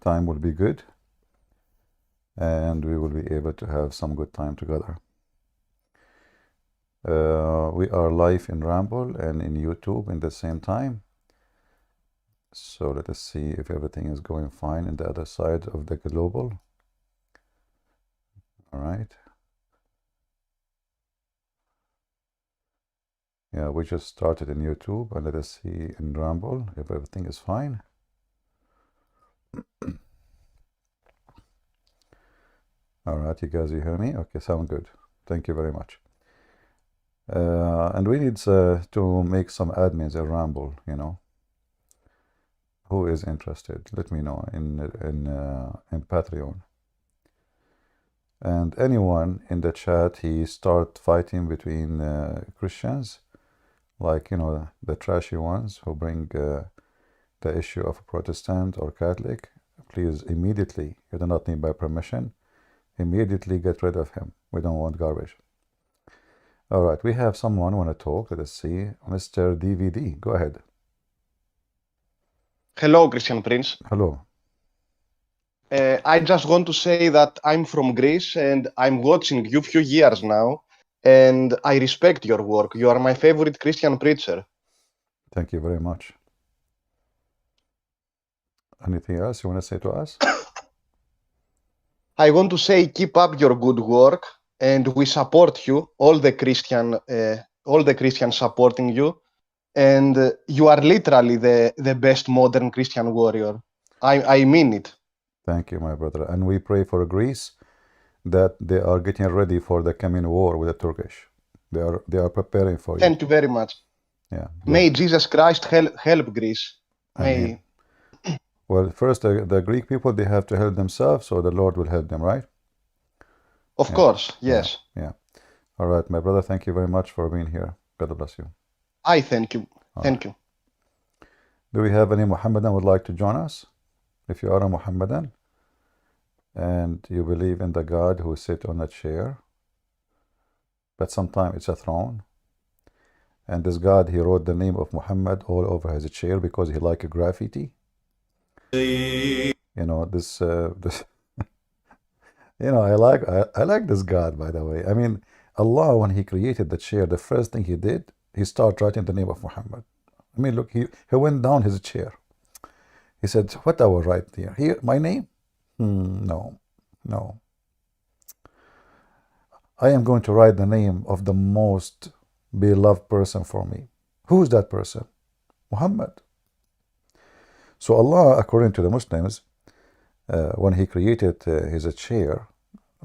time will be good, and we will be able to have some good time together. We are live in Rumble and in YouTube in the same time. So let us see if everything is going fine in the other side of the global. All right. Yeah, we just started in YouTube, and let us see in Rumble if everything is fine. All right, you guys, you hear me? Okay, sound good. Thank you very much. And we need to make some admins in Rumble, you know. Who is interested? Let me know in Patreon. And anyone in the chat, he start fighting between Christians, like, you know, the trashy ones who bring the issue of Protestant or Catholic. Please immediately, you do not need my permission, immediately get rid of him. We don't want garbage. All right, we have someone want to talk. Let us see. Mr. DVD, go ahead. Hello, Christian Prince. Hello. I just want to say that I'm from Greece and I'm watching you few years now, and I respect your work. You are my favorite Christian preacher. Thank you very much. Anything else you want to say to us? I want to say keep up your good work, and we support you. All the Christians supporting you, and you are literally the best modern Christian warrior. I mean it. Thank you, my brother. And we pray for Greece that they are getting ready for the coming war with the Turkish. They are preparing for you. Thank you very much. Yeah. May Jesus Christ help Greece. Amen. Well, first, the Greek people, they have to help themselves, so the Lord will help them, right? Of course, yes. Yeah. All right, my brother, thank you very much for being here. God bless you. I thank you. Thank you. Do we have any Muhammadan would like to join us? If you are a Muhammadan and you believe in the God who sits on a chair, but sometimes it's a throne, and this God, he wrote the name of Muhammad all over his chair because he liked graffiti. You know, this you know, I like this God, by the way. I mean, Allah, when he created the chair, the first thing he did, he started writing the name of Muhammad. I mean, look, he went down his chair. He said, what I will write here? Here, my name? No. I am going to write the name of the most beloved person for me. Who is that person? Muhammad. So Allah, according to the Muslims, when he created his chair,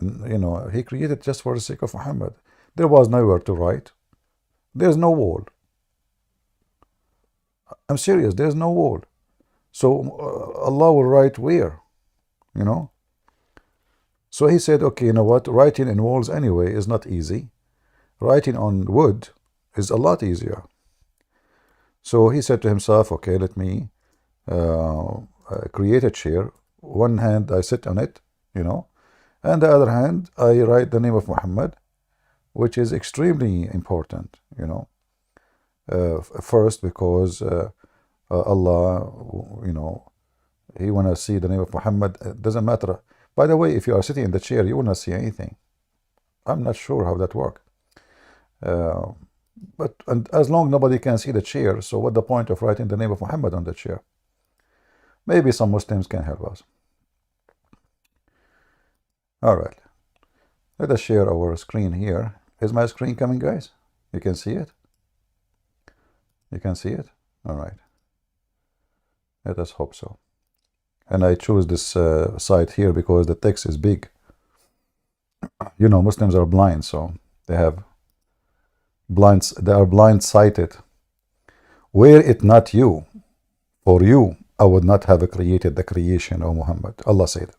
you know, he created just for the sake of Muhammad. There was nowhere to write. There's no wall. I'm serious, there's no wall. So Allah will write where, you know? So he said, okay, you know what? Writing in walls anyway is not easy. Writing on wood is a lot easier. So he said to himself, okay, let me create a chair. One hand I sit on it, you know, and the other hand I write the name of Muhammad, which is extremely important, you know. First, because Allah, you know, he want to see the name of Muhammad. It doesn't matter. By the way, if you are sitting in the chair, you will not see anything. I'm not sure how that works. But as long nobody can see the chair, so what the point of writing the name of Muhammad on the chair? Maybe some Muslims can help us. All right. Let us share our screen here. Is my screen coming, guys? You can see it? You can see it? All right. Let us hope so. And I choose this site here because the text is big. You know, Muslims are blind, so they are blind-sighted. Were it not you, for you, I would not have created the creation, O Muhammad. Allah said.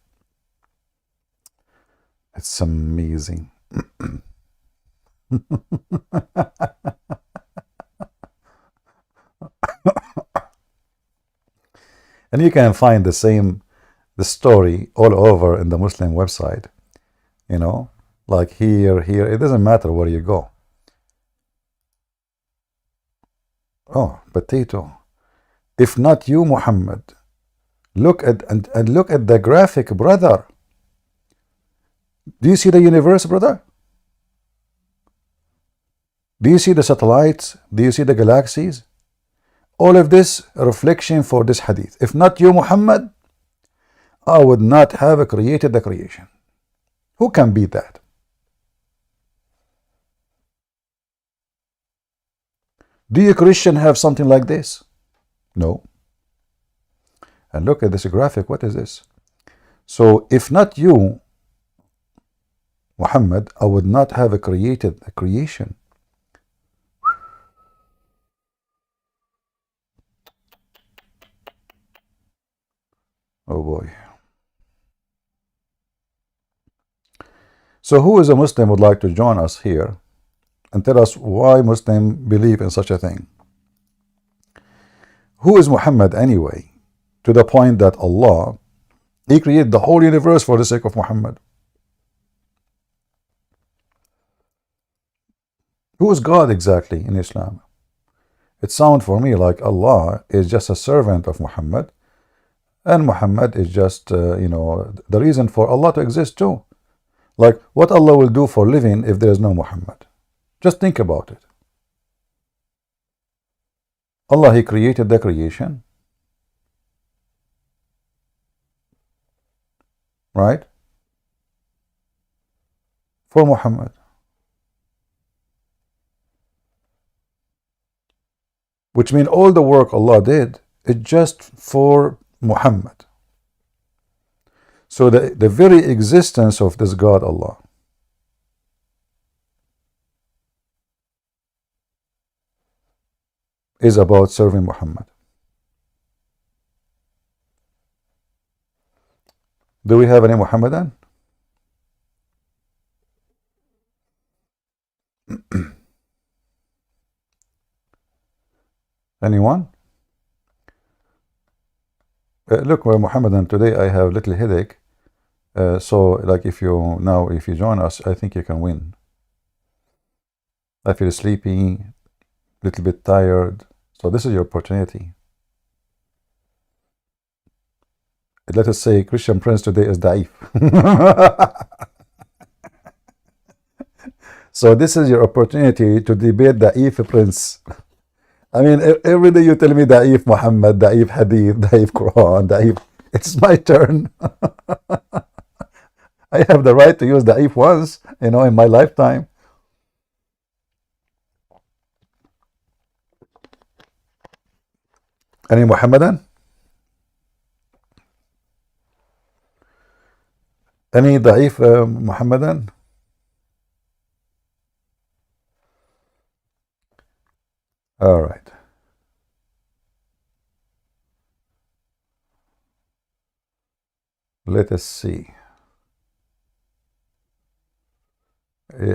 It's amazing. And you can find the story all over in the Muslim website. You know, like here, it doesn't matter where you go. Oh, potato. If not you, Muhammad, Look at and look at the graphic, brother. Do you see the universe, brother? Do you see the satellites? Do you see the galaxies? All of this reflection for this hadith. If not you, Muhammad, I would not have created the creation. Who can beat that? Do you Christian have something like this? No. And look at this graphic. What is this? So if not you, Muhammad, I would not have created a creation. Oh boy. So who is a Muslim would like to join us here and tell us why Muslims believe in such a thing? Who is Muhammad anyway? To the point that Allah, He created the whole universe for the sake of Muhammad. Who is God exactly in Islam? It sounds for me like Allah is just a servant of Muhammad, and Muhammad is just, the reason for Allah to exist too. Like what Allah will do for living if there is no Muhammad. Just think about it. Allah, He created the creation, right? For Muhammad. Which means all the work Allah did is just for Muhammad. So the very existence of this God Allah is about serving Muhammad. Do we have any Muhammadan? Anyone? Look, we're Muhammadan today. I have a little headache. So like if you join us, I think you can win. I feel sleepy, little bit tired. So this is your opportunity. Let us say Christian Prince today is Da'if. So this is your opportunity to debate Da'if Prince. I mean, every day you tell me Da'if Muhammad, Da'if Hadith, Da'if Quran, Da'if. It's my turn. I have the right to use Da'if once, in my lifetime. Any Muhammadan? Any Da'if Muhammadan? All right. Let us see.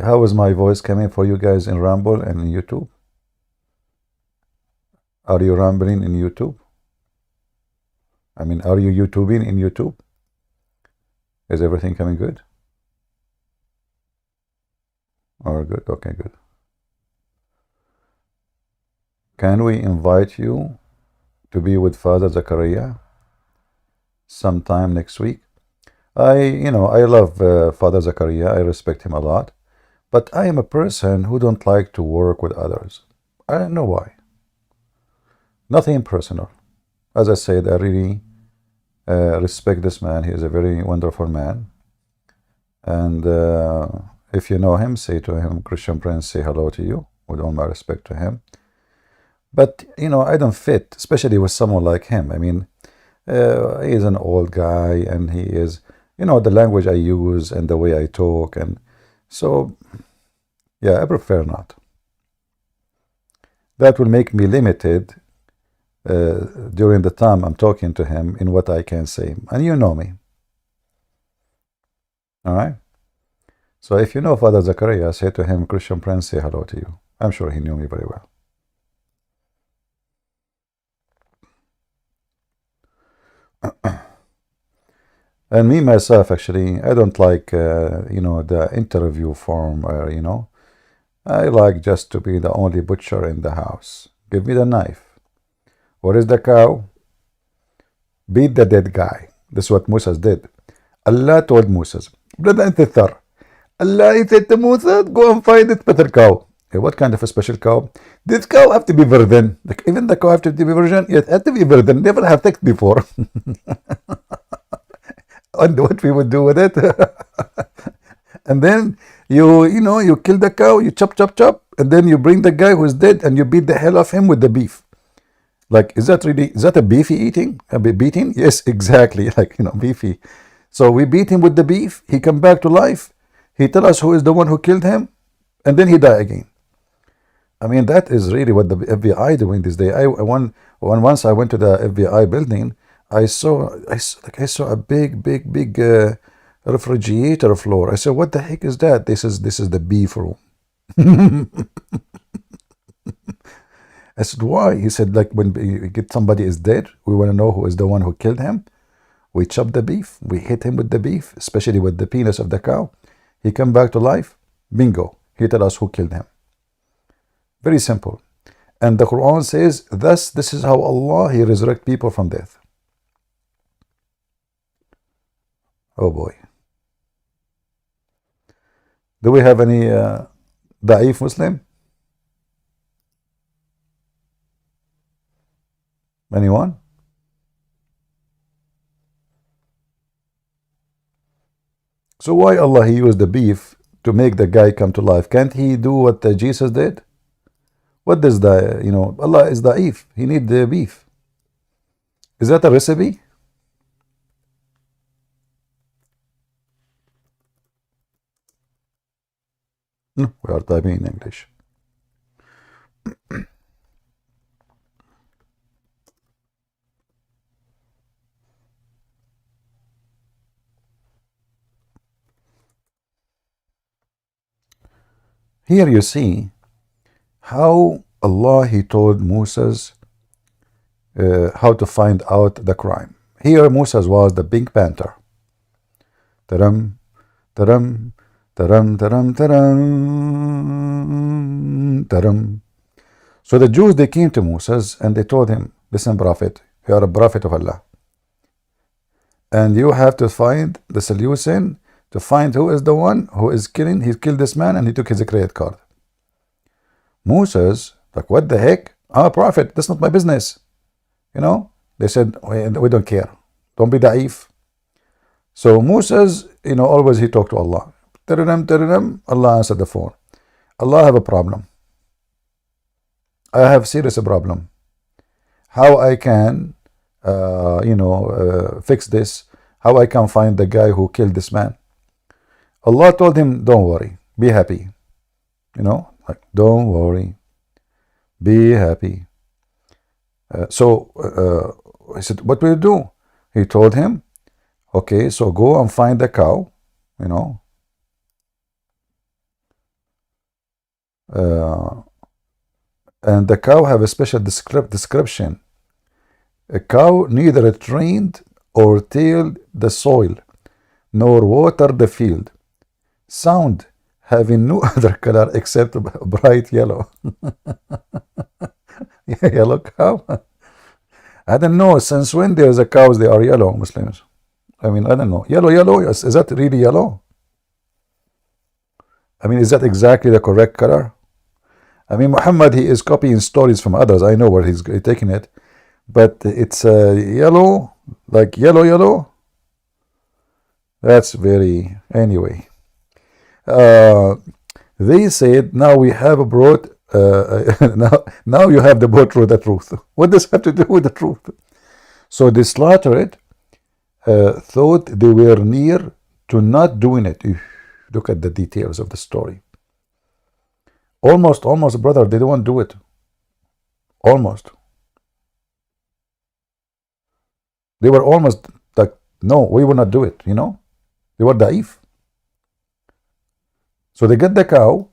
How is my voice coming for you guys in Rumble and in YouTube? Are you rambling in YouTube? I mean, are you YouTubing in YouTube? Is everything coming good? All good. Okay, good. Can we invite you to be with Father Zakaria sometime next week? I love Father Zakaria. I respect him a lot. But I am a person who don't like to work with others. I don't know why. Nothing personal. As I said, I really respect this man. He is a very wonderful man. And if you know him, say to him, Christian Prince, say hello to you, with all my respect to him. But, I don't fit, especially with someone like him. I mean, he is an old guy, and he is, the language I use and the way I talk. And so, yeah, I prefer not. That will make me limited during the time I'm talking to him in what I can say. And you know me. All right? So if you know Father Zakaria, say to him, Christian Prince, say hello to you. I'm sure he knew me very well. And me, myself, actually, I don't like, the interview form, I like just to be the only butcher in the house. Give me the knife. Where is the cow? beat the dead guy. This is what Moses did. Allah told Moses, brother أنت الثر. Allah he said to Moses, go and find it better cow. Hey, what kind of a special cow? This cow have to be virgin. Like, even the cow have to be virgin, it have to be virgin. Never have sex before. And what we would do with it? And then you kill the cow, you chop, and then you bring the guy who's dead and you beat the hell of him with the beef. Like, is that a beefy eating? A beating? Yes, exactly. Like, beefy. So we beat him with the beef. He come back to life. He tell us who is the one who killed him, and then he die again. I mean, that is really what the FBI doing this day. Once I went to the FBI building, I saw a big refrigerator floor. I said, what the heck is that? This is the beef room. I said, why? He said, like, when we get somebody is dead, we want to know who is the one who killed him. We chop the beef, we hit him with the beef, especially with the penis of the cow. He come back to life, bingo, he tell us who killed him. Very simple. And the Quran says, thus, this is how Allah, he resurrect people from death. Oh boy. Do we have any da'if Muslim? Anyone? So why Allah he used the beef to make the guy come to life? Can't he do what Jesus did? What does Allah is da'if. He need the beef. Is that a recipe? No, we are typing in English. Here you see how Allah he told Moses how to find out the crime. Here Moses was the Pink Panther. Taram, taram, taram, taram, taram, taram. So the Jews, they came to Moses and they told him, listen, prophet, you are a prophet of Allah. And you have to find the solution to find who is the one who is killing. He killed this man and he took his credit card. Moses, like, what the heck? I'm a prophet. That's not my business. They said, we don't care. Don't be da'if. So Moses, always he talked to Allah. Allah answered the phone. Allah, I have a problem. I have serious problem. How I can, fix this? How I can find the guy who killed this man? Allah told him, don't worry, be happy. Don't worry, be happy. So he said, what will you do? He told him, okay, so go and find the cow, and the cow have a special description. A cow neither trained or tilled the soil, nor watered the field. Sound, having no other color except bright yellow. Yellow cow? I don't know, since when there's a cows they are yellow, Muslims? I mean, I don't know. Yellow, is that really yellow? I mean, is that exactly the correct color? I mean, Muhammad, he is copying stories from others. I know where he's taking it. But it's yellow, like yellow. That's very, anyway. They said, now we have brought, now you have brought through the truth. What does that have to do with the truth? So they slaughtered, thought they were near to not doing it. Look at the details of the story. Almost, brother, they don't do it. Almost. They were almost like, no, we will not do it, They were da'if. So they get the cow,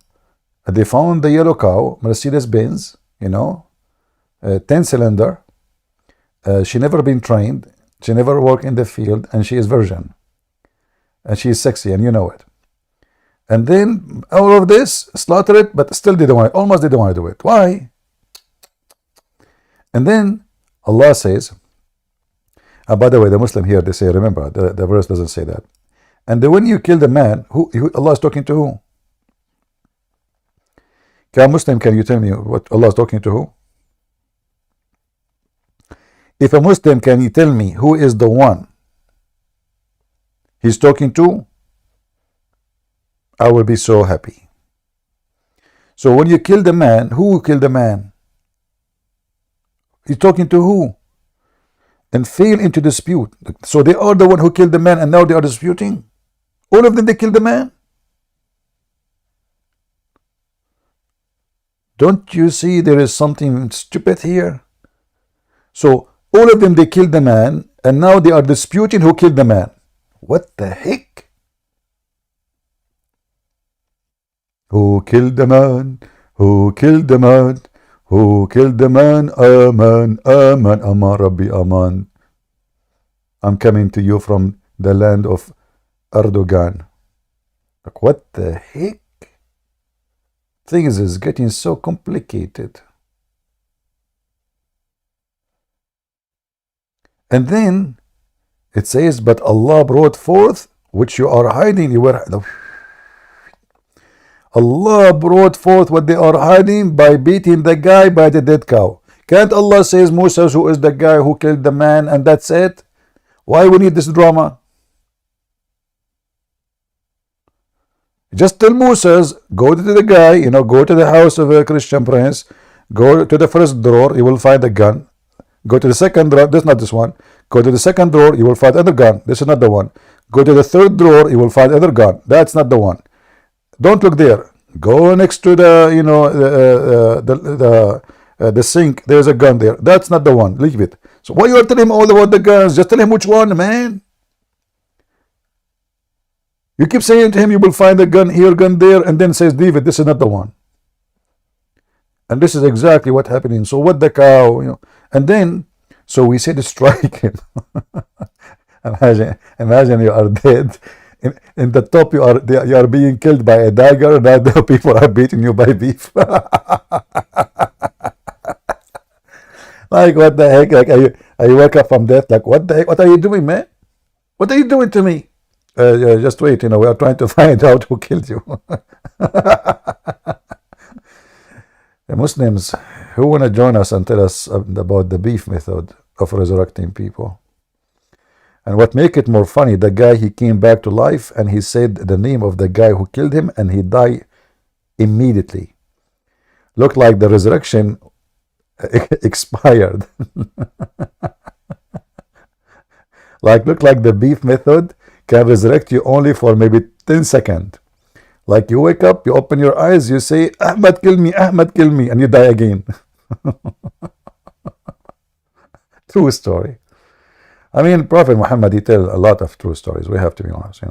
they found the yellow cow, Mercedes-Benz, 10-cylinder. She never been trained, she never worked in the field, and she is virgin. And she is sexy, and you know it. And then all of this, slaughter it, but still they don't want it. Almost they don't want to do it. Why? And then Allah says, And by the way, the Muslim here, they say, remember, the verse doesn't say that. And then when you kill the man, Allah is talking to who? Muslim, can you tell me what Allah is talking to who? If a Muslim, can you tell me who is the one he's talking to? I will be so happy. So when you kill the man, who killed the man? He's talking to who? And fail into dispute. So they are the one who killed the man, and now they are disputing. All of them, they killed the man. Don't you see there is something stupid here? So all of them, they killed the man, and now they are disputing who killed the man. What the heck? Who killed the man? Who killed the man? Who killed the man? Aman, Aman, Aman, Rabbi, Aman. I'm coming to you from the land of Erdogan. Like, what the heck? Things is getting so complicated. And then it says, but Allah brought forth which you are hiding. Allah brought forth what they are hiding by beating the guy by the dead cow. Can't Allah says Moses, who is the guy who killed the man, and that's it? Why we need this drama? Just tell Moses, go to the guy, go to the house of a Christian prince, go to the first drawer, you will find a gun. Go to the second drawer, this is not this one. Go to the second drawer, you will find another gun. This is not the one. Go to the third drawer, you will find another gun. That's not the one. Don't look there. Go next to the, the sink. There's a gun there. That's not the one. Leave it. So why you are telling him all about the guns? Just tell him which one, man. You keep saying to him, you will find a gun here, gun there, and then says, leave it. This is not the one. And this is exactly what happening. So what the cow, and then, so we said strike him. Imagine you are dead. In the top, you are being killed by a dagger. Now the people are beating you by beef. Like, what the heck? Like, you wake up from death. Like, what the heck? What are you doing, man? What are you doing to me? Just wait. We are trying to find out who killed you. The Muslims who want to join us and tell us about the beef method of resurrecting people. And what make it more funny, the guy, he came back to life and he said the name of the guy who killed him and he died immediately. Looked like the resurrection expired. Looked like the beef method can resurrect you only for maybe 10 seconds. Like, you wake up, you open your eyes, you say, Ahmad, kill me, and you die again. True story. I mean, Prophet Muhammad, he tells a lot of true stories. We have to be honest,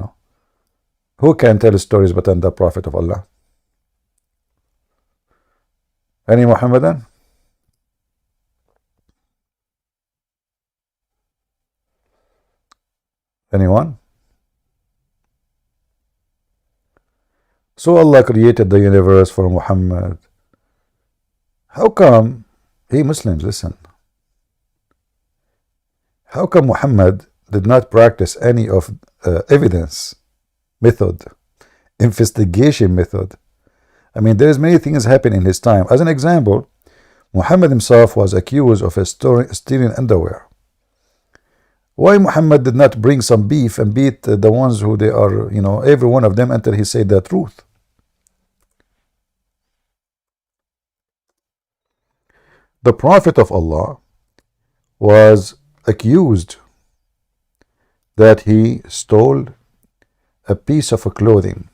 Who can tell stories but than the Prophet of Allah? Any Muhammadan? Anyone? So Allah created the universe for Muhammad. How come, hey Muslims, listen. How come Muhammad did not practice any of evidence method, investigation method? I mean, there's many things happen in his time. As an example, Muhammad himself was accused of stealing underwear. Why Muhammad did not bring some beef and beat the ones who they are, every one of them until he said the truth? The Prophet of Allah was accused that he stole a piece of clothing.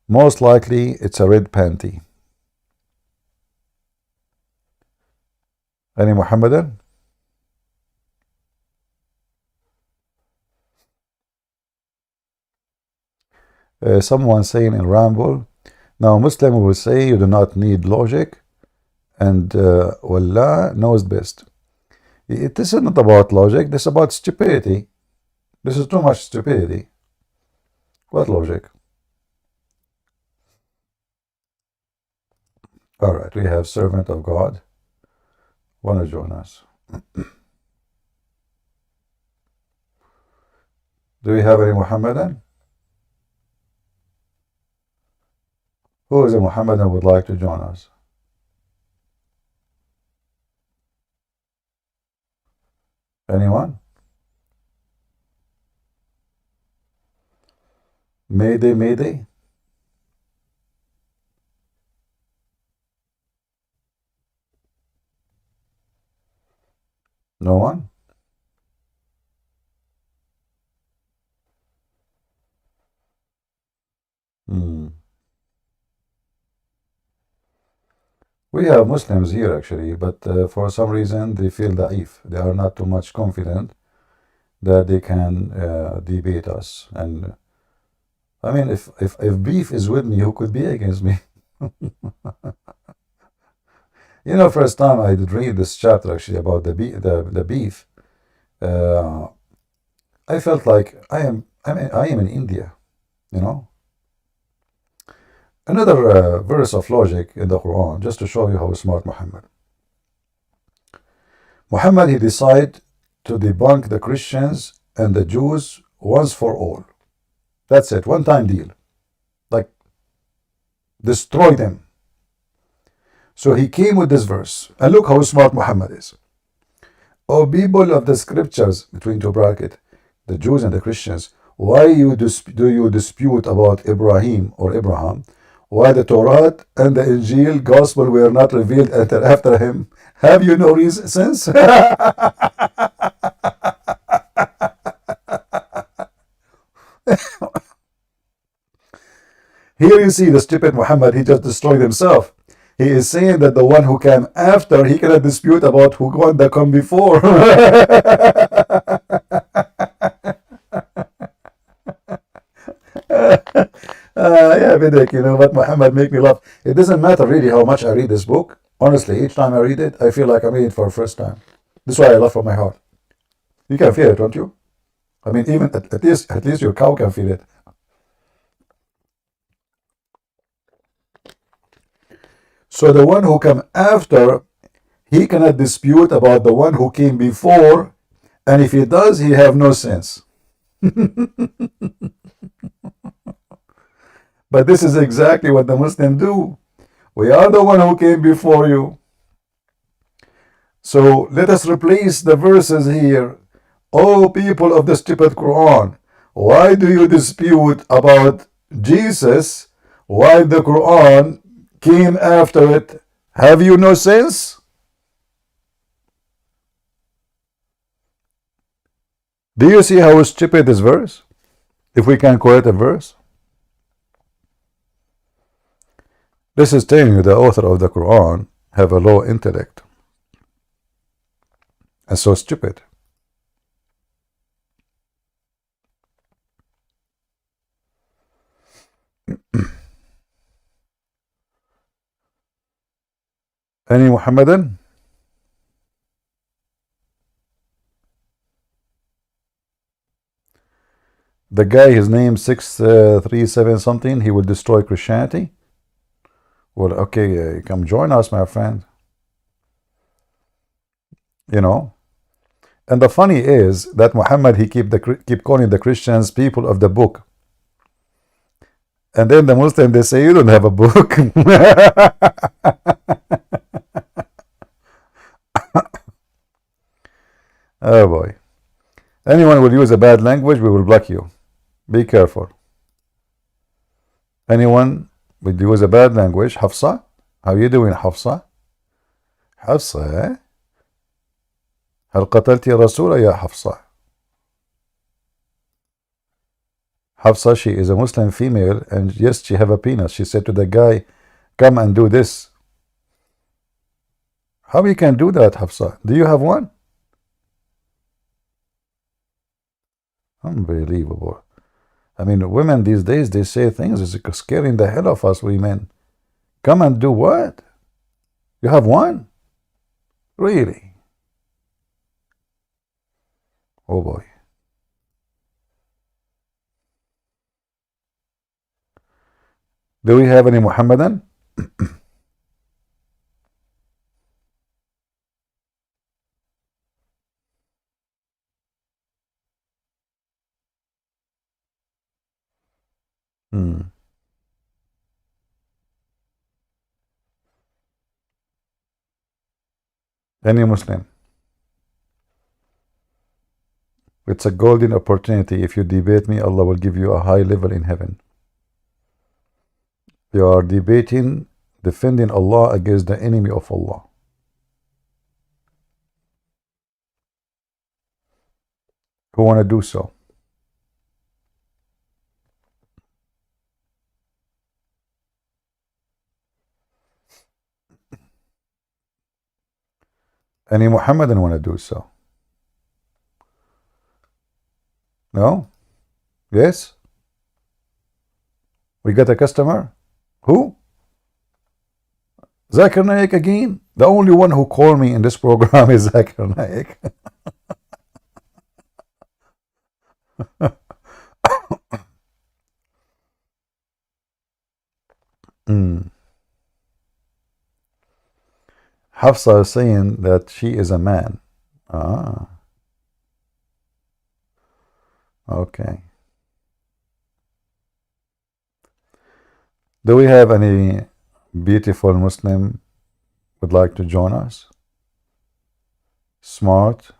Most likely it's a red panty. Any Muhammadan? Someone saying in Ramble, now Muslim will say you do not need logic and Allah knows best. This is not about logic, this is about stupidity. This is too much stupidity. What logic? Alright, we have servant of God. Want to join us? Do we have any Muhammadan? Who is a Muhammadan would like to join us? Anyone? Mayday, Mayday? No one? Hmm. We have Muslims here actually, but for some reason they feel da'if. They are not too much confident that they can debate us. And I mean, if beef is with me, who could be against me? You know, first time I did read this chapter actually about the beef, uh, I felt like I am in India. You know, another verse of logic in the Quran, just to show you how smart Muhammad. Muhammad, he decided to debunk the Christians and the Jews once for all. That's it, one time deal. Like, destroy them. So he came with this verse. And look how smart Muhammad is. O people of the scriptures, between two brackets, the Jews and the Christians, why do you dispute about Ibrahim or Abraham? Why the Torah and the Injil gospel were not revealed until after him? Have you no reason sense? Here you see the stupid Muhammad, he just destroyed himself. He is saying that the one who came after, he cannot dispute about who one that come before. Yeah, Videk, you know what, Muhammad make me laugh. It doesn't matter really how much I read this book. Honestly, each time I read it, I feel like I'm reading it for the first time. This is why I laugh from my heart. You can feel it, don't you? I mean, even at least your cow can feel it. So the one who come after, he cannot dispute about the one who came before, and if he does, he have no sense. But this is exactly what the Muslims do. We are the one who came before you. So let us replace the verses here. O people of the stupid Quran, why do you dispute about Jesus while the Quran came after it? Have you no sense? Do you see how stupid this verse? If we can quote a verse. This is telling you the author of the Quran have a low intellect and so stupid. Any Muhammadan? The guy, his name 637 something, he will destroy Christianity. Well, okay, come join us, my friend. You know. And the funny is that Muhammad, he keep calling the Christians people of the book. And then the Muslim, they say, you don't have a book. Oh boy. Anyone will use a bad language, we will block you. Be careful. Anyone will use a bad language. Hafsa? How you doing, Hafsa? Hafsa, هل قتلت الرسول يا حفصة? Hafsa, she is a Muslim female, and yes, she have a penis. She said to the guy, come and do this. How you can do that, Hafsa? Do you have one? Unbelievable. I mean, women these days, they say things, it's scaring the hell of us women. Come and do what? You have one? Really? Oh boy. Do we have any Muhammadan? Hmm. Any Muslim. It's a golden opportunity. If you debate me, Allah will give you a high level in heaven. You are debating, defending Allah against the enemy of Allah. Who want to do so? Any Muhammadan want to do so? No? Yes? We got a customer? Who? Zakir Naik again? The only one who called me in this program is Zakir Naik. Hafsa is saying that she is a man. Ah. Okay. Do we have any beautiful Muslim would like to join us? Smart,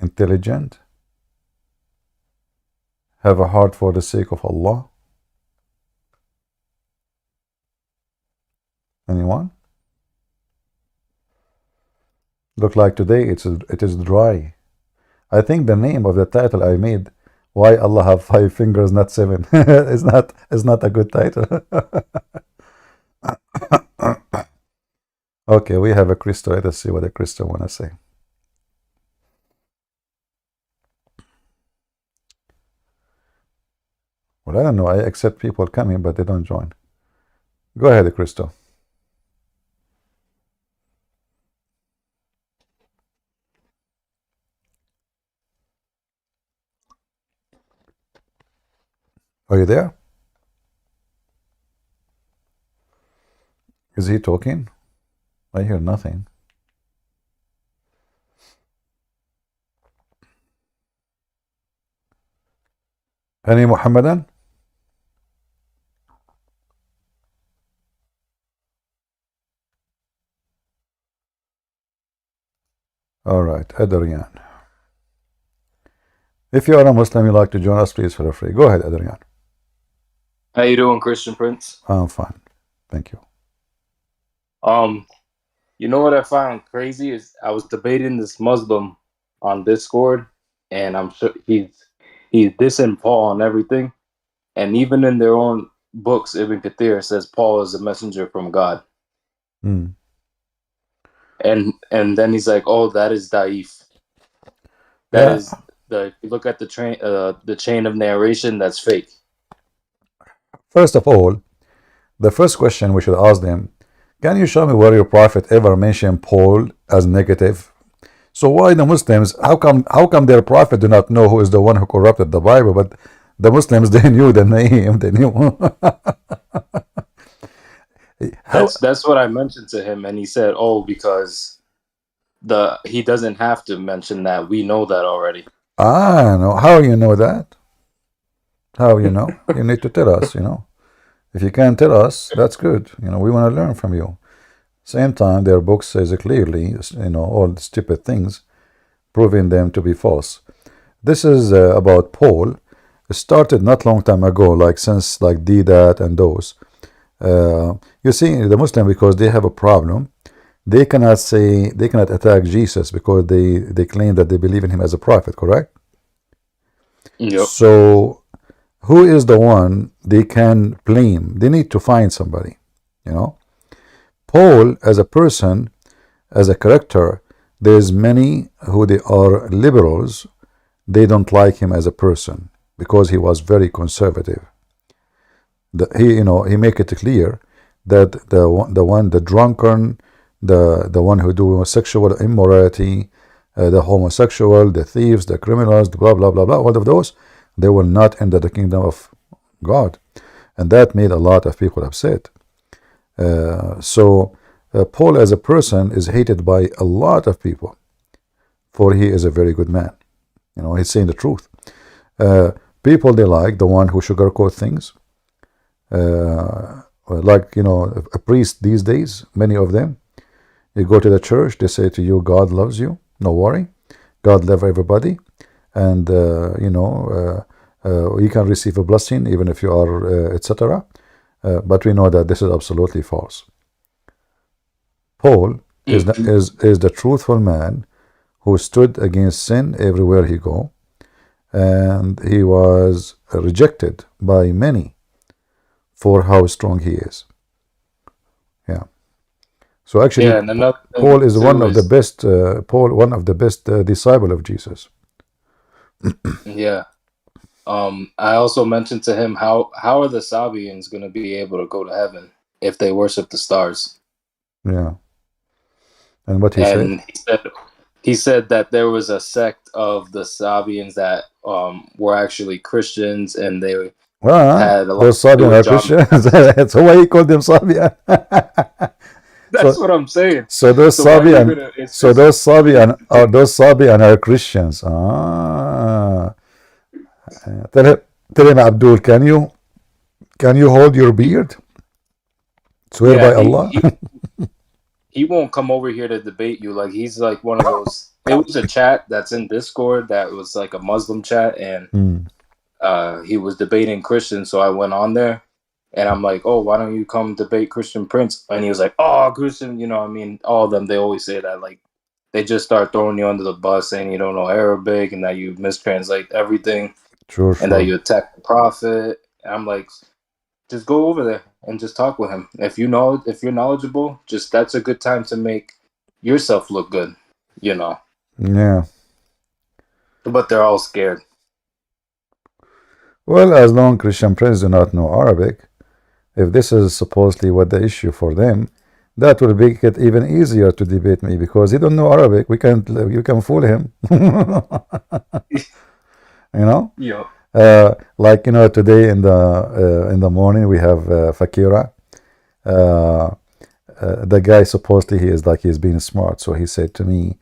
intelligent, have a heart for the sake of Allah? Anyone? Look like today it is dry. I think the name of the title I made, Why Allah Have 5 Fingers Not 7, is not a good title. Okay, we have a Christo. Let us see what a Christo want to say. Well, I don't know. I accept people coming, but they don't join. Go ahead, Christo. Are you there? Is he talking? I hear nothing. Any Muhammadan? All right, Adrian. If you are a Muslim, you like to join us, please feel free. Go ahead, Adrian. How you doing, Christian Prince? I'm fine. Thank you. You know what I found crazy is I was debating this Muslim on Discord, and I'm sure he's dissing Paul on everything, and even in their own books, Ibn Kathir says Paul is a messenger from God. Mm. And then he's like, "Oh, that is daif. That is if you look at the chain of narration, that's fake." First of all, the first question we should ask them, can you show me where your prophet ever mentioned Paul as negative? So why the Muslims, how come their prophet do not know who is the one who corrupted the Bible, but the Muslims, they knew the name, they knew. That's what I mentioned to him, and he said, "Oh, because he doesn't have to mention that. We know that already." No. How you know that? How you know? You need to tell us, If you can't tell us, that's good. We want to learn from you. Same time, their book says clearly, all the stupid things, proving them to be false. This is about Paul. It started not long time ago, since Didat and those. You see, the Muslim, because they have a problem, they cannot attack Jesus because they claim that they believe in him as a prophet, correct? Yep. So who is the one they can blame? They need to find somebody, Paul, as a person, as a character, there's many who they are liberals. They don't like him as a person because he was very conservative. He make it clear that the drunkard, the one who do sexual immorality, the homosexual, the thieves, the criminals, blah blah blah blah, all of those, they will not enter the kingdom of God, and that made a lot of people upset. So Paul as a person is hated by a lot of people, for he is a very good man. He's saying the truth. People, they like the one who sugarcoat things. Like, a priest these days, many of them, you go to the church, they say to you, God loves you, no worry, God loves everybody, and you can receive a blessing even if you are, etc. But we know that this is absolutely false. Paul is the truthful man who stood against sin everywhere he go, and he was rejected by many for how strong he is. Yeah. So actually, Yeah, and another thing Paul is too one of the is best. One of the best disciple of Jesus. yeah. I also mentioned to him how are the Sabians going to be able to go to heaven if they worship the stars? Yeah. And what he said? And he said that there was a sect of the Sabians that were actually Christians, and they Well, had a lot those to do Sabian with are John the Christians. Baptist. So why he called them Sabian? That's So, what I'm saying. so those So why are you Sabian, gonna? It's so just those funny Sabian to are take. those Sabian are Christians. Ah. Tell him, Abdul, can you hold your beard? Swear Yeah, by Allah. he won't come over here to debate you. Like he's like one of those. It was a chat that's in Discord that was like a Muslim chat, and he was debating Christians. So I went on there, and I'm like, "Oh, why don't you come debate Christian Prince?" And he was like, "Oh, Christian, I mean, all of them. They always say that. Like, they just start throwing you under the bus, saying you don't know Arabic and that you mistranslate everything Sure, and that sure. you attack the prophet." And I'm like, just go over there and just talk with him. If you're knowledgeable, just that's a good time to make yourself look good, Yeah. But they're all scared. Well, as long Christian Prince do not know Arabic, if this is supposedly what the issue for them, that will make it even easier to debate me because he don't know Arabic. You can fool him. Yeah. Like today in the morning we have Fakira. The guy supposedly he's being smart, so he said to me,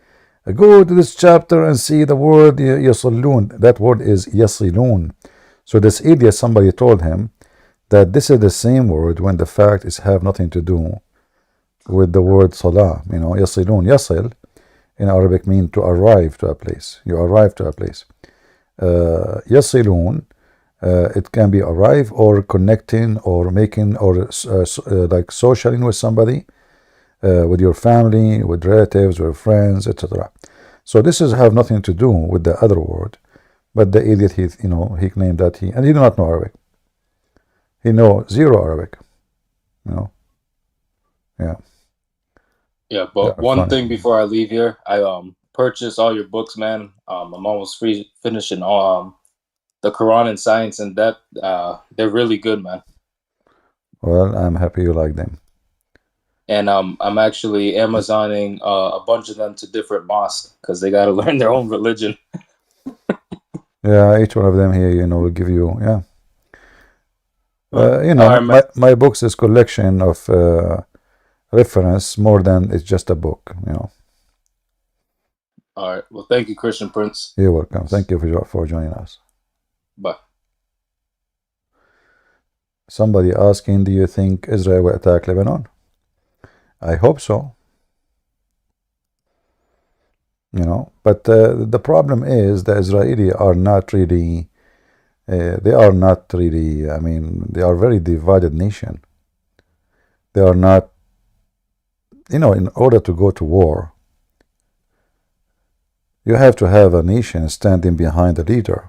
"Go to this chapter and see the word yasalun." That word is yasilun. So this idiot, somebody told him that this is the same word when the fact is have nothing to do with the word salah. Yasilun, yasil in Arabic mean to arrive to a place. You arrive to a place. Yasilun, it can be arrive or connecting or making or like socialing with somebody, with your family, with relatives, with friends, etc. So this is have nothing to do with the other word. But the idiot, he claimed that and he do not know Arabic. He know zero Arabic. Yeah. Yeah, but one Funny. thing before I leave here, I purchased all your books, man. I'm almost finishing the Quran and Science in Depth. They're really good, man. Well, I'm happy you like them. And I'm actually Amazoning a bunch of them to different mosques because they got to learn their own religion. Yeah, each one of them here, will give you, yeah. My books is collection of reference more than it's just a book, All right. Well, thank you, Christian Prince. You're welcome. Thank you for joining us. Bye. Somebody asking, do you think Israel will attack Lebanon? I hope so. But the problem is the Israeli are not really, they are a very divided nation. They are not, in order to go to war, you have to have a nation standing behind the leader.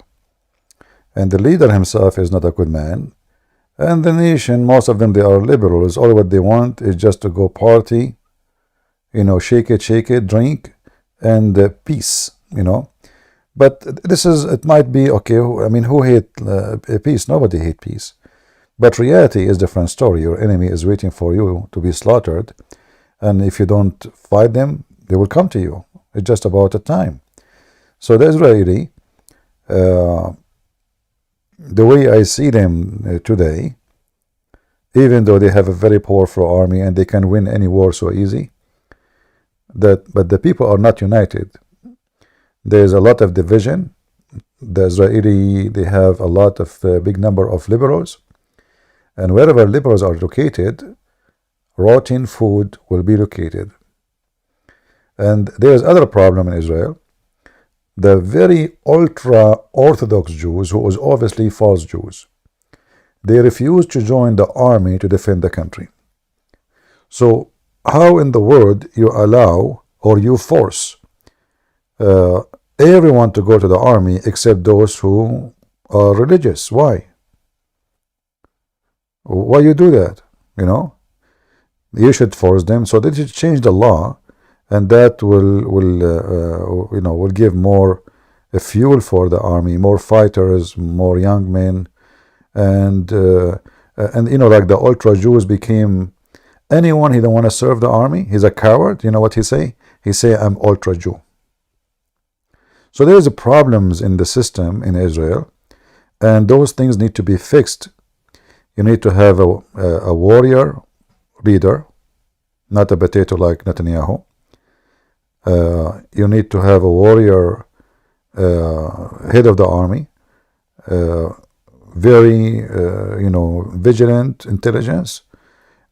And the leader himself is not a good man. And the nation, most of them, they are liberals. All what they want is just to go party, shake it, drink, and peace, But it might be, okay, who hate peace? Nobody hate peace. But reality is a different story. Your enemy is waiting for you to be slaughtered. And if you don't fight them, they will come to you. It's just about a time. So the Israeli, the way I see them today, even though they have a very powerful army and they can win any war so easy, but the people are not united. There's a lot of division. The Israeli, they have a lot of big number of liberals, And wherever liberals are located, rotten food will be located. And there is other problem in Israel. The very ultra-Orthodox Jews, who was obviously false Jews, they refused to join the army to defend the country. So how in the world you allow or you force everyone to go to the army except those who are religious? Why you do that? You should force them. So they should change the law, and that will give more fuel for the army, more fighters, more young men, and like the ultra Jews became anyone he don't want to serve the army, he's a coward. You know what he say? He say, I'm ultra Jew. So there is problems in the system in Israel, and those things need to be fixed. You need to have a warrior leader, not a potato like Netanyahu. You need to have a warrior head of the army, very vigilant intelligence,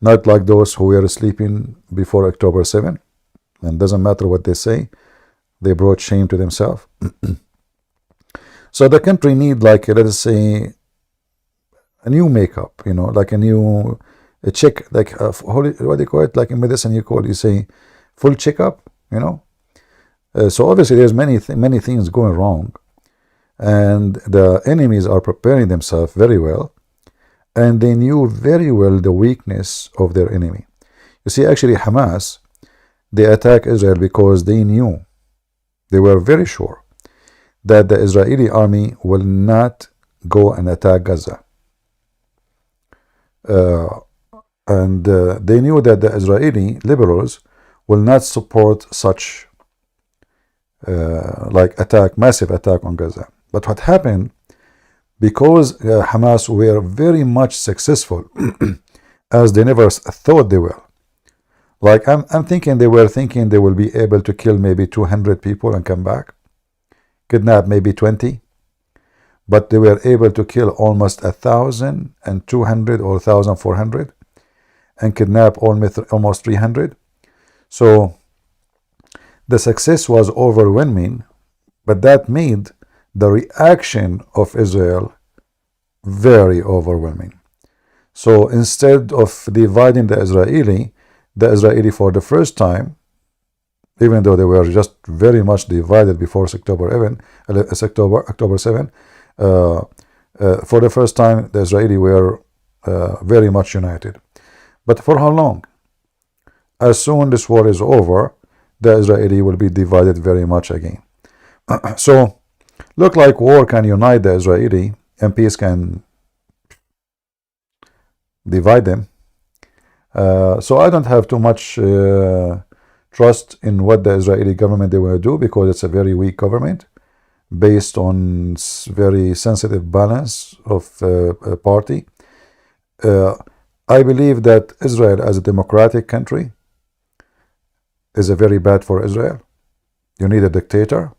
not like those who were sleeping before October 7, and doesn't matter what they say, they brought shame to themselves. So the country need, like, let us say, a new makeup, like a check, like what do you call it? Like in medicine, you say full checkup, So obviously there's many things going wrong, and the enemies are preparing themselves very well, and they knew very well the weakness of their enemy. You see, actually Hamas, they attacked Israel because they were very sure that the Israeli army will not go and attack Gaza. And they knew that the Israeli liberals will not support such massive attack on Gaza. But what happened, because Hamas were very much successful, as they never thought they were. Like I'm thinking they were thinking they will be able to kill maybe 200 people and come back, kidnap maybe 20, but they were able to kill almost 1,200 or 1,400 and kidnap almost 300. So the success was overwhelming, but that made the reaction of Israel very overwhelming. So instead of dividing the Israeli for the first time, even though they were just very much divided before October 7, for the first time the Israeli were very much united. But for how long? As soon this war is over, the Israeli will be divided very much again. So look like war can unite the Israeli and peace can divide them. So I don't have too much trust in what the Israeli government they will do, because it's a very weak government based on very sensitive balance of party. I believe that Israel as a democratic country is very bad for Israel. You need a dictator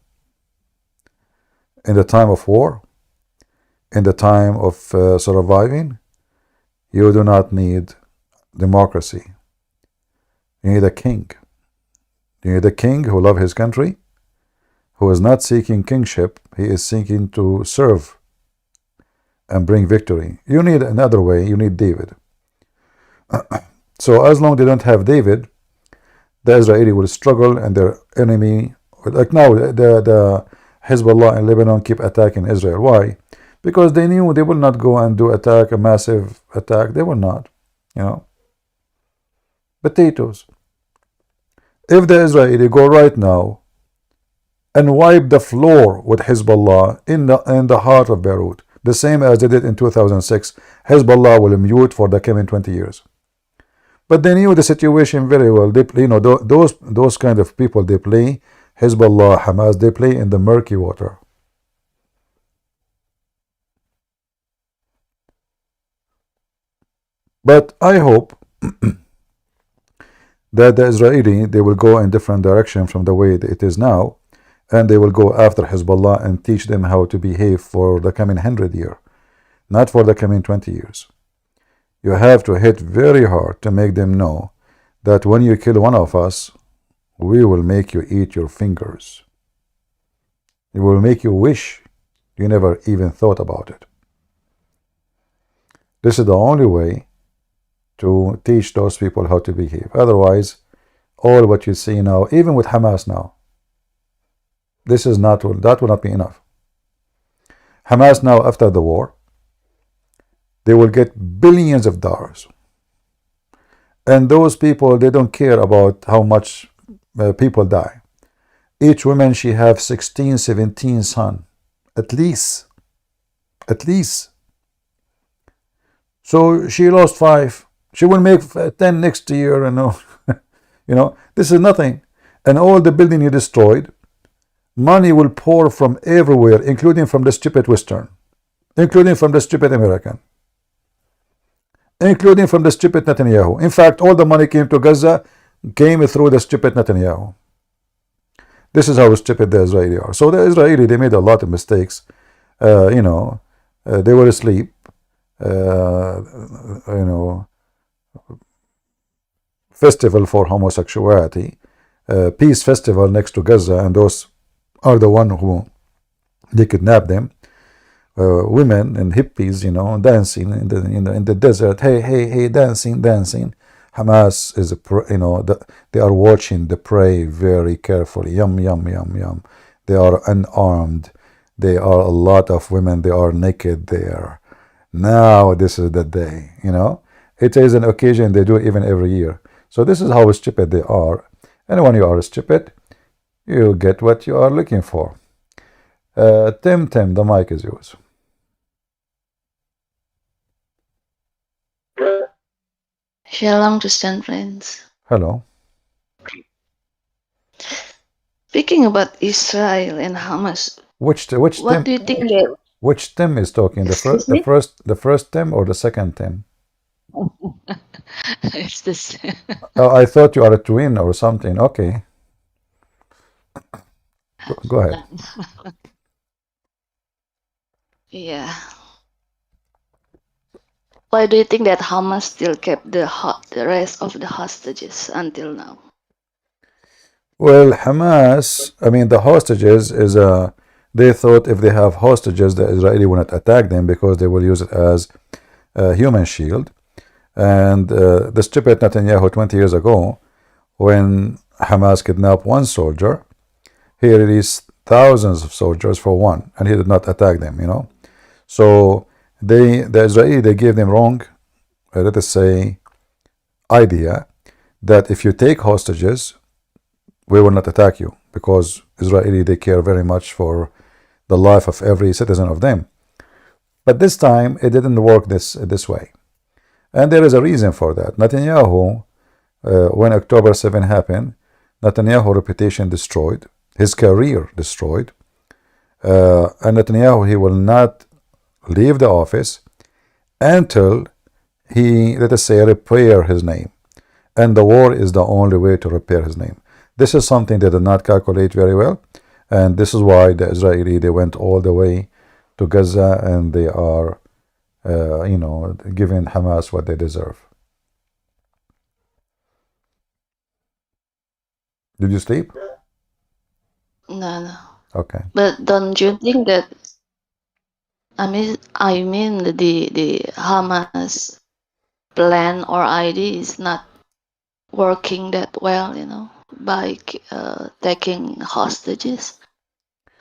in the time of war, in the time of surviving. You do not need democracy. You need a king. You need a king who loves his country, who is not seeking kingship. He is seeking to serve and bring victory. You need another way. You need David. So as long as they don't have David, the Israeli will struggle, and their enemy, like now, the Hezbollah in Lebanon keep attacking Israel. Why? Because they knew they will not go and do a massive attack. They will not, Potatoes. If the Israeli go right now and wipe the floor with Hezbollah in the heart of Beirut, the same as they did in 2006, Hezbollah will mute for the coming 20 years. But they knew the situation very well. They, those kind of people, they play Hezbollah, Hamas, they play in the murky water. But I hope that the Israeli, they will go in different direction from the way it is now, and they will go after Hezbollah and teach them how to behave for the coming 100 years, not for the coming 20 years. You have to hit very hard to make them know that when you kill one of us, we will make you eat your fingers. It will make you wish you never even thought about it. This is the only way to teach those people how to behave. Otherwise, all what you see now, even with Hamas now, that will not be enough. Hamas now, after the war, they will get billions of dollars. And those people, they don't care about how much people die. Each woman, she have 16, 17 sons, at least. So she lost 5. She will make 10 next year, this is nothing. And all the building you destroyed, money will pour from everywhere, including from the stupid Western, including from the stupid American, including from the stupid Netanyahu. In fact, all the money came to Gaza, came through the stupid Netanyahu. This is how stupid the Israeli are. So the Israeli, they made a lot of mistakes. They were asleep. Festival for homosexuality, peace festival next to Gaza, and those are the one who they kidnapped them. Women and hippies, dancing in the desert. Hey, dancing. Hamas is they are watching the prey very carefully. Yum. They are unarmed. They are a lot of women. They are naked there. Now this is the day. It is an occasion they do even every year. So this is how stupid they are. And when you are stupid, you get what you are looking for. Tim, the mic is yours. Shalom, Christian friends. Hello. Speaking about Israel and Hamas, Which what Tim? do you think that? Which Tim is talking? Excuse me? The first Tim or the second Tim? It's this. Oh, I thought you are a twin or something. Okay. Go ahead. Yeah. Why do you think that Hamas still kept the rest of the hostages until now? Well, Hamas, the hostages is they thought if they have hostages, the Israeli will not attack them because they will use it as a human shield. And the stupid Netanyahu 20 years ago, when Hamas kidnapped one soldier, he released thousands of soldiers for one, and he did not attack them, So the Israeli, they gave them wrong, let us say, idea that if you take hostages, we will not attack you, because Israeli, they care very much for the life of every citizen of them. But this time, it didn't work this way. And there is a reason for that. Netanyahu, when October 7 happened, Netanyahu's reputation destroyed, his career destroyed, and Netanyahu, he will not leave the office until he, let us say, repair his name. And the war is the only way to repair his name. This is something they did not calculate very well, and this is why the Israeli, they went all the way to Gaza, and they are giving Hamas what they deserve. Did you sleep? No. Okay. But don't you think that? I mean, the Hamas plan or idea is not working that well, by taking hostages.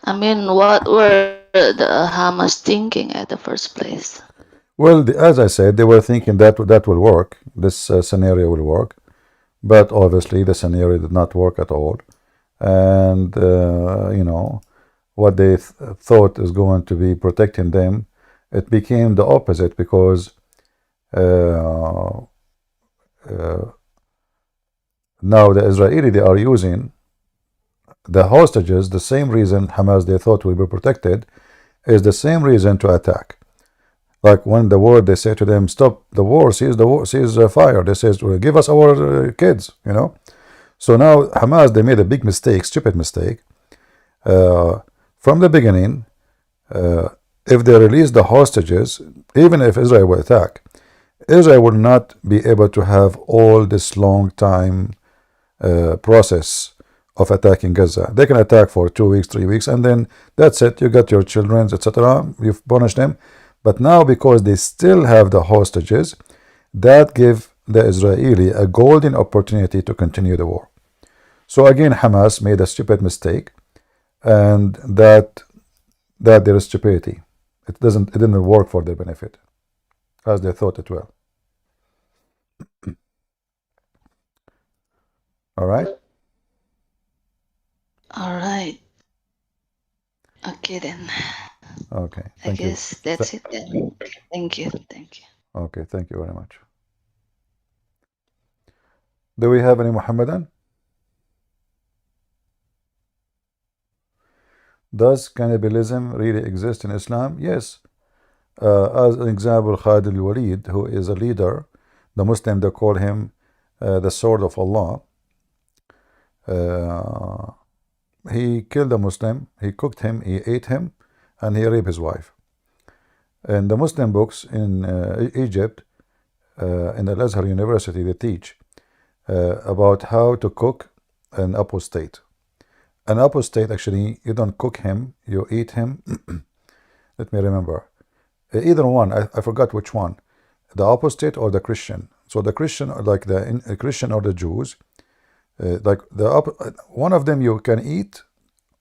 What were the Hamas thinking at the first place? Well, as I said, they were thinking that will work. This scenario will work, but obviously the scenario did not work at all. And what they thought is going to be protecting them, it became the opposite, because now the Israeli, they are using the hostages. The same reason Hamas, they thought will be protected, is the same reason to attack. Like when the war, they say to them, stop the war, cease fire. They say, give us our kids, So now Hamas, they made a big mistake, stupid mistake. From the beginning, if they release the hostages, even if Israel will attack, Israel will not be able to have all this long time process of attacking Gaza. They can attack for 2 weeks, 3 weeks, and then that's it. You got your children, etc. You've punished them. But now, because they still have the hostages, that give the Israeli a golden opportunity to continue the war. So again, Hamas made a stupid mistake, and that their stupidity. It didn't work for their benefit, as they thought it will. All right. All right. Okay then. Okay. I Thank you. guess that's it then. Thank you. Thank you. Okay. Thank you very much. Do we have any Muhammadan? Does cannibalism really exist in Islam? Yes. As an example, Khalid al-Walid, who is a leader, the Muslim, they call him the sword of Allah. He killed a Muslim, he cooked him, he ate him, and he raped his wife. In the Muslim books in Egypt, in Al-Azhar University, they teach about how to cook an apostate. An apostate, actually, you don't cook him, you eat him. Let me remember. Either one, I forgot which one. The apostate or the Christian. So the Christian, like the Christian or the Jews, like one of them you can eat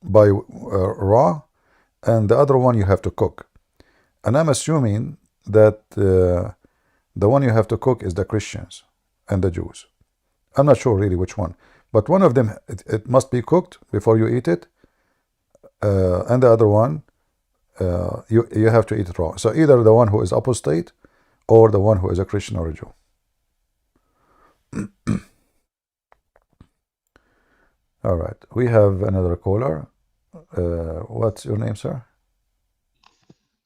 by raw, and the other one you have to cook. And I'm assuming that the one you have to cook is the Christians and the Jews. I'm not sure really which one, but one of them it must be cooked before you eat it, and the other one you have to eat it raw. So either the one who is apostate or the one who is a Christian or a Jew. All right, we have another caller. What's your name, sir?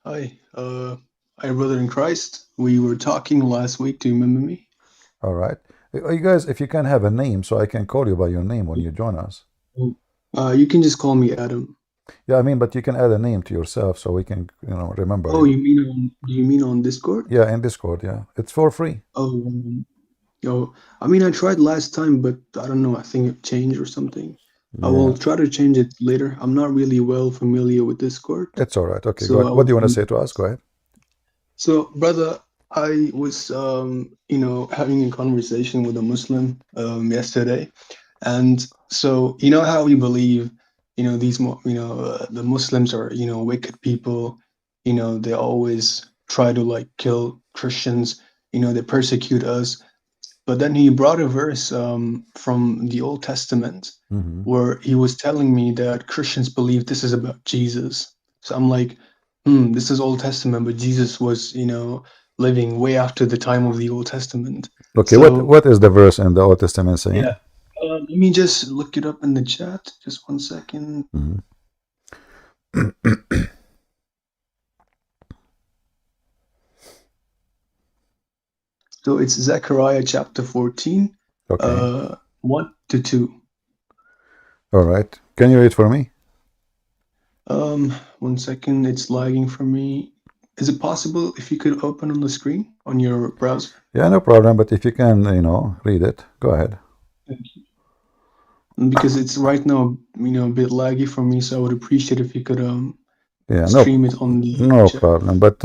Hi, hi, brother in Christ. We were talking last week. Do you remember me? All right. You guys, if you can have a name so I can call you by your name when you join us. You can just call me Adam. Yeah, I mean, but you can add a name to yourself so we can, remember. Oh, do you mean on Discord? Yeah, in Discord, yeah. It's for free. Oh, I mean, I tried last time, but I don't know. I think it changed or something. Yeah. I will try to change it later. I'm not really well familiar with Discord. It's all right. Okay, So go ahead. What do you want to say to us? Go ahead. So, brother, I was, having a conversation with a Muslim yesterday, and so how we believe, the Muslims are, wicked people. They always try to kill Christians. They persecute us. But then he brought a verse from the Old Testament where he was telling me that Christians believe this is about Jesus. So I'm like, this is Old Testament, but Jesus was, living way after the time of the Old Testament. Okay, So, what is the verse in the Old Testament saying? yeah. Let me just look it up in the chat. Just 1 second. So it's Zechariah chapter 14, Okay. 1 to 2. All right. Can you read for me? 1 second, it's lagging for me. Is it possible if you could open on the screen on your browser? Yeah, no problem. But if you can, read it, go ahead. Thank you. Because it's right now, a bit laggy for me, so I would appreciate if you could stream it on the chat. Problem. But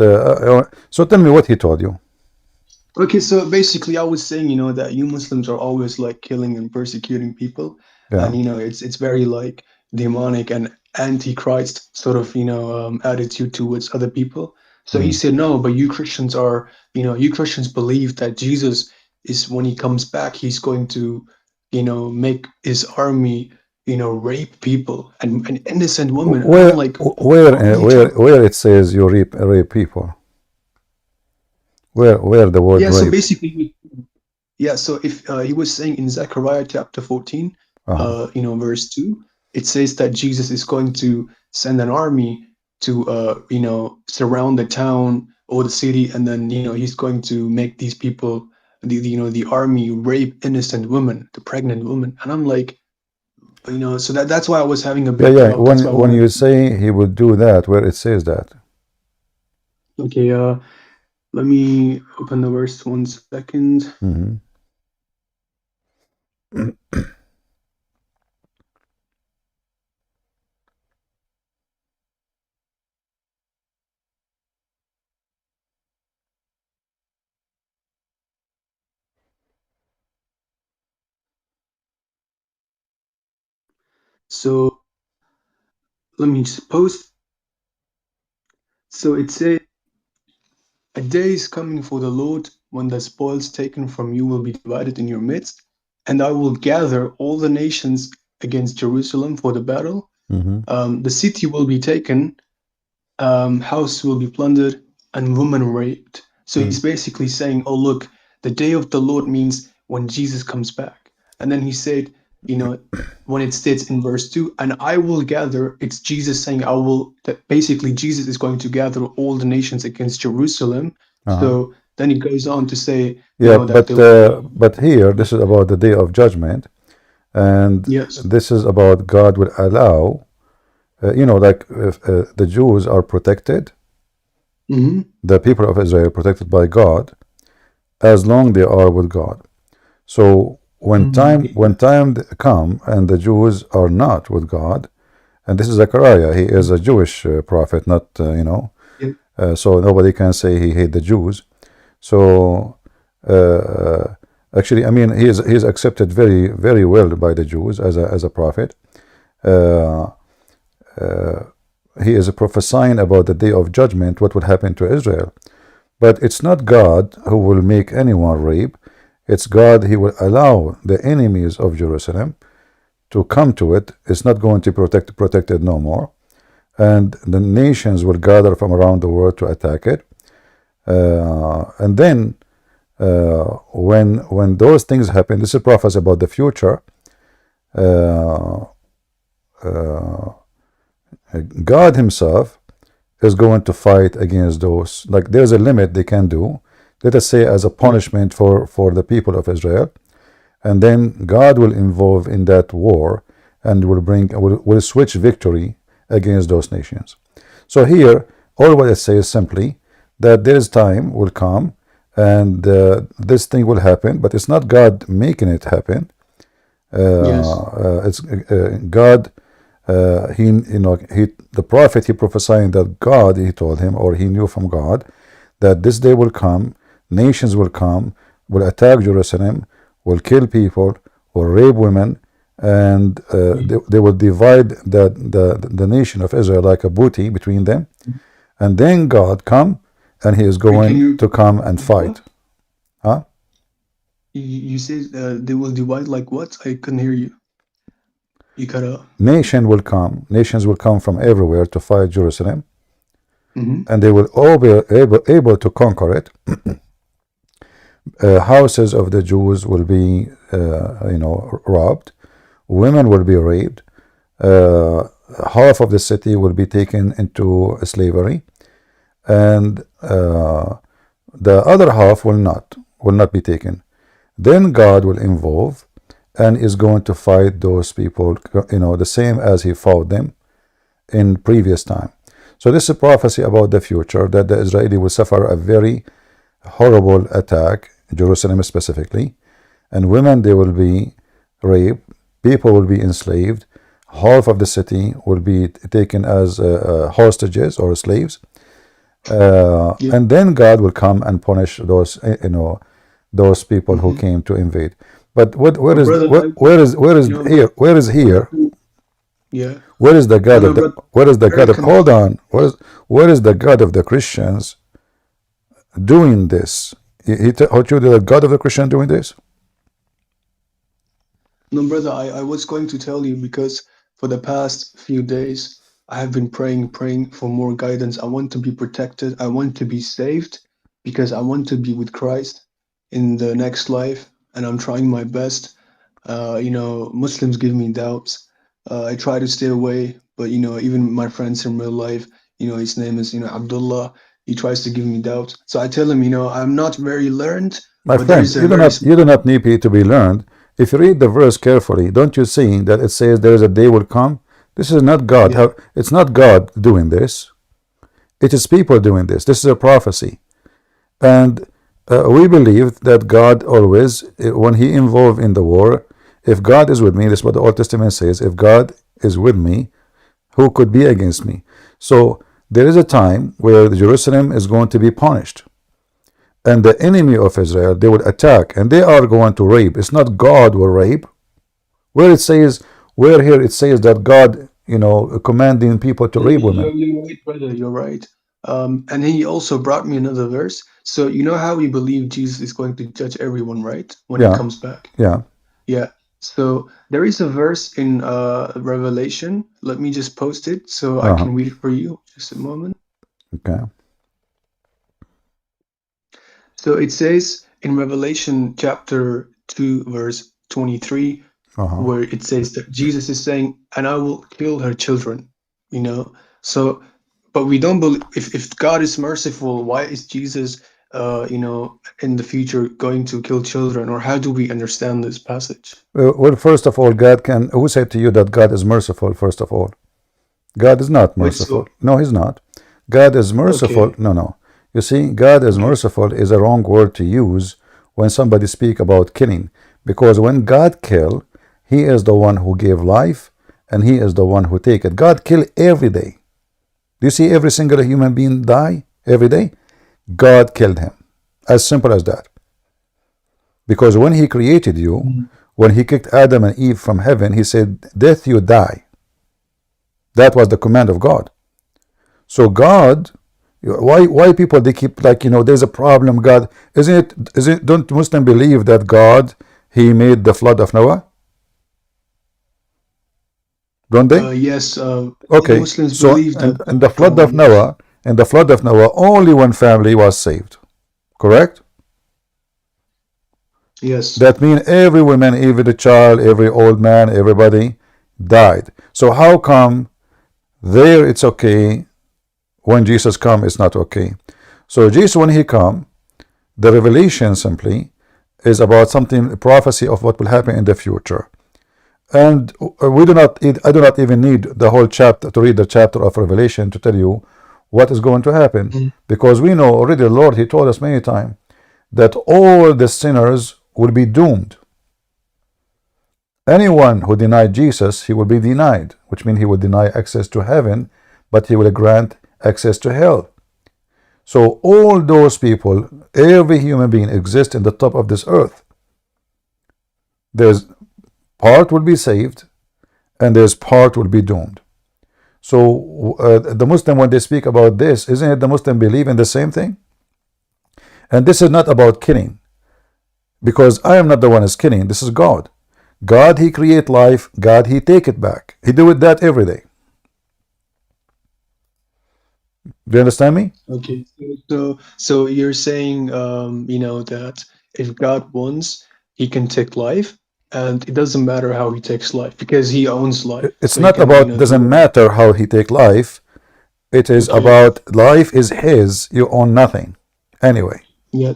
so tell me what he told you. Okay, so basically, I was saying, that you Muslims are always killing and persecuting people, Yeah. and it's very demonic and antichrist sort of attitude towards other people. So he said, no, but you Christians are, you Christians believe that Jesus is, when he comes back, he's going to, make his army, rape people and innocent women. And Where I'm like, where it says you rape people? Where the word yeah, rape? so basically, yeah, so if he was saying in Zechariah chapter 14, verse 2, it says that Jesus is going to send an army to, surround the town or the city, and then, he's going to make these people, the army rape innocent women, the pregnant women. And I'm like, so that's why I was having a bit. Yeah. When you say he would do that, where it says that? Okay, Let me open the verse 1 second. Mhm. So let me just post. So it says, a day is coming for the Lord when the spoils taken from you will be divided in your midst, and I will gather all the nations against Jerusalem for the battle. Mhm. The city will be taken, house will be plundered, and women raped. So he's basically saying, oh, look, the day of the Lord means when Jesus comes back. And then he said, you know, when it states in verse 2, and I will gather, it's Jesus saying, I will, that basically Jesus is going to gather all the nations against Jerusalem. So then he goes on to say, Yeah, that there will be, but here this is about the day of judgment, and yes. this is about God will allow, like if, the Jews are protected, Hmm. the people of Israel are protected by God as long they are with God. So when time come and the Jews are not with God, and this is Zechariah, he is a Jewish prophet, not so nobody can say he hate the Jews. So actually, I mean, he is accepted very very well by the Jews as a prophet. Uh, he is prophesying about the day of judgment, what will happen to Israel. But it's not God who will make anyone rape. It's God, he will allow the enemies of Jerusalem to come to it. It's not going to protected no more. And the nations will gather from around the world to attack it. And then when those things happen, this is prophecy about the future. God himself is going to fight against those. Like there's a limit they can do, let us say as a punishment for the people of Israel, and then God will involve in that war and will switch victory against those nations. So here all what it says simply that there is time will come and this thing will happen, but it's not God making it happen. Yes. It's God. The prophet, he prophesying that God, he told him, or he knew from God, that this day will come, nations will come, will attack Jerusalem, will kill people, will rape women, and they will divide the nation of Israel like a booty between them. And then God come, and he is going to come and fight. Huh? You said they will divide like what? I couldn't hear you. You cut out. Nations will come from everywhere to fight Jerusalem, Mm-hmm. and they will all be able to conquer it. Houses of the Jews will be, robbed. Women will be raped. Half of the city will be taken into slavery, and the other half will not be taken. Then God will involve and is going to fight those people, the same as he fought them in previous time. So this is a prophecy about the future, that the Israeli will suffer a very horrible attack, Jerusalem specifically, and women, they will be raped, people will be enslaved, half of the city will be taken as hostages or slaves, and then God will come and punish those people who came to invade. But where is here? Yeah. Where is the God of hold on? Where is the God of the Christians doing this? He told you the God of the Christian doing this? No, brother, I was going to tell you because for the past few days I have been praying for more guidance. I want to be protected. I want to be saved because I want to be with Christ in the next life, and I'm trying my best. Muslims give me doubts. I try to stay away, but even my friends in real life, his name is Abdullah. He tries to give me doubts. So I tell him, I'm not very learned, My but there friend, is a you very do not need to be learned. If you read the verse carefully, don't you see that it says there is a day will come? This is not God. Yeah. It's not God doing this. It is people doing this. This is a prophecy. And we believe that God always, when he involved in the war, if God is with me, this is what the Old Testament says, if God is with me, who could be against me? So there is a time where Jerusalem is going to be punished. And the enemy of Israel, they would attack, and they are going to rape. It's not God will rape. Where it says, where here it says that God, commanding people to rape women. You're right, brother. You're right. And he also brought me another verse. So you know how we believe Jesus is going to judge everyone, right? When he Yeah. comes back. Yeah. Yeah. So there is a verse in Revelation. Let me just post it so I can read it for you. Just a moment. Okay. So it says in Revelation chapter 2, verse 23, where it says that Jesus is saying, and I will kill her children, So, but we don't believe, if God is merciful, why is Jesus, in the future going to kill children? Or how do we understand this passage? Well, first of all, who said to you that God is merciful, first of all? God is not merciful. No, he's not. God is merciful. Okay. No. You see, God is merciful is a wrong word to use when somebody speak about killing. Because when God kill, he is the one who gave life, and he is the one who take it. God kill every day. Do you see every single human being die every day? God killed him. As simple as that. Because when he created you, when he kicked Adam and Eve from heaven, he said, death you die. That was the command of God. So God, why people, they keep there's a problem, God, don't Muslims believe that God, he made the flood of Noah? Don't they? Yes. Okay, Muslims so believe that. in the flood of Noah, only one family was saved. Correct? Yes. That means every woman, every the child, every old man, everybody died. So how come there it's okay, when Jesus come it's not okay? So Jesus, when he come, the revelation simply is about something, a prophecy of what will happen in the future. And I do not even need the whole chapter to read the chapter of Revelation to tell you what is going to happen, because we know already the Lord, he told us many times that all the sinners will be doomed. Anyone who denied Jesus, he will be denied, which means he will deny access to heaven, but he will grant access to hell. So all those people, every human being exists in the top of this earth. There's part will be saved, and there's part will be doomed. So the Muslim, when they speak about this, isn't it the Muslim believe in the same thing? And this is not about killing, because I am not the one who's killing. This is God. God, he create life. God, he take it back. He do it that every day. Do you understand me? Okay. So you're saying, that if God wants, he can take life, and it doesn't matter how he takes life because he owns life. It's So not he can, about, doesn't matter how he take life. It is about life is his. You own nothing. Anyway. Yeah.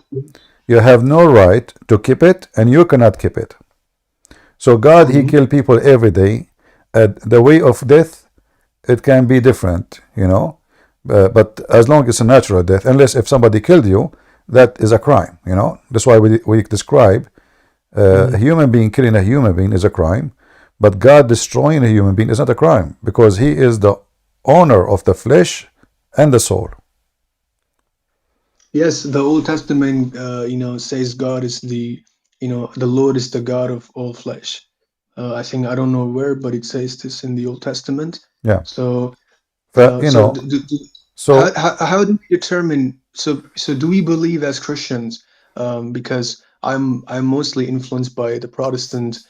You have no right to keep it, and you cannot keep it. So God, he kill people every day. The way of death, it can be different, but as long as it's a natural death, unless if somebody killed you, that is a crime, That's why we describe a human being killing a human being is a crime, but God destroying a human being is not a crime, because he is the owner of the flesh and the soul. Yes, the Old Testament, says God is the Lord is the God of all flesh. I think, I don't know where, but it says this in the Old Testament. Yeah. So, But, how do we determine? So do we believe as Christians? Because I'm mostly influenced by the Protestant,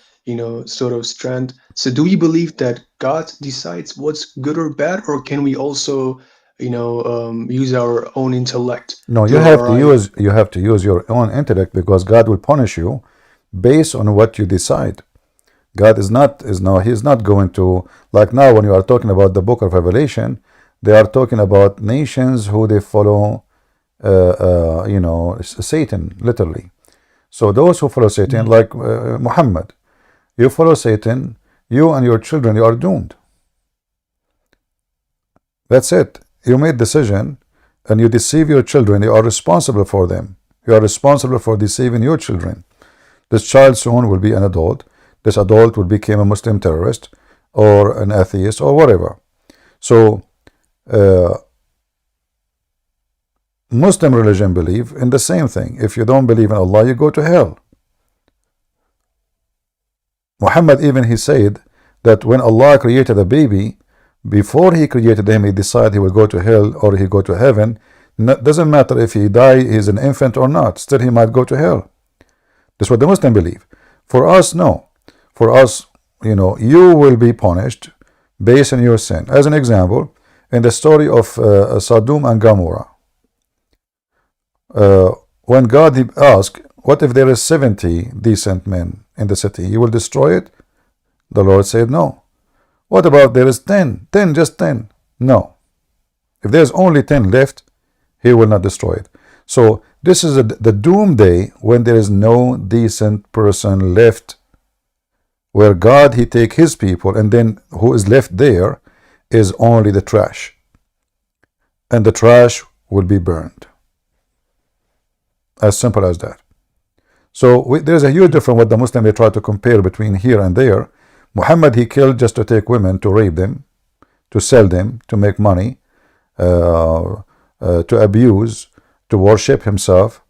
sort of strand. So do we believe that God decides what's good or bad, or can we also use our own intellect? No, you have to use your own intellect, because God will punish you based on what you decide. God he's not going to, like now when you are talking about the book of Revelation, they are talking about nations who they follow Satan, literally. So those who follow Satan, like Muhammad, you follow Satan, you and your children, you are doomed. That's it. You made decision, and you deceive your children, you are responsible for them. You are responsible for deceiving your children. This child soon will be an adult. This adult will become a Muslim terrorist or an atheist or whatever. So Muslim religion believe in the same thing. If you don't believe in Allah, you go to hell. Muhammad even he said that when Allah created a baby, before he created him, he decided he will go to hell or he go to heaven. Doesn't matter if he die, he's an infant or not, still he might go to hell. That's what the Muslim believe. For us, no. For us, you know, you will be punished based on your sin. As an example, in the story of Sodom and Gomorrah, when God asked, what if there is 70 decent men in the city? He will destroy it? The Lord said no. What about there is 10? 10, just 10? No. If there's only 10 left, he will not destroy it. So this is the doomsday when there is no decent person left, where God he take his people, and then who is left there is only the trash, and the trash will be burned. As simple as that. So there's a huge difference what the Muslim they try to compare between here and there. Muhammad he killed just to take women, to rape them, to sell them, to make money, to abuse, to worship himself.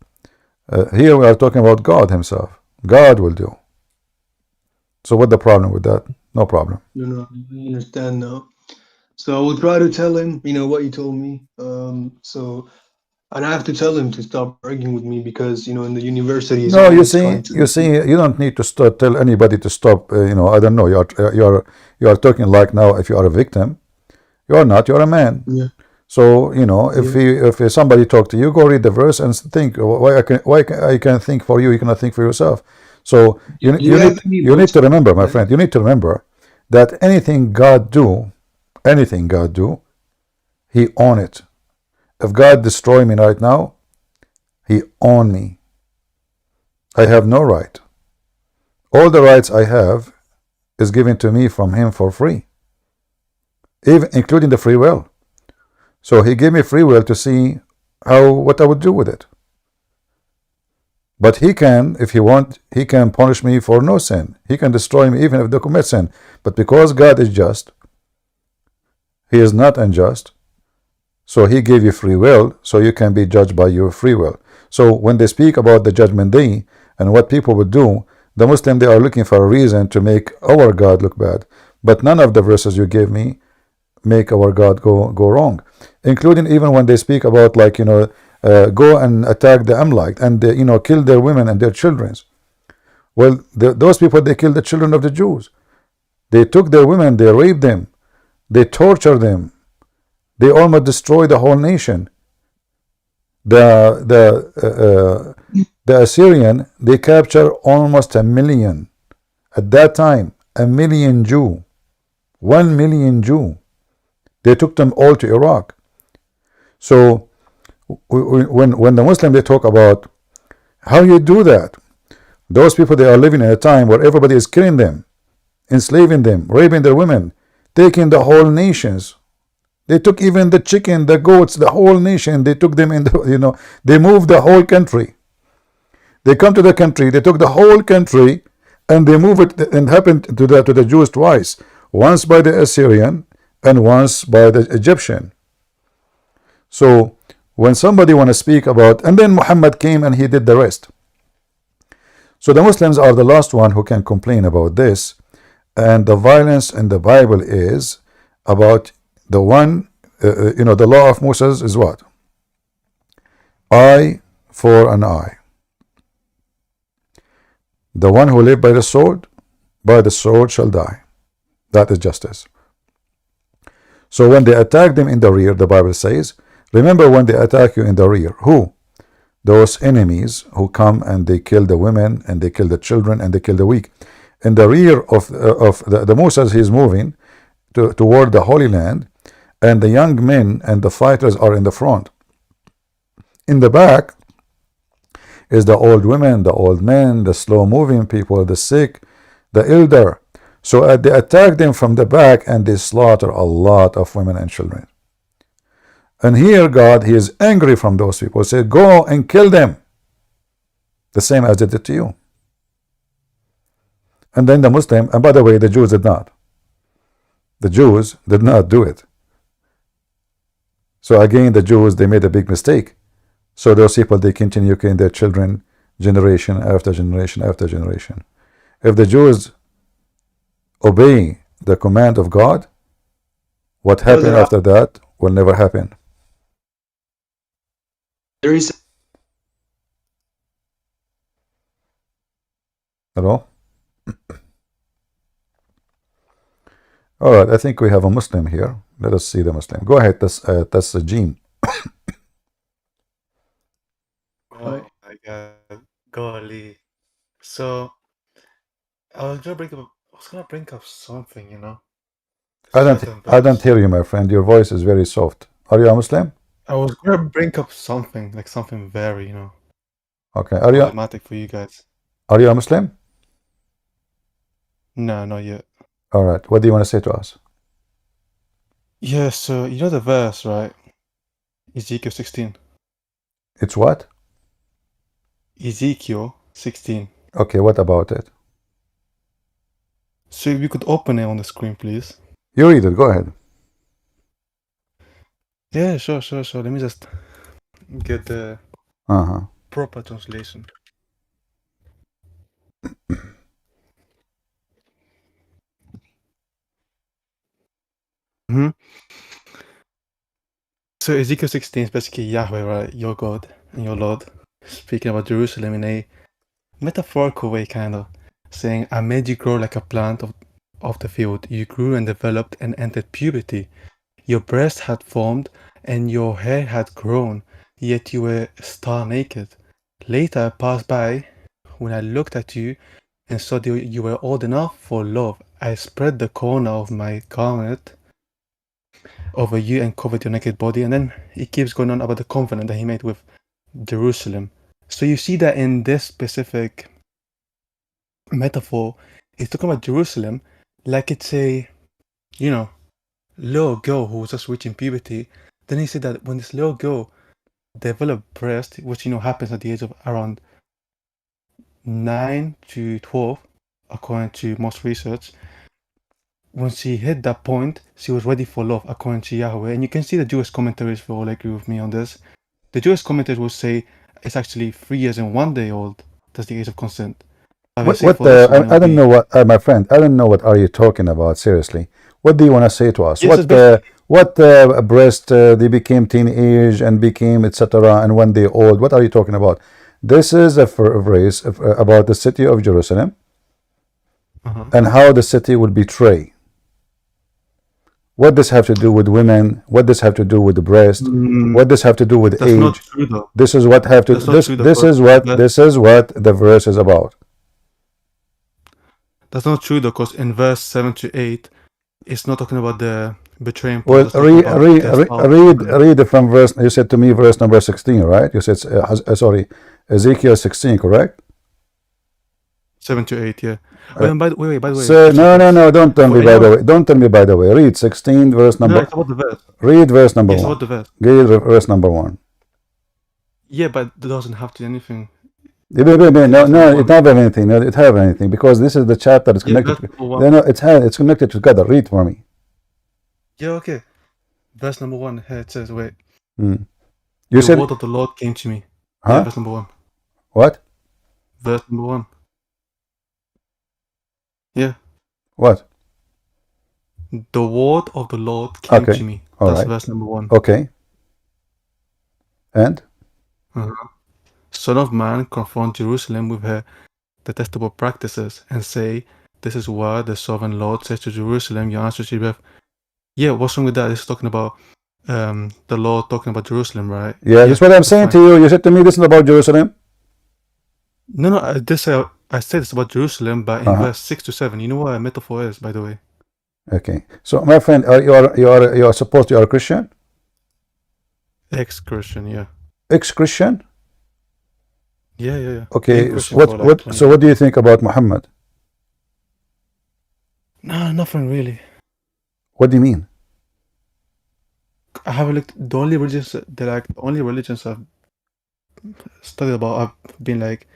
Here we are talking about God himself. God will do. So what the problem with that? No problem. No, I understand now. So I will try to tell him, you know, what you told me. And I have to tell him to stop arguing with me because, you know, in the university. No, you see, you don't need to tell anybody to stop. You know, I don't know. You are talking like now. If you are a victim, you are not. You are a man. Yeah. So you know, if somebody talk to you, go read the verse and think. Why I can think for you? You cannot think for yourself. So you need to remember, my friend. You need to remember that anything God do, He own it. If God destroy me right now, He own me. I have no right. All the rights I have is given to me from Him for free, even including the free will. So He gave me free will to see what I would do with it. But He can, if He want, He can punish me for no sin. He can destroy me even if they commit sin. But because God is just, He is not unjust. So He gave you free will, so you can be judged by your free will. So when they speak about the judgment day and what people would do, the Muslim, they are looking for a reason to make our God look bad. But none of the verses you gave me make our God go wrong. Including even when they speak about, like, you know, go and attack the Amalek and you know, kill their women and their children. Well, those people, they killed the children of the Jews. They took their women, they raped them, they tortured them. They almost destroyed the whole nation. The Assyrian, they captured almost 1 million. At that time, 1 million Jew. 1 million Jew. They took them all to Iraq. So when the Muslim they talk about how you do that, those people, they are living in a time where everybody is killing them, enslaving them, raping their women, taking the whole nations. They took even the chicken, the goats, the whole nation. They took them in the, you know, they moved the whole country. They come to the country, they took the whole country, and they move it, and happened to the Jews twice. Once by the Assyrian and once by the Egyptian. So when somebody want to speak about, and then Muhammad came and he did the rest. So the Muslims are the last one who can complain about this. And the violence in the Bible is about the one, you know, the law of Moses is what? Eye for an eye. The one who live by the sword shall die. That is justice. So when they attack them in the rear, the Bible says, remember when they attack you in the rear, who? Those enemies who come and they kill the women and they kill the children and they kill the weak. In the rear of the Moses, he is moving toward the Holy Land, and the young men and the fighters are in the front. In the back is the old women, the old men, the slow-moving people, the sick, the elder. So they attack them from the back and they slaughter a lot of women and children. And here God, he is angry from those people. He said, go and kill them. The same as they did to you. And then the Muslim, and by the way, the Jews did not. The Jews did not do it. So again, the Jews, they made a big mistake. So those people, they continue killing their children generation after generation after generation. If the Jews obey the command of God, what happened after that will never happen. There is Hello? All right, I think we have a Muslim here. Let us see the Muslim. Go ahead, that's Gene. Oh my God, golly. So I was gonna bring up something, you know. I Certain don't verse. hear you, my friend. Your voice is very soft. Are you a Muslim? I was gonna bring up something, like something very, you know, Okay. problematic for you guys. Are you a Muslim? No, not yet. All right. What do you want to say to us? Yeah, so you know the verse, right? Ezekiel 16. It's what? Ezekiel 16. Okay, what about it? So if you could open it on the screen, please. You read it. Go ahead. Yeah, sure. Let me just get the Uh-huh. proper translation. So Ezekiel 16 is basically Yahweh, right? Your God and your Lord, speaking about Jerusalem in a metaphorical way, kind of, saying, I made you grow like a plant of the field. You grew and developed and entered puberty. Your breast had formed and your hair had grown, yet you were star naked. Later I passed by when I looked at you and saw that you were old enough for love. I spread the corner of my garment over you and covered your naked body. And then he keeps going on about the covenant that he made with Jerusalem. So you see that in this specific metaphor, he's talking about Jerusalem like it's a, you know, little girl who was just reaching puberty. Then he said that when this little girl developed breast, which, you know, happens at the age of around 9 to 12, according to most research, when she hit that point, she was ready for love, according to Yahweh. And you can see the Jewish commentaries will all agree with me on this. The Jewish commentaries will say it's actually 3 years and 1 day old. That's the age of consent. I don't know what, my friend, I don't know what are you talking about, seriously. What do you want to say to us? Yes, what breast, they became teenage and became etc. and 1 day old? What are you talking about? This is a phrase about the city of Jerusalem and how the city would betray. What does have to do with women? What does have to do with the breast? What does have to do with That's age? not true, though. This is what have to. This is what the verse is about. That's not true, though, because in verse 7 to 8, it's not talking about the betraying. Well, read from verse. You said to me verse number 16, right? You said sorry, Ezekiel 16, correct? 7 to 8, yeah. By the way. So, no, don't tell me by the way. Don't tell me by the way. Read 16 verse number. No, it's about the verse. Read verse number 1. It's about the verse. Read verse number 1. Yeah, but it doesn't have to anything. No, it have anything. It have anything because this is the chapter. It's connected. It's connected together. Read for me. Yeah, okay. Verse number 1. Here it says, wait. You the said word of the Lord came to me. Huh? Yeah, verse number 1. What? Verse number 1. Yeah. What? The word of the Lord came to me. That's verse number 1. Okay. And? Son of man, confront Jerusalem with her detestable practices and say, this is what the sovereign Lord says to Jerusalem. Your answer should be, yeah, what's wrong with that? This is talking about the Lord talking about Jerusalem, right? Yeah, that's what I'm saying to you. You said to me this is about Jerusalem. No, I said it's about Jerusalem, but in verse 6 to 7, you know what a metaphor is, by the way. Okay, so my friend, you are supposed you are a Christian? Ex-Christian, yeah. Ex-Christian? Yeah. Okay, so what do you think about Muhammad? No, nothing really. What do you mean? I haven't looked. The only religions I've studied about have been like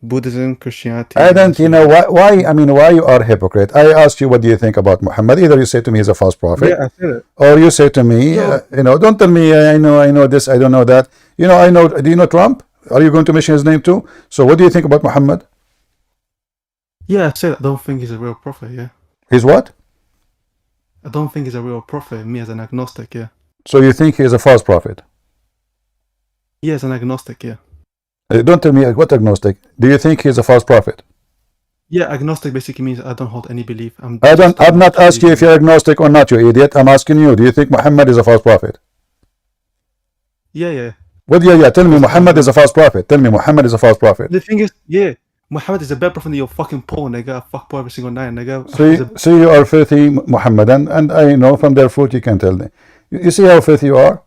Buddhism, Christianity. I and don't, you know, why, I mean, why you are a hypocrite? I asked you, what do you think about Muhammad? Either you say to me he's a false prophet, Yeah, I said it. or you say to me, No. you know, don't tell me, I know this, I don't know that. You know, I know, do you know Trump? Are you going to mention his name too? So what do you think about Muhammad? Yeah, I said I don't think he's a real prophet. Yeah, He's what? I don't think he's a real prophet. Me as an agnostic. Yeah. So you think he is a false prophet? Yeah, as an agnostic. Yeah. Don't tell me what agnostic. Do you think he's a false prophet? Yeah, agnostic basically means I don't hold any belief. I'm not asking you if you're agnostic or not, you idiot. I'm asking you, do you think Muhammad is a false prophet? Yeah. What? Yeah. Tell me Muhammad is a false prophet. Tell me Muhammad is a false prophet. The thing is, yeah, Muhammad is a better prophet than your fucking Paul, nigga. I fuck Paul every single night, nigga. See, you are filthy, Muhammadan, and I know from their fruit you can tell me. You see how filthy you are?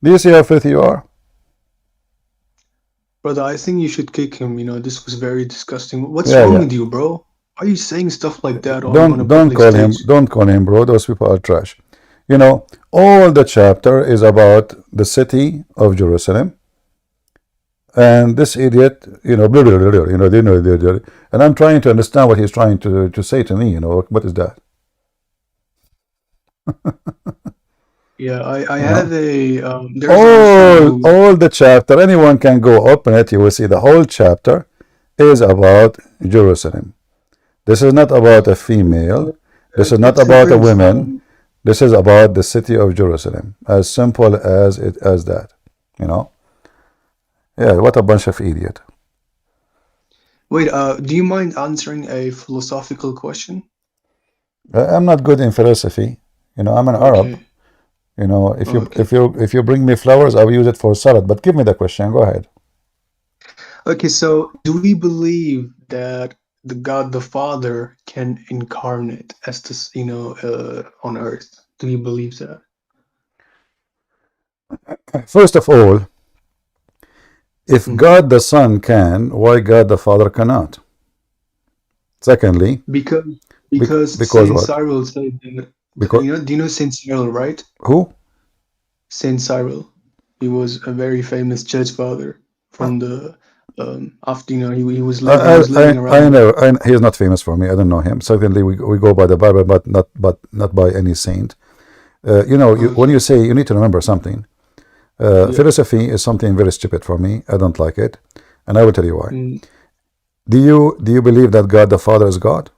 Do you see how filthy you are? Brother, I think you should kick him. You know, this was very disgusting. What's wrong with you, bro? Why are you saying stuff like that on a Don't public call stage? him. Don't call him, bro. Those people are trash. You know, all the chapter is about the city of Jerusalem, and this idiot, you know, blah, blah, blah, blah, you know, and I'm trying to understand what he's trying to say to me. You know, what is that? Yeah, I had a all the chapter. Anyone can go open it. You will see the whole chapter is about Jerusalem. This is not about a female. This is not about a woman. This is about the city of Jerusalem. As simple as that. You know. Yeah. What a bunch of idiot. Wait. Do you mind answering a philosophical question? I'm not good in philosophy. You know, I'm an Arab. You know, if you bring me flowers, I will use it for salad. But give me the question. Go ahead. Okay, so do we believe that the God the Father can incarnate as this, you know, on earth? Do you believe that? First of all, if God the Son can, why God the Father cannot? Secondly, because Saint what? Cyril said that. Because, you know, do you know Saint Cyril, right? Who? Saint Cyril. He was a very famous church father from the after, you know, he was living around. I know he is not famous for me. I don't know him. Certainly, we go by the Bible, but not by any saint. You know, when you say, you need to remember something. Philosophy is something very stupid for me. I don't like it, and I will tell you why. Do you believe that God the Father is God?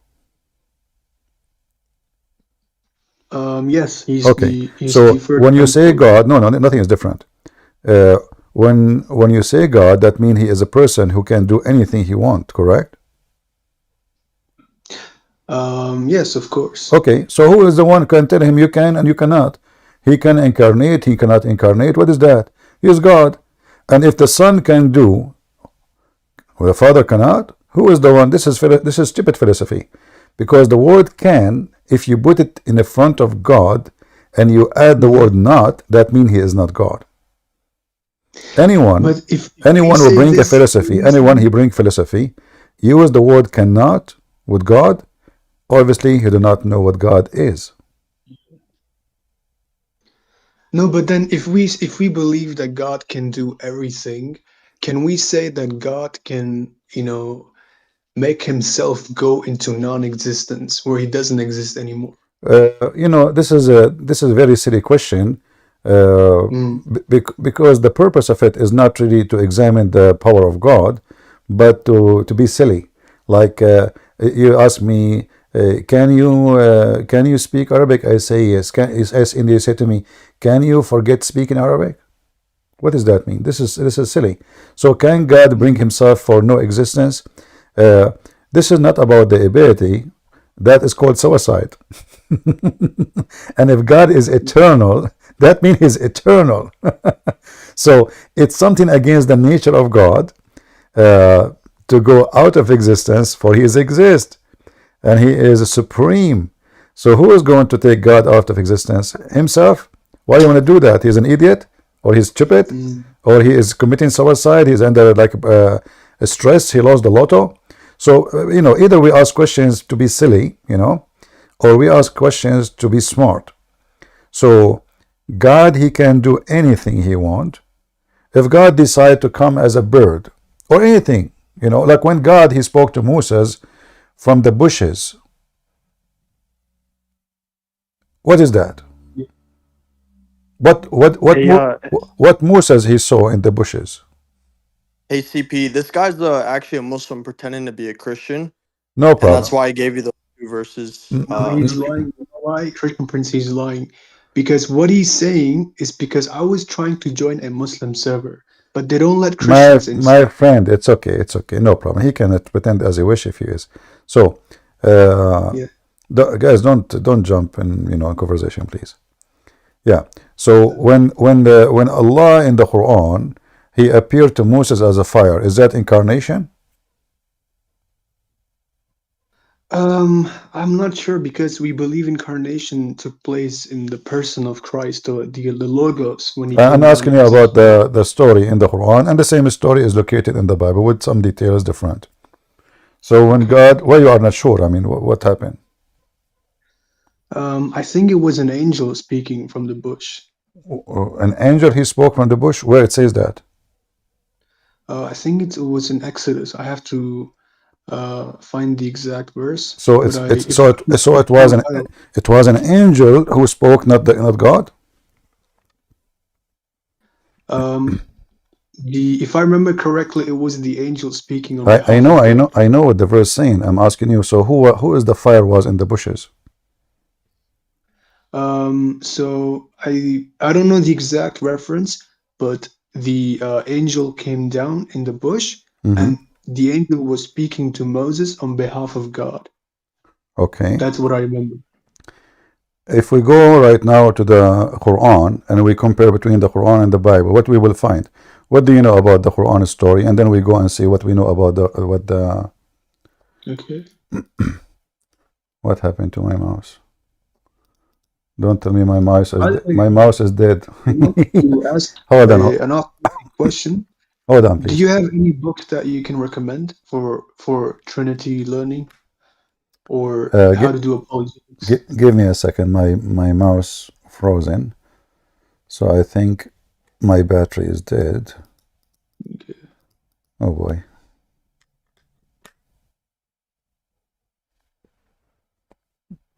Yes, he's okay. He's so deferred when you from say God, no, nothing is different. When you say God, that means he is a person who can do anything he wants, correct? Yes, of course. Okay, so who is the one who can tell him you can and you cannot? He can incarnate, he cannot incarnate. What is that? He is God. And if the Son can do what the Father cannot, who is the one? This is stupid philosophy. Because the word can, if you put it in the front of God and you add the word not, that means he is not God. Anyone will bring a philosophy, anyone he bring philosophy, use the word cannot with God, obviously he do not know what God is. No, but then if we believe that God can do everything, can we say that God can, you know, make himself go into non-existence where he doesn't exist anymore? You know, this is a very silly question. Because the purpose of it is not really to examine the power of God, but to be silly. Like you ask me, can you speak Arabic? I say yes. And you say to me, can you forget speaking Arabic? What does that mean? This is silly. So can God bring himself for no existence? This is not about the ability. That is called suicide. And if God is eternal, that means he's eternal. So it's something against the nature of God to go out of existence, for he exists and he is supreme. So who is going to take God out of existence? Himself. Why do you want to do that? He's an idiot, or he's stupid, or he is committing suicide, he's under like stress, he lost the lotto. So you know, either we ask questions to be silly, you know, or we ask questions to be smart. So God, he can do anything he wants. If God decide to come as a bird or anything, like when God, he spoke to Moses from the bushes. What is that? What Moses he saw in the bushes? Hey, CP, this guy's actually a Muslim pretending to be a Christian, No and that's problem. why I gave you the 2 verses. He's lying. You know why? Christian Prince, he's lying. Because what he's saying is because I was trying to join a Muslim server, but they don't let Christians in. My friend, it's okay, no problem. He can pretend as he wish if he is. So, guys, don't jump in conversation, please. Yeah. So when Allah in the Quran, he appeared to Moses as a fire, is that incarnation? I'm not sure because we believe incarnation took place in the person of Christ, or the Logos. When he I'm asking you about the story in the Quran, and the same story is located in the Bible with some details different. So when God, well, you are not sure. I mean, what happened? I think it was an angel speaking from the bush. An angel he spoke from the bush? Where it says that? I think it was in Exodus. I have to find the exact verse. So it was an angel who spoke, not God. If I remember correctly, it was the angel speaking on I know what the verse saying. I'm asking you. So who is the fire was in the bushes? So I don't know the exact reference, but the angel came down in the bush, and the angel was speaking to Moses on behalf of God. Okay. That's what I remember. If we go right now to the Quran and we compare between the Quran and the Bible, what we will find? What do you know about the Quran story? And then we go and see what we know about the. Okay. What happened to my mouse? Don't tell me my mouse is dead. To ask Hold on. An question. Hold on, please. Do you have any books that you can recommend for Trinity learning, or how to do apologetics? Give me a second. My mouse frozen, so I think my battery is dead. Okay. Oh boy.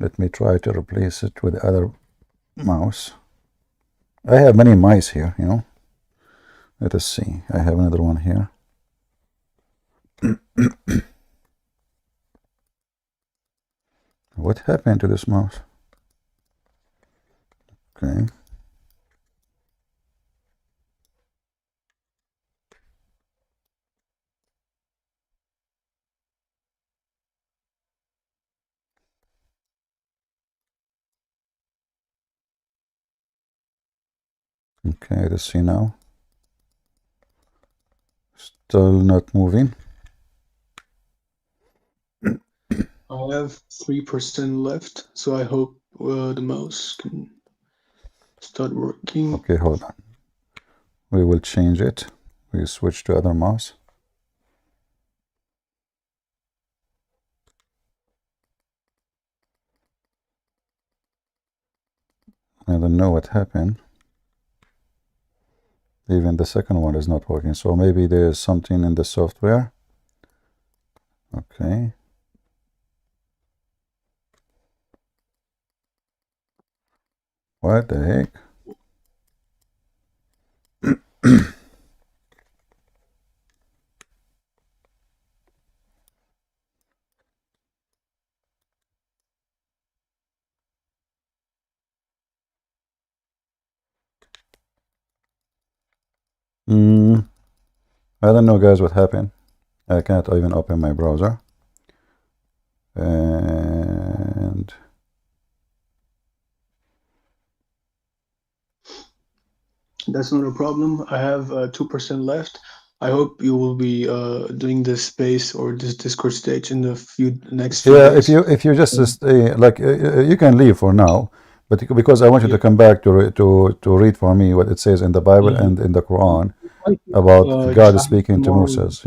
Let me try to replace it with the other mouse. I have many mice here, Let us see. I have another one here. What happened to this mouse? Okay. Okay, let's see now. Still not moving. I have 3% left, so I hope the mouse can start working. Okay, hold on. We will change it. We switch to other mouse. I don't know what happened. Even the second one is not working. So maybe there is something in the software. Okay. What the heck? I don't know, guys, what happened. I can't even open my browser. And that's not a problem. I have 2% left. I hope you will be doing this space or this Discord stage in the next few days. If you just stay, like you can leave for now, but because I want you to come back to read for me what it says in the Bible and in the Quran about God speaking to Moses,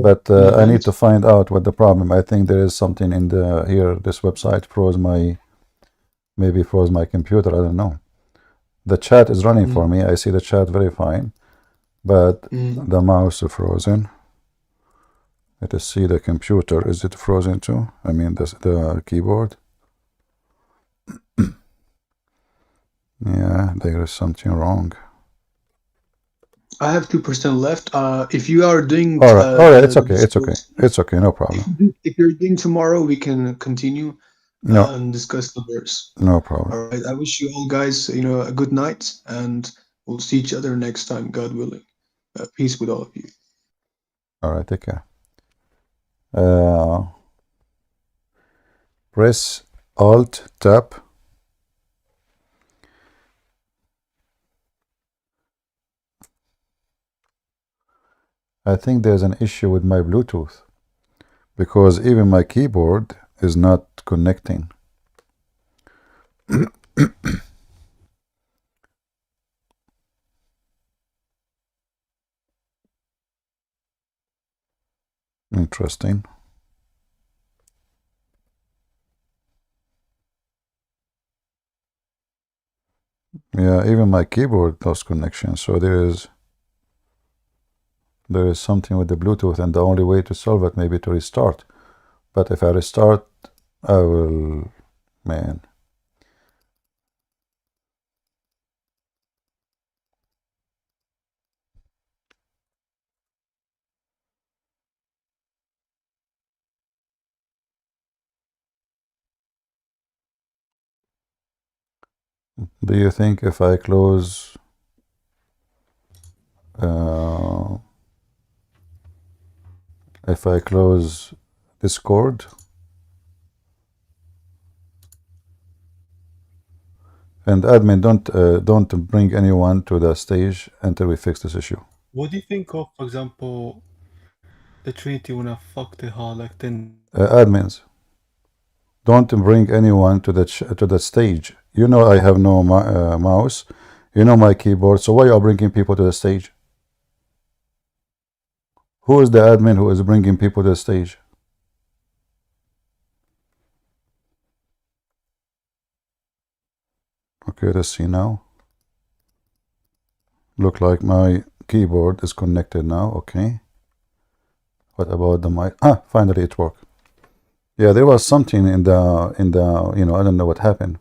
But I need to find out what the problem. I think there is something in here. This website maybe froze my computer. I don't know. The chat is running for me. I see the chat very fine, but the mouse is frozen. Let us see the computer. Is it frozen too? I mean the keyboard. Yeah, there is something wrong. I have 2% left. If you are doing All right, it's okay. Discord, It's okay, no problem. if you're doing tomorrow, we can continue No, and discuss the verse. no problem. All right. I wish you all guys, a good night, and we'll see each other next time, God willing. Peace with all of you. All right, take care. Press Alt Tab. I think there's an issue with my Bluetooth because even my keyboard is not connecting. Interesting. Yeah, even my keyboard lost connection, so there is something with the Bluetooth, and the only way to solve it maybe to restart. But if I restart, I will, man. Do you think if I close Discord, and admin, don't bring anyone to the stage until we fix this issue. What do you think of, for example, the Trinity wanna fuck the hall like then? Admins, don't bring anyone to the stage. You know I have no mouse. You know my keyboard. So why are you bringing people to the stage? Who is the admin who is bringing people to the stage? Okay, let's see now. Look like my keyboard is connected now. Okay. What about the mic? Finally it worked. Yeah, there was something in the I don't know what happened.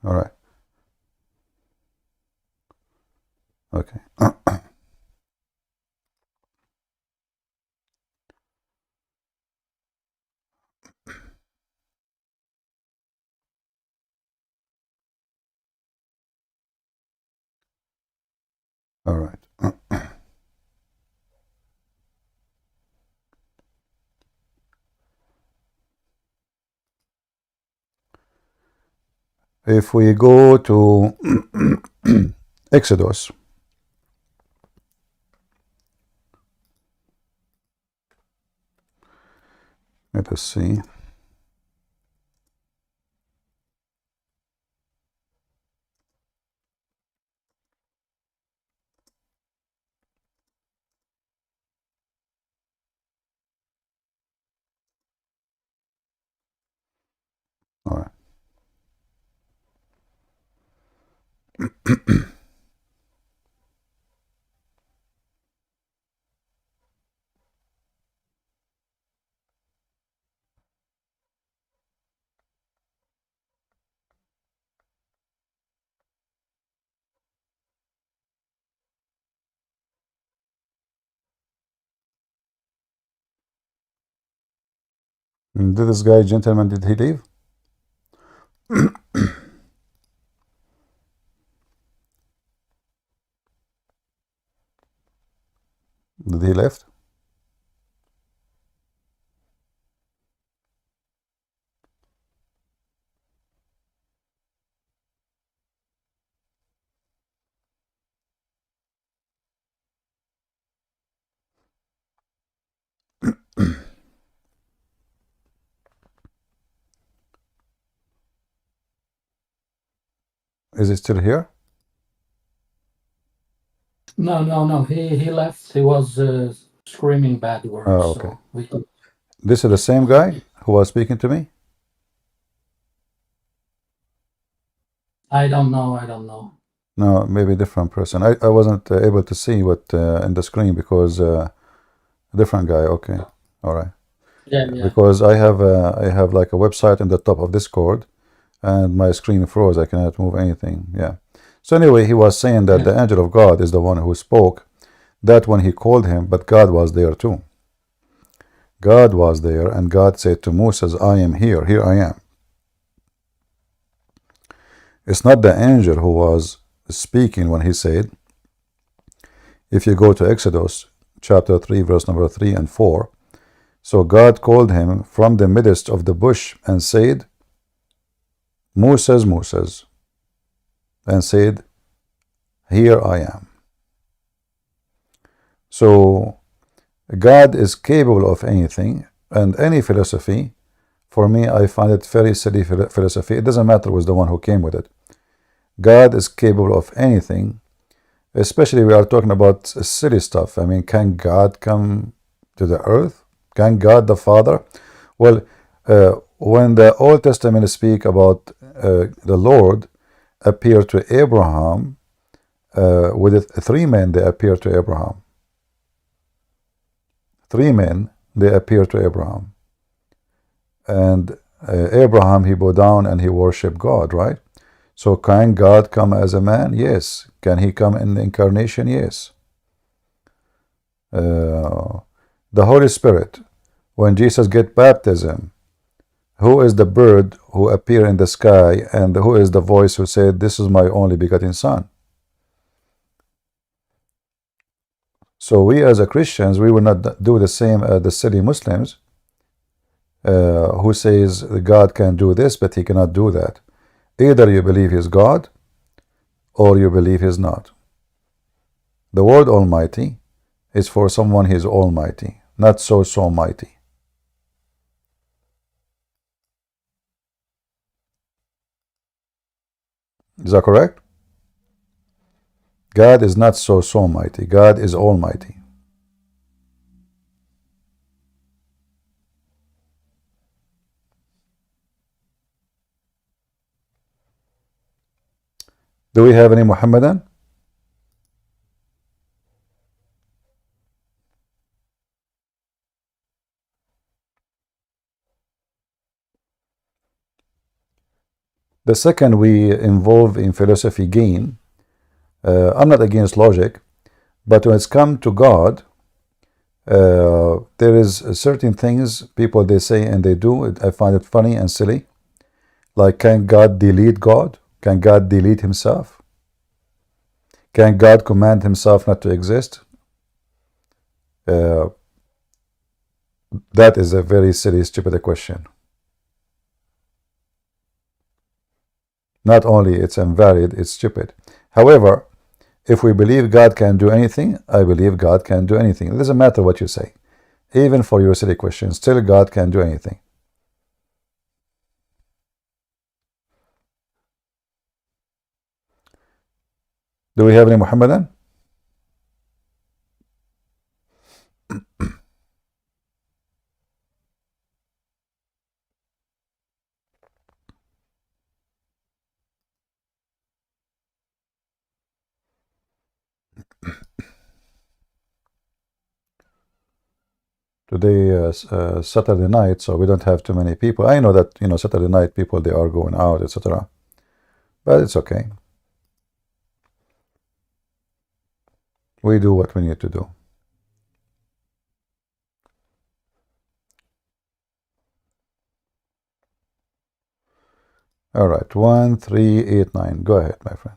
All right. Okay. All right. If we go to Exodus, let us see. All right. Did this guy, gentleman, did he leave? Did he left? Is he still here? No. He left. He was screaming bad words. Oh, okay. So we could... This is the same guy who was speaking to me? I don't know. No, maybe different person. I wasn't able to see what in the screen because different guy. Okay, all right. Yeah. Because I have like a website in the top of Discord, and my screen froze. I cannot move anything. Yeah. So anyway, he was saying that the angel of God is the one who spoke that when he called him, but God was there too. God was there, and God said to Moses, I am here. Here I am. It's not the angel who was speaking when he said, if you go to Exodus chapter 3, verse number 3 and 4, so God called him from the midst of the bush and said, Moses, Moses, and said, here I am. So God is capable of anything, and any philosophy, for me, I find it very silly philosophy. It doesn't matter who was the one who came with it. God is capable of anything, especially we are talking about silly stuff. I mean, can God come to the earth? Can God the Father? Well, when the Old Testament speak about the Lord appear to Abraham, with it, 3 men, they appear to Abraham. 3 men, they appear to Abraham. And Abraham, he bowed down and he worshiped God, right? So can God come as a man? Yes. Can he come in the incarnation? Yes. The Holy Spirit, when Jesus get baptism, who is the bird who appeared in the sky, and who is the voice who said, this is my only begotten Son? So we as a Christians, we will not do the same as the silly Muslims who says God can do this, but he cannot do that. Either you believe he's God, or you believe he's not. The word Almighty is for someone he's almighty, not so mighty. Is that correct? God is not so mighty. God is almighty. Do we have any Muhammadan? The second we involve in philosophy gain, I'm not against logic, but when it's come to God, there is certain things people they say and they do. I find it funny and silly. Like, can God delete God? Can God delete himself? Can God command himself not to exist? That is a very silly, stupid question. Not only it's invalid, it's stupid. However, if we believe God can do anything, I believe God can do anything. It doesn't matter what you say. Even for your silly question, still God can do anything. Do we have any Muhammadan? Today Saturday night, so we don't have too many people. I know that Saturday night people they are going out, etc. But it's okay. We do what we need to do. All right, 1389. Go ahead, my friend.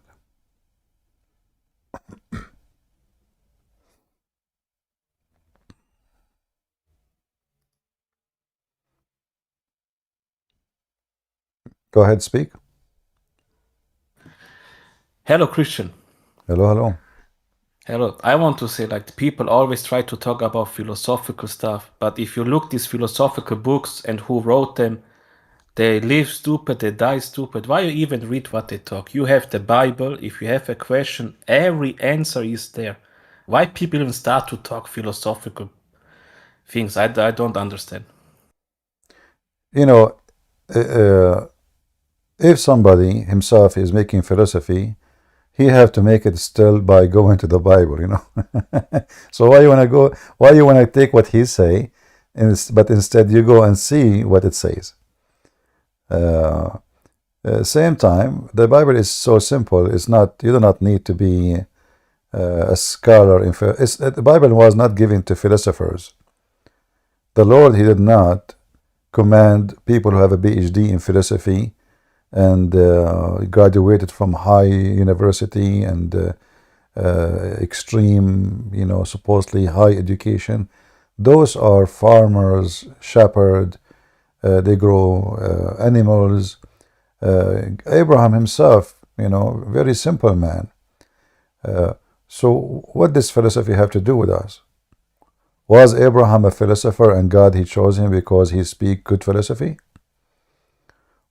Go ahead, speak. Hello, Christian. Hello, hello. Hello. I want to say, like, people always try to talk about philosophical stuff, but if you look these philosophical books and who wrote them, they live stupid, they die stupid. Why you even read what they talk? You have the Bible. If you have a question, every answer is there. Why people even start to talk philosophical things? I don't understand. if somebody himself is making philosophy, he have to make it still by going to the Bible, you know. So why you wanna go? Why you wanna take what he say, but instead you go and see what it says. Same time, the Bible is so simple. It's not. You do not need to be a scholar. The Bible was not given to philosophers. The Lord, He did not command people who have a PhD in philosophy and graduated from high university and extreme, you know, supposedly high education. Those are farmers, shepherds. They grow animals. Abraham himself, you know, very simple man. So what does philosophy have to do with us? Was Abraham a philosopher and God, He chose him because he speak good philosophy?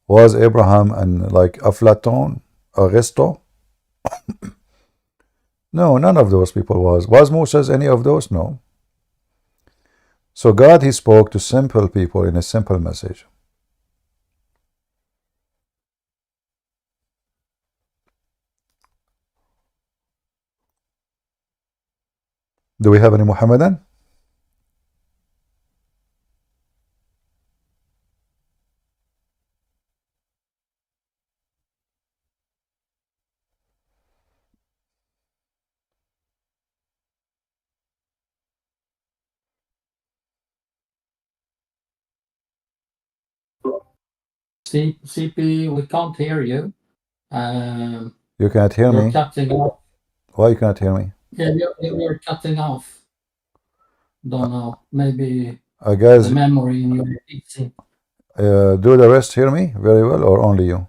Was Abraham and like Aflaton, Aristo? No, none of those people was. Was Moses any of those? No. So God, He spoke to simple people in a simple message. Do we have any Muhammadan? CP, we can't hear you. You can't hear You're me? cutting off. Why you can't hear me? Yeah, you're cutting off. Don't know. Maybe Guys, the memory in your PC. do the rest hear me very well or only you?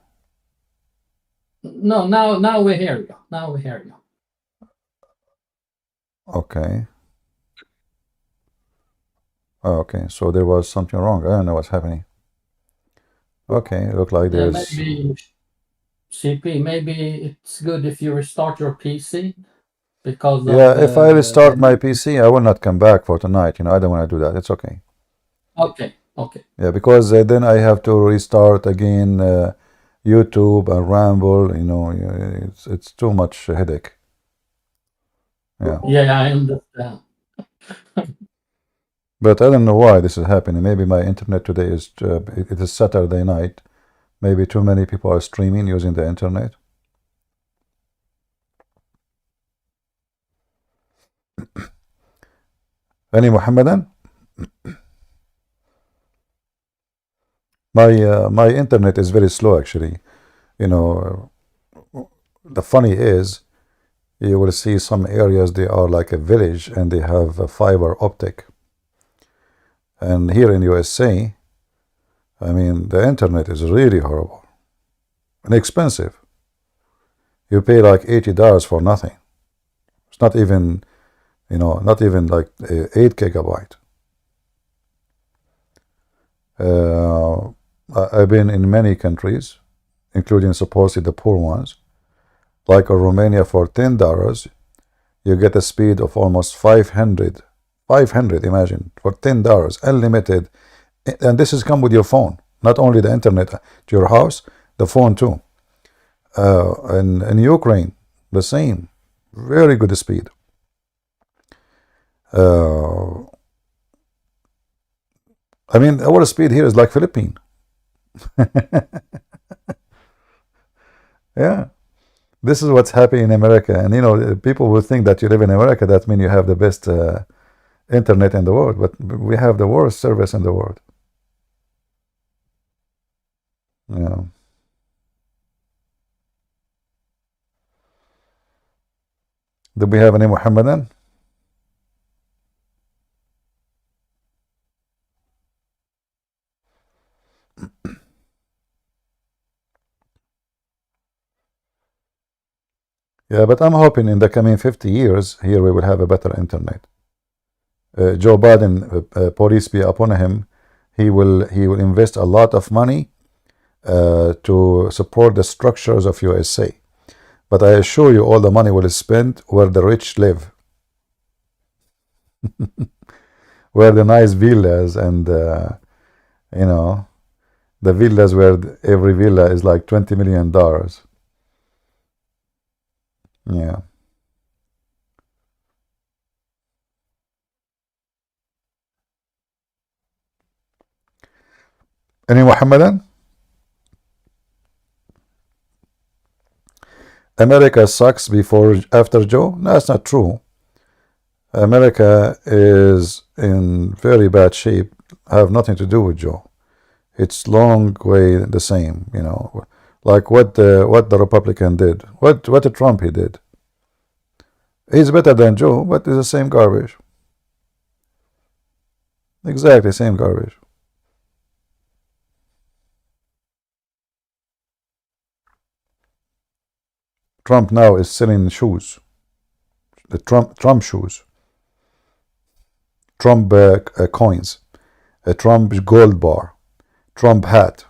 No, now we hear you. Now we hear you. Okay. Okay, so there was something wrong. I don't know what's happening. Okay, look like Yeah, there's... maybe CP, maybe it's good if you restart your PC because Yeah, of if I restart my PC, I will not come back for tonight. You know, I don't want to do that. It's okay. Okay. Yeah, because then I have to restart again YouTube and Ramble. You know, it's too much headache. Yeah. Yeah, I understand. But I don't know why this is happening. Maybe my internet today is it is Saturday night. Maybe too many people are streaming using the internet. Any Muhammadan? My internet is very slow actually. You know, the funny is, you will see some areas they are like a village and they have a fiber optic. And here in USA, I mean, the internet is really horrible and expensive. You pay like $80 for nothing. It's not even, you know, not even like 8 gigabyte. I've been in many countries, including supposedly the poor ones. Like in Romania, for $10, you get a speed of almost 500. 500, imagine, for $10, unlimited. And this has come with your phone, not only the internet to your house, the phone too. And in Ukraine, the same, very good speed. I mean, our speed here is like Philippines. Yeah, this is what's happening in America. And you know, people will think that you live in America, that means you have the best internet in the world, but we have the worst service in the world. Yeah. Do we have any Muhammadan? Yeah, but I'm hoping in the coming 50 years here we will have a better internet. Joe Biden, police be upon him, he will invest a lot of money to support the structures of USA. But I assure you, all the money will spend where the rich live, where the nice villas and you know, The villas where every villa is like $20 million. Yeah. Any Muhammadan? America sucks after Joe? No, that's not true. America is in very bad shape. Have nothing to do with Joe. It's long way the same, you know, like what the Republican did, what the Trump he did. He's better than Joe, but it's the same garbage. Exactly, same garbage. Trump now is selling shoes, the Trump shoes, Trump coins, a Trump gold bar, Trump hat.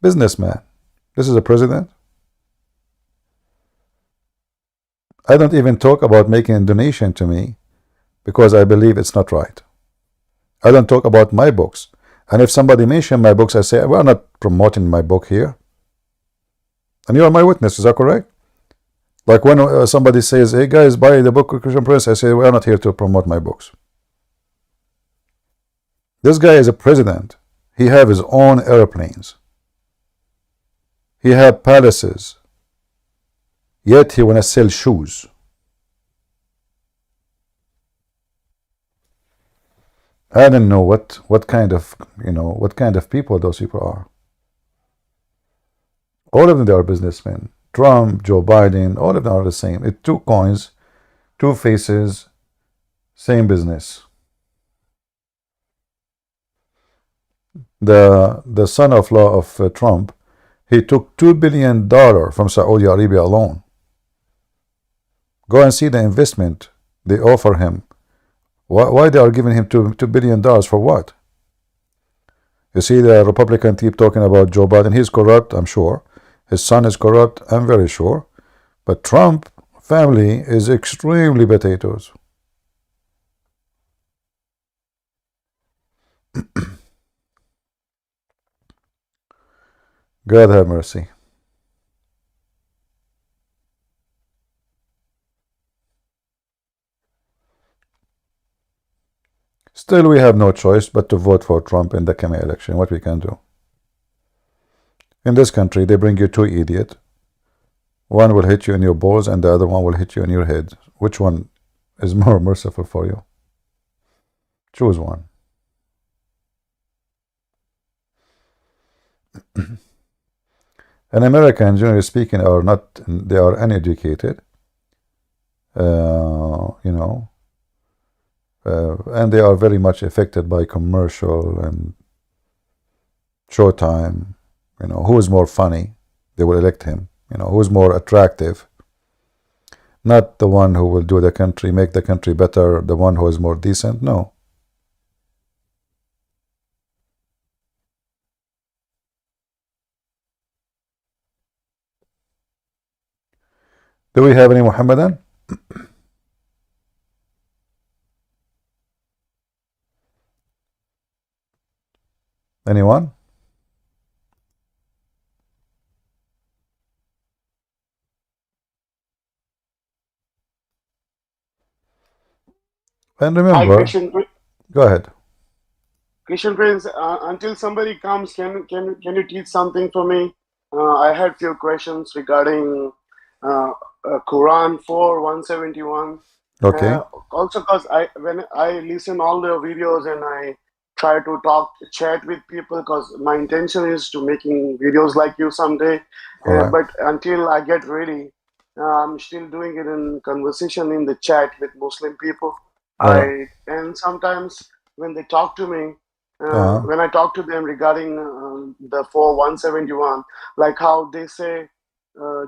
Businessman. This is a president. I don't even talk about making a donation to me because I believe it's not right. I don't talk about my books. And if somebody mentions my books, I say, we're not promoting my book here. And you are my witness, is that correct? Like when somebody says, hey guys, buy the book of Christian Prince, I say, we're not here to promote my books. This guy is a president. He have his own airplanes. He have palaces. Yet he wanna sell shoes. I don't know what kind of people those people are. All of them, they are businessmen. Trump, Joe Biden, all of them are the same. It's two coins, two faces, same business. The son-in-law of Trump, he took $2 billion from Saudi Arabia alone. Go and see the investment they offer him. Why they are giving him $2 billion for what? You see, the Republican keep talking about Joe Biden. He's corrupt, I'm sure. His son is corrupt, I'm very sure. But Trump family is extremely potatoes. God have mercy. Still, we have no choice but to vote for Trump in the coming election. What we can do? In this country, they bring you two idiots. One will hit you in your balls and the other one will hit you in your head. Which one is more merciful for you? Choose one. And Americans, generally speaking, they are uneducated. And they are very much affected by commercial and showtime. Who is more funny, they will elect him. Who is more attractive, not the one who will do the country, make the country better, the one who is more decent. No. Do we have any Muhammadan? Anyone? And Hi, remember, Christian. go ahead. Christian Prince. Until somebody comes, can you teach something for me? I had few questions regarding Quran 4:171. Okay. Also, because when I listen all the videos and I try to chat with people, because my intention is to making videos like you someday. All right. But until I get ready, I'm still doing it in conversation in the chat with Muslim people. And sometimes when they talk to me, when I talk to them regarding the 4:171, like how they say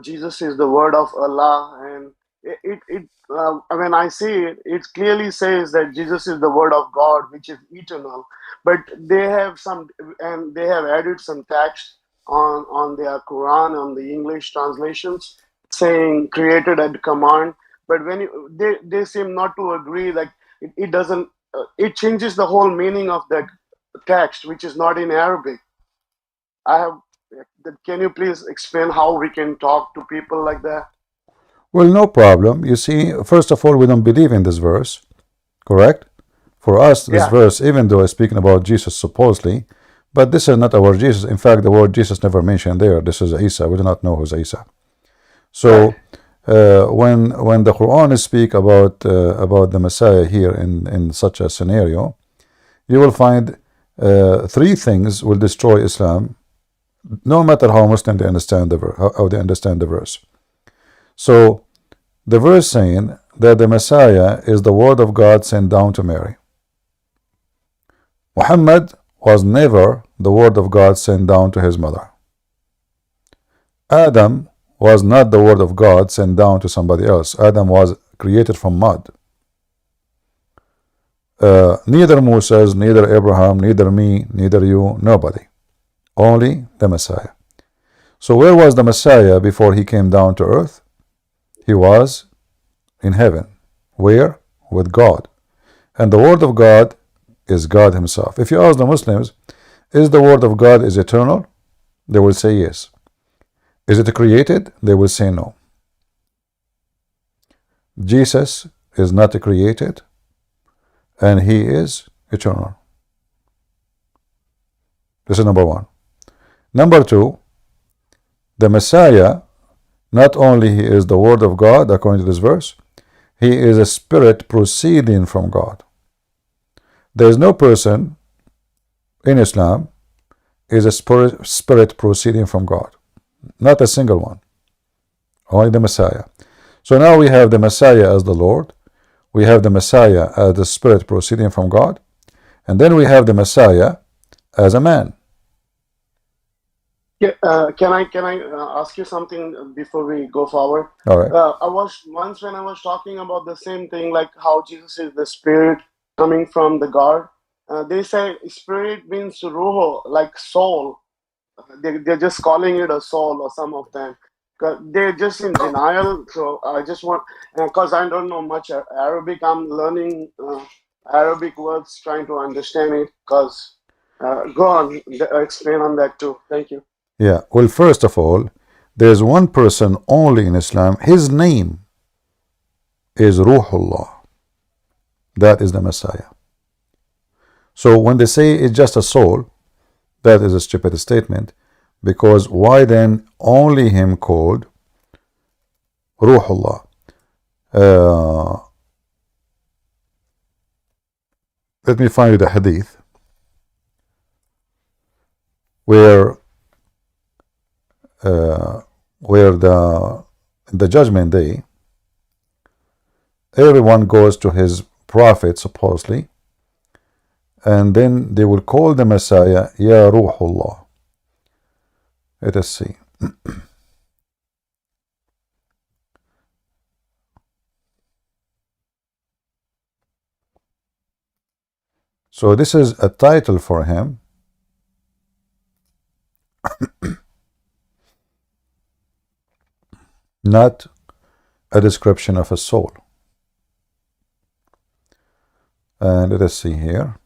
Jesus is the word of Allah, and when I see it, it clearly says that Jesus is the word of God, which is eternal. But they have added some text on their Quran, on the English translations, saying created at command. But when they seem not to agree, like it doesn't, it changes the whole meaning of that text, which is not in Arabic. I have. Can you please explain how we can talk to people like that? Well, no problem. You see, first of all, we don't believe in this verse, correct? For us, this Yeah. verse, even though it's speaking about Jesus supposedly, but this is not our Jesus. In fact, the word Jesus never mentioned there. This is Isa. We do not know who's Isa. So, when the Quran speak about the Messiah here in such a scenario, you will find three things will destroy Islam, no matter how Muslim they understand how they understand the verse. So, the verse saying that the Messiah is the word of God sent down to Mary. Muhammad was never the word of God sent down to his mother. Adam was not the word of God sent down to somebody else. Adam was created from mud. Neither Moses, neither Abraham, neither me, neither you, nobody. Only the Messiah. So where was the Messiah before he came down to earth? He was in heaven. Where? With God. And the word of God is God himself. If you ask the Muslims, is the word of God is eternal? They will say yes. Is it created? They will say no. Jesus is not created, and he is eternal. This is number one. Number two, the Messiah, not only he is the word of God, according to this verse, he is a spirit proceeding from God. There is no person in Islam is a spirit proceeding from God. Not a single one. Only the Messiah. So now we have the Messiah as the Lord. We have the Messiah as the spirit proceeding from God. And then we have the Messiah as a man. Can I ask you something before we go forward? All right. I was once when I was talking about the same thing, like how Jesus is the spirit coming from the God. They say spirit means ruho, like soul. They're just calling it a soul, or some of them. They're just in denial. So I just want, because I don't know much Arabic, I'm learning Arabic words, trying to understand it. Because go on, explain on that too. Thank you. Yeah. Well, first of all, there's one person only in Islam. His name is Ruhullah. That is the Messiah. So when they say it's just a soul, that is a stupid statement, because why then only him called Ruhullah? Let me find you the hadith where the judgment day, everyone goes to his prophet supposedly, and then they will call the Messiah Ya Ruhullah. Let us see. So this is a title for him. Not a description of a soul. And let us see here.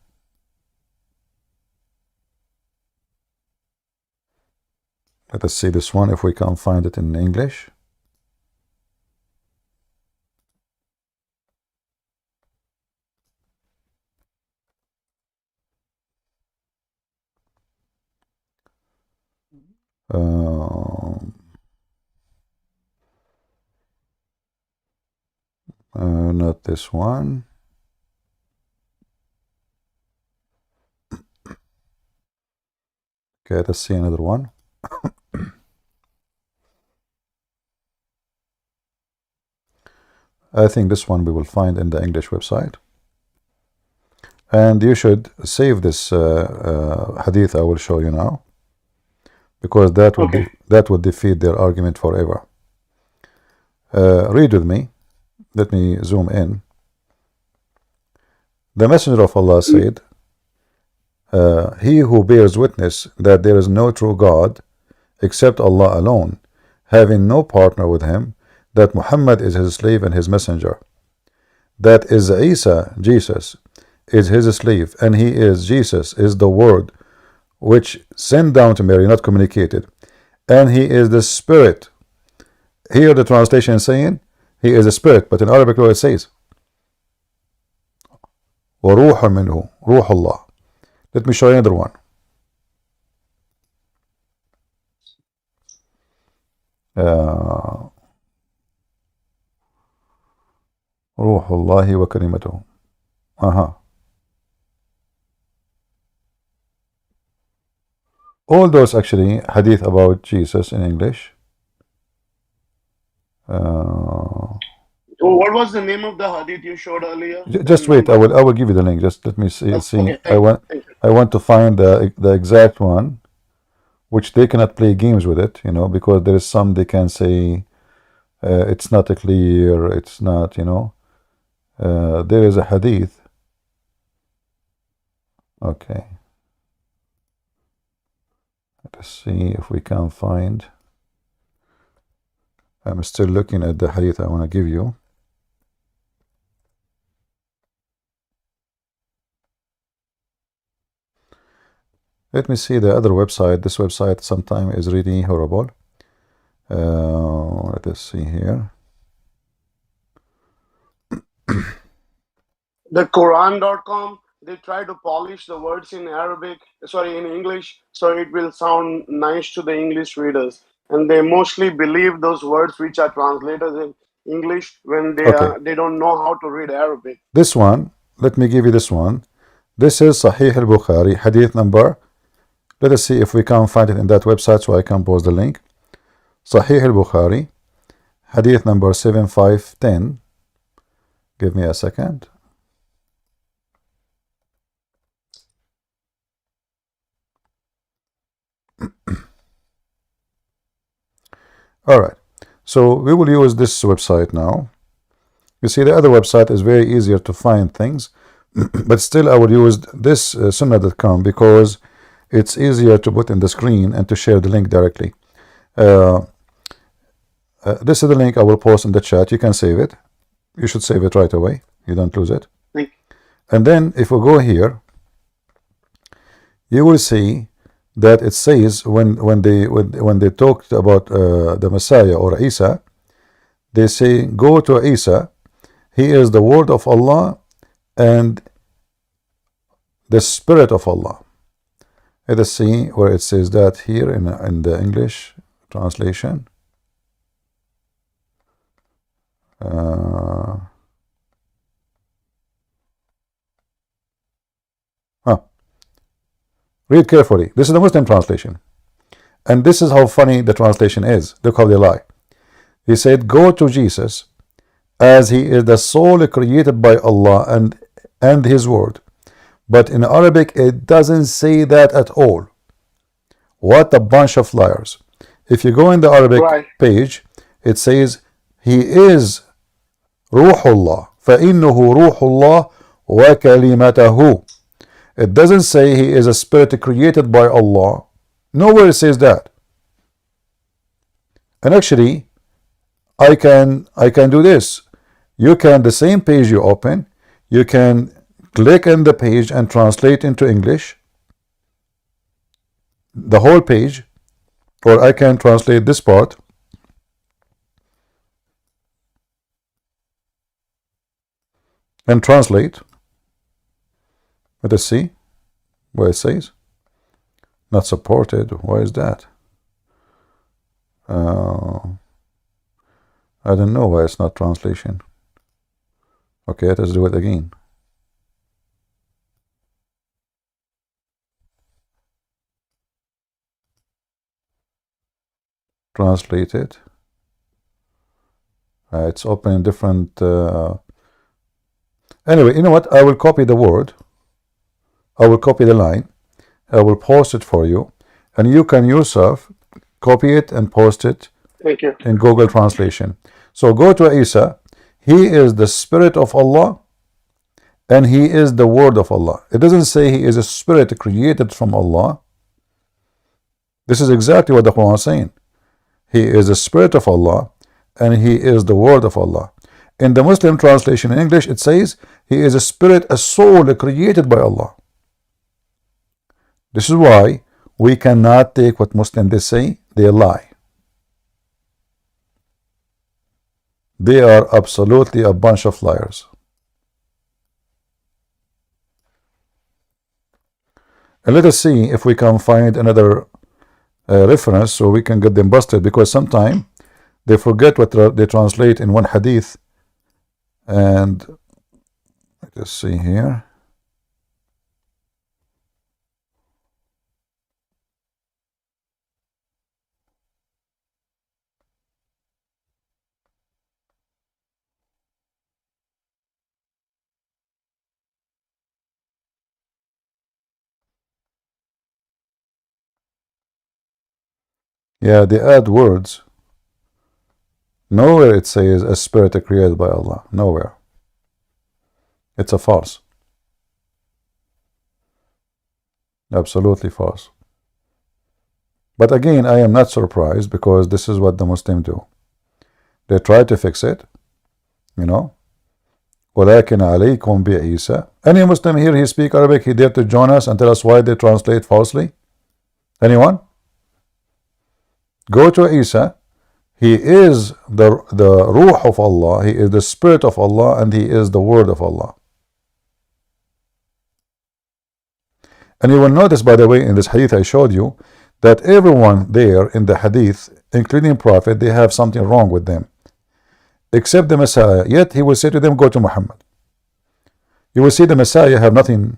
Let us see this one if we can find it in English. Not this one. Okay, let's see another one. I think this one we will find in the English website. And you should save this hadith I will show you now, because that would defeat their argument forever. Read with me. Let me zoom in. The Messenger of Allah said, he who bears witness that there is no true God except Allah alone, having no partner with him, that Muhammad is his slave and his messenger, that is Isa, Jesus, is his slave, and he is, Jesus, is the word which sent down to Mary, not communicated, and he is the spirit. Here the translation is saying he is a spirit, but in Arabic law it says وَرُوحٌ مِّنْهُ روح Allah. Let me show you another one. روح الله وكلمته. All those actually hadith about Jesus in English. What was the name of the hadith you showed earlier? Just wait, I will give you the link. Just let me see. Okay, I want to find the exact one, which they cannot play games with it, you know, because there is some they can say it's not clear, it's not, you know. There is a hadith. Okay. Let's see if we can find. I'm still looking at the hadith I want to give you. Let me see the other website. This website sometimes is really horrible. Let us see here. The Quran.com, they try to polish the words in English, so it will sound nice to the English readers. And they mostly believe those words which are translated in English when they don't know how to read Arabic. This one, let me give you this one. This is Sahih al-Bukhari, hadith number. Let us see if we can find it in that website so I can post the link. Sahih al-Bukhari, hadith number 7510. Give me a second. All right, so we will use this website now. You see, the other website is very easier to find things, but still I will use this sunnah.com because it's easier to put in the screen and to share the link directly. This is the link I will post in the chat. You can save it. You should save it right away. You don't lose it. And then if we go here, you will see that it says when they talked about the Messiah or Isa, they say, go to Isa, he is the word of Allah and the spirit of Allah. Let us see where it says that here in the English translation. Read carefully. This is the Muslim translation. And this is how funny the translation is. Look how they lie. He said, go to Jesus as he is the soul created by Allah and his word. But in Arabic, it doesn't say that at all. What a bunch of liars. If you go in the Arabic page, it says, he is Ruhullah. فَإِنُّهُ Ruhullah وَكَلِمَتَهُ. It doesn't say he is a spirit created by Allah. Nowhere it says that. And actually, I can do this. You can, the same page you open, you can click on the page and translate into English the whole page, or I can translate this part and translate. Let us see where it says not supported. Why is that? I don't know why it's not translation. Okay, let us do it again. Translate it. It's open in different. Anyway, you know what? I will copy the word. I will copy the line. I will post it for you, and you can yourself copy it and post it. Thank you. In Google Translation. So go to Isa. He is the spirit of Allah, and he is the word of Allah. It doesn't say he is a spirit created from Allah. This is exactly what the Quran is saying. He is the spirit of Allah, and he is the word of Allah. In the Muslim translation in English, it says he is a spirit, a soul created by Allah. This is why we cannot take what Muslims they say. They lie. They are absolutely a bunch of liars. And let us see if we can find another reference so we can get them busted, because sometimes they forget what they translate in one hadith. And let us see here. Yeah, they add words. Nowhere it says a spirit created by Allah. Nowhere. It's a farce. Absolutely false. But again, I am not surprised, because this is what the Muslims do. They try to fix it, you know. وَلَكِنْ عَلَيْكُمْ بِعِيسَى. Any Muslim here, he speak Arabic, he dare to join us and tell us why they translate falsely? Anyone? Go to Isa. He is the Ruh of Allah, he is the Spirit of Allah, and he is the Word of Allah. And you will notice, by the way, in this hadith I showed you, that everyone there in the hadith, including Prophet, they have something wrong with them, except the Messiah. Yet he will say to them, go to Muhammad. You will see the Messiah have nothing,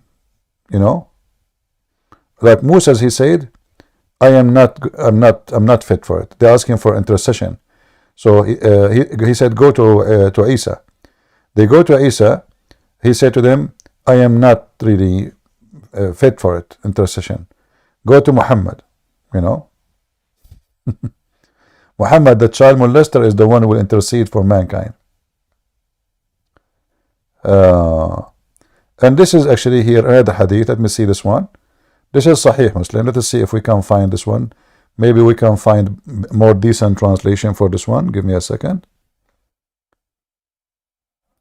you know. Like Moses, he said, I'm not fit for it. They're asking for intercession. So he said, go to Isa. They go to Isa. He said to them, I am not really fit for it, intercession. Go to Muhammad, you know. Muhammad, the child molester, is the one who will intercede for mankind. And this is actually here another hadith. Let me see this one. This is Sahih Muslim. Let us see if we can find this one. Maybe we can find more decent translation for this one. Give me a second.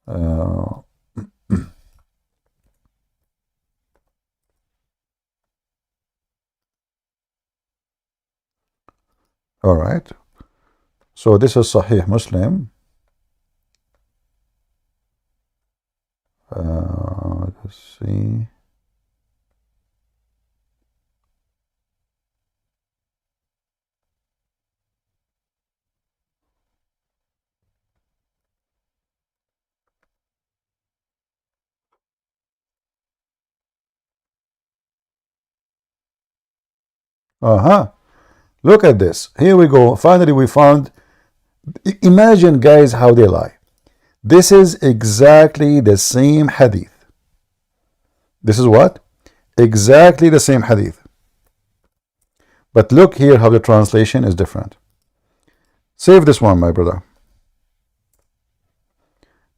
All right. So this is Sahih Muslim. Let's see. Look at this. Here we go. Finally, we found. Imagine, guys, how they lie. This is exactly the same hadith. This is what? Exactly the same hadith. But look here how the translation is different. Save this one, my brother.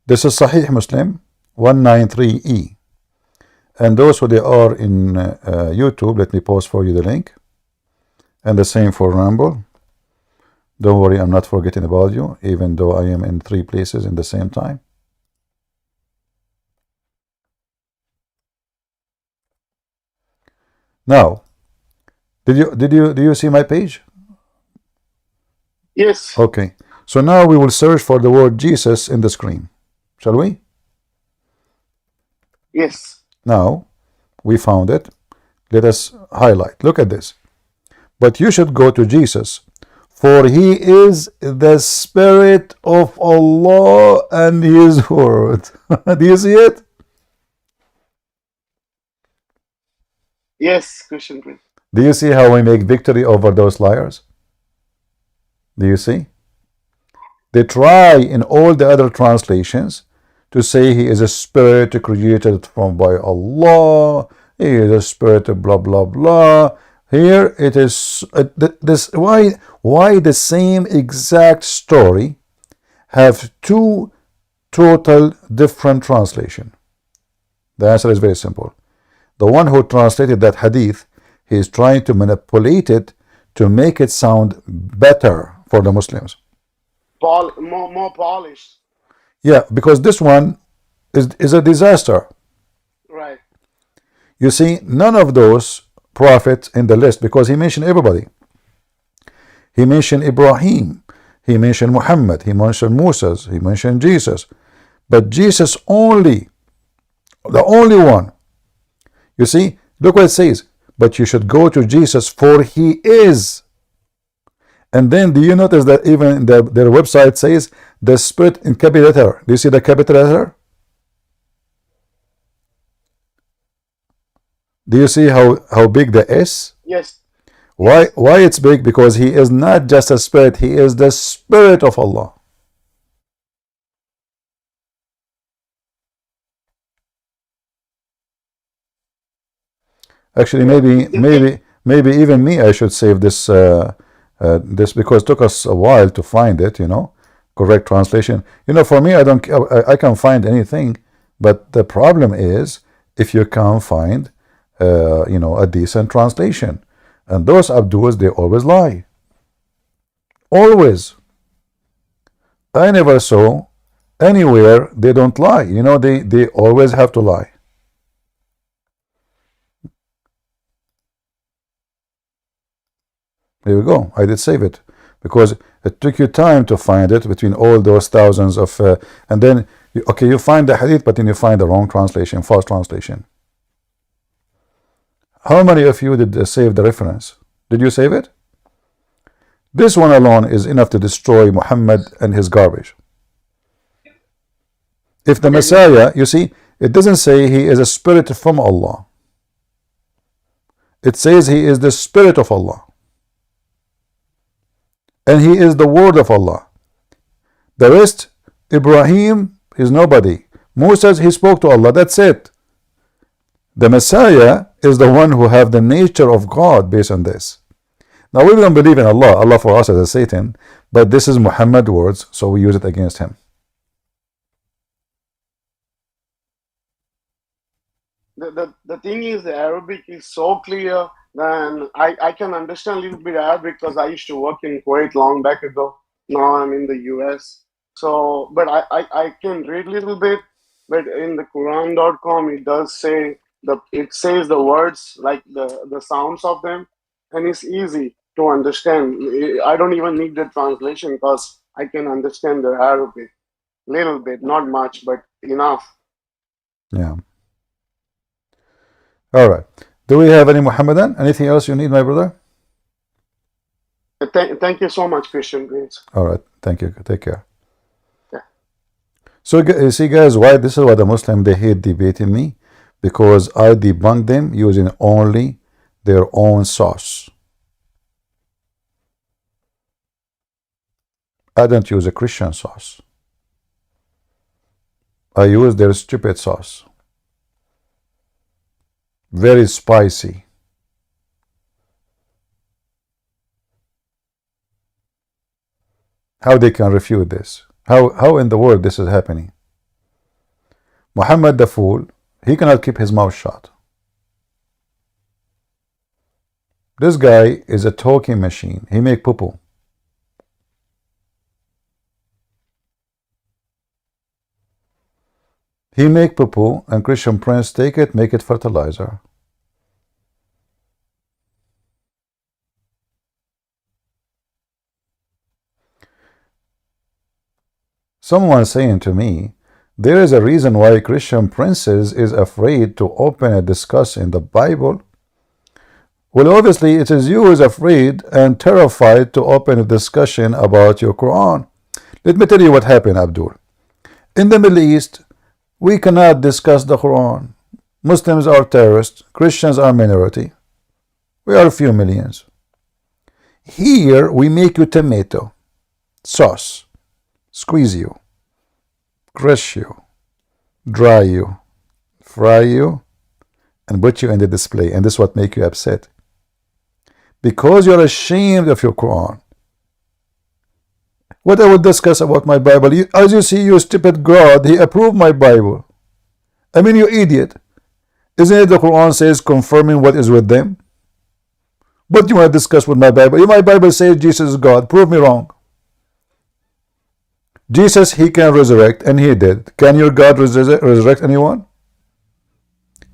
This is Sahih Muslim 193E. And those who they are in YouTube, let me post for you the link. And the same for Ramble. Don't worry, I'm not forgetting about you, even though I am in 3 places in the same time. Now, do you see my page? Yes. Okay. So now we will search for the word Jesus in the screen. Shall we? Yes. Now, we found it. Let us highlight. Look at this. But you should go to Jesus, for he is the Spirit of Allah and his word. Do you see it? Yes, Christian Prince. Do you see how we make victory over those liars? Do you see? They try in all the other translations to say he is a spirit created from by Allah, he is a spirit of blah blah blah. Here it is this why the same exact story have 2 total different translation? The answer is very simple. The one who translated that hadith, he is trying to manipulate it to make it sound better for the Muslims. More polished. Yeah, because this one is a disaster. Right. You see, none of those prophet in the list because he mentioned everybody. He mentioned Ibrahim, he mentioned Muhammad, he mentioned Moses, he mentioned Jesus. But Jesus only, the only one. You see, look what it says. But you should go to Jesus, for he is. And then do you notice that even their website says the Spirit in capital letter? Do you see the capital letter? Do you see how big the S? Yes. Why it's big? Because he is not just a spirit, he is the Spirit of Allah. Actually, maybe even me, I should save this this because it took us a while to find it, you know, correct translation. You know, for me, I can't find anything, but the problem is if you can't find you know, a decent translation. And those Abduls, they always lie. Always. I never saw anywhere they don't lie. You know, they always have to lie. There we go. I did save it because it took you time to find it between all those thousands of and then you find the hadith, but then you find the wrong translation, false translation. How many of you did save the reference? Did you save it? This one alone is enough to destroy Muhammad and his garbage. If the Messiah, you see, it doesn't say he is a spirit from Allah. It says he is the Spirit of Allah. And he is the word of Allah. The rest, Ibrahim is nobody. Moses, he spoke to Allah. That's it. The Messiah is the one who have the nature of God based on this. Now we don't believe in Allah. Allah for us is a Satan. But this is Muhammad words, so we use it against him. The thing is, the Arabic is so clear. Then I can understand a little bit Arabic because I used to work in Kuwait long back ago. Now I'm in the US. So, but I can read a little bit. But in the Quran.com, it does say it says the words, like the sounds of them, and it's easy to understand. I don't even need the translation because I can understand the Arabic little bit, not much, but enough. Yeah. All right. Do we have any Muhammadan? Anything else you need, my brother? Thank you so much, Christian Prince. All right. Thank you. Take care. Yeah. So you see, guys, why this is why the Muslim, they hate debating me, because I debunk them using only their own sauce. I don't use a Christian sauce. I use their stupid sauce. Very spicy. How they can refute this? How in the world this is happening? Muhammad the fool, he cannot keep his mouth shut. This guy is a talking machine. He make poo-poo. He make poo-poo and Christian Prince take it, make it fertilizer. Someone saying to me, there is a reason why Christian Princes is afraid to open and discuss in the Bible. Well, obviously it is you who is afraid and terrified to open a discussion about your Quran. Let me tell you what happened, Abdul. In the Middle East, we cannot discuss the Quran. Muslims are terrorists. Christians are minority. We are a few millions. Here, we make you tomato sauce, squeeze you, crush you, dry you, fry you, and put you in the display. And this is what makes you upset. Because you're ashamed of your Quran. What I would discuss about my Bible, as you see, you stupid God, he approved my Bible. I mean, you idiot. Isn't it the Quran says confirming what is with them? What do you want to discuss with my Bible? My Bible says Jesus is God. Prove me wrong. Jesus, he can resurrect, and he did. Can your God resurrect anyone?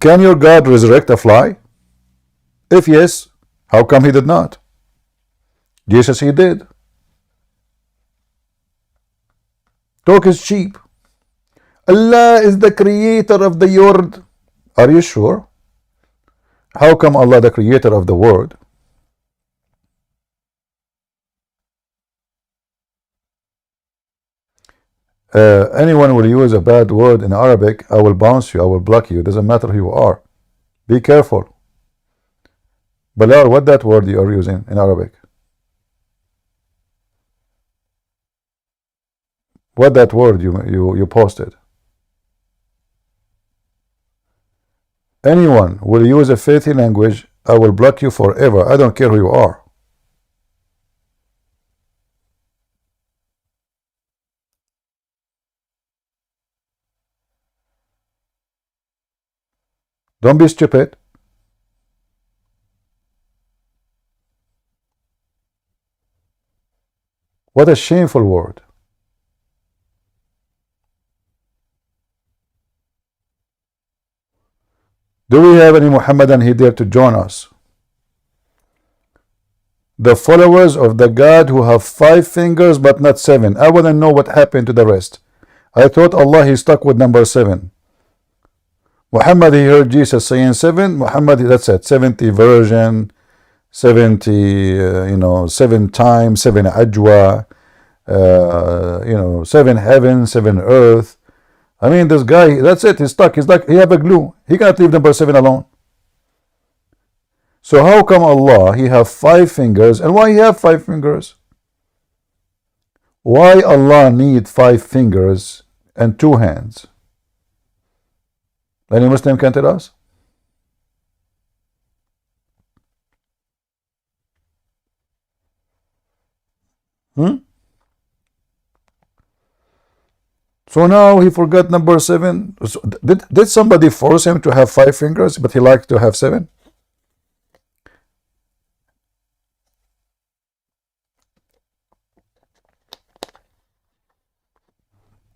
Can your God resurrect a fly? If yes, how come he did not? Jesus, he did. Talk is cheap. Allah is the creator of the yard. Are you sure? How come Allah the creator of the word? Anyone will use a bad word in Arabic, I will bounce you, I will block you. It doesn't matter who you are. Be careful. Bilal, what that word you are using in Arabic? What that word you posted? Anyone will use a filthy language, I will block you forever. I don't care who you are. Don't be stupid. What a shameful word. Do we have any Muhammadan here there to join us? The followers of the God who have 5 fingers but not 7. I want to know what happened to the rest. I thought Allah he stuck with number 7. Muhammad he heard Jesus saying 7. Muhammad, that's it. 70 version, 70 7 times, 7 ajwa, 7 heaven, 7 earth. I mean, this guy, that's it. He's stuck. He's like he have a glue. He cannot leave number 7 alone. So how come Allah he have 5 fingers, and why he have 5 fingers? Why Allah need 5 fingers and 2 hands? Any Muslim can tell us? So now he forgot number 7. So did somebody force him to have 5 fingers, but he liked to have 7?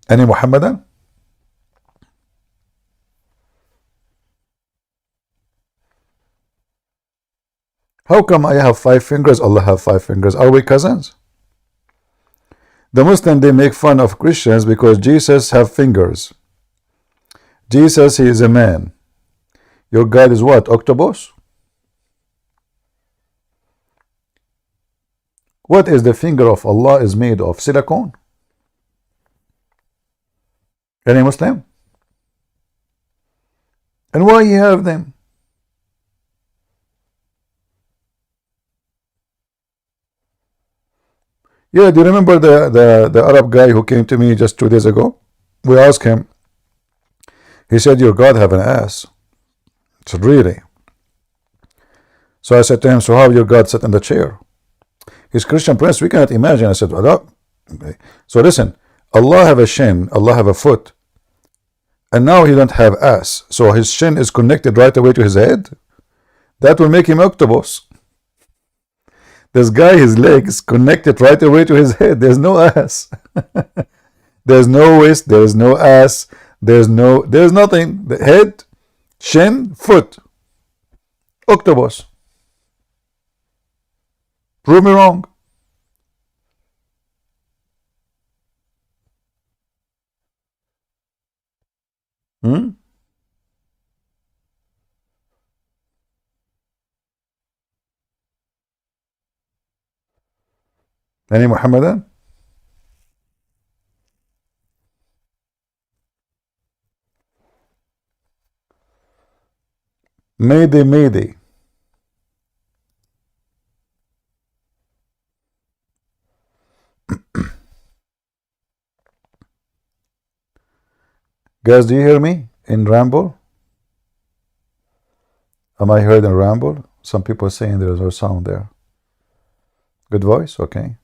Any Muhammadan? How come I have 5 fingers, Allah have 5 fingers? Are we cousins? The Muslim, they make fun of Christians because Jesus have fingers. Jesus, he is a man. Your God is what? Octopus? What is the finger of Allah is made of? Silicone? Any Muslim? And why you have them? Yeah, do you remember the Arab guy who came to me just 2 days ago? We asked him. He said, your God have an ass. I said, really? So I said to him, so how your God sit in the chair? He's Christian Prince, we cannot imagine. I said, well, okay. So listen, Allah have a shin, Allah have a foot. And now he don't have ass. So his shin is connected right away to his head. That will make him octopus. This guy, his legs connected right away to his head. There's no ass. There's no waist. There's no ass. There's nothing. The head, shin, foot. Octopus. Prove me wrong. Any Muhammadan? Mayday, mayday. Guys, do you hear me in Ramble? Am I heard in Ramble? Some people are saying there's no sound there. Good voice? Okay.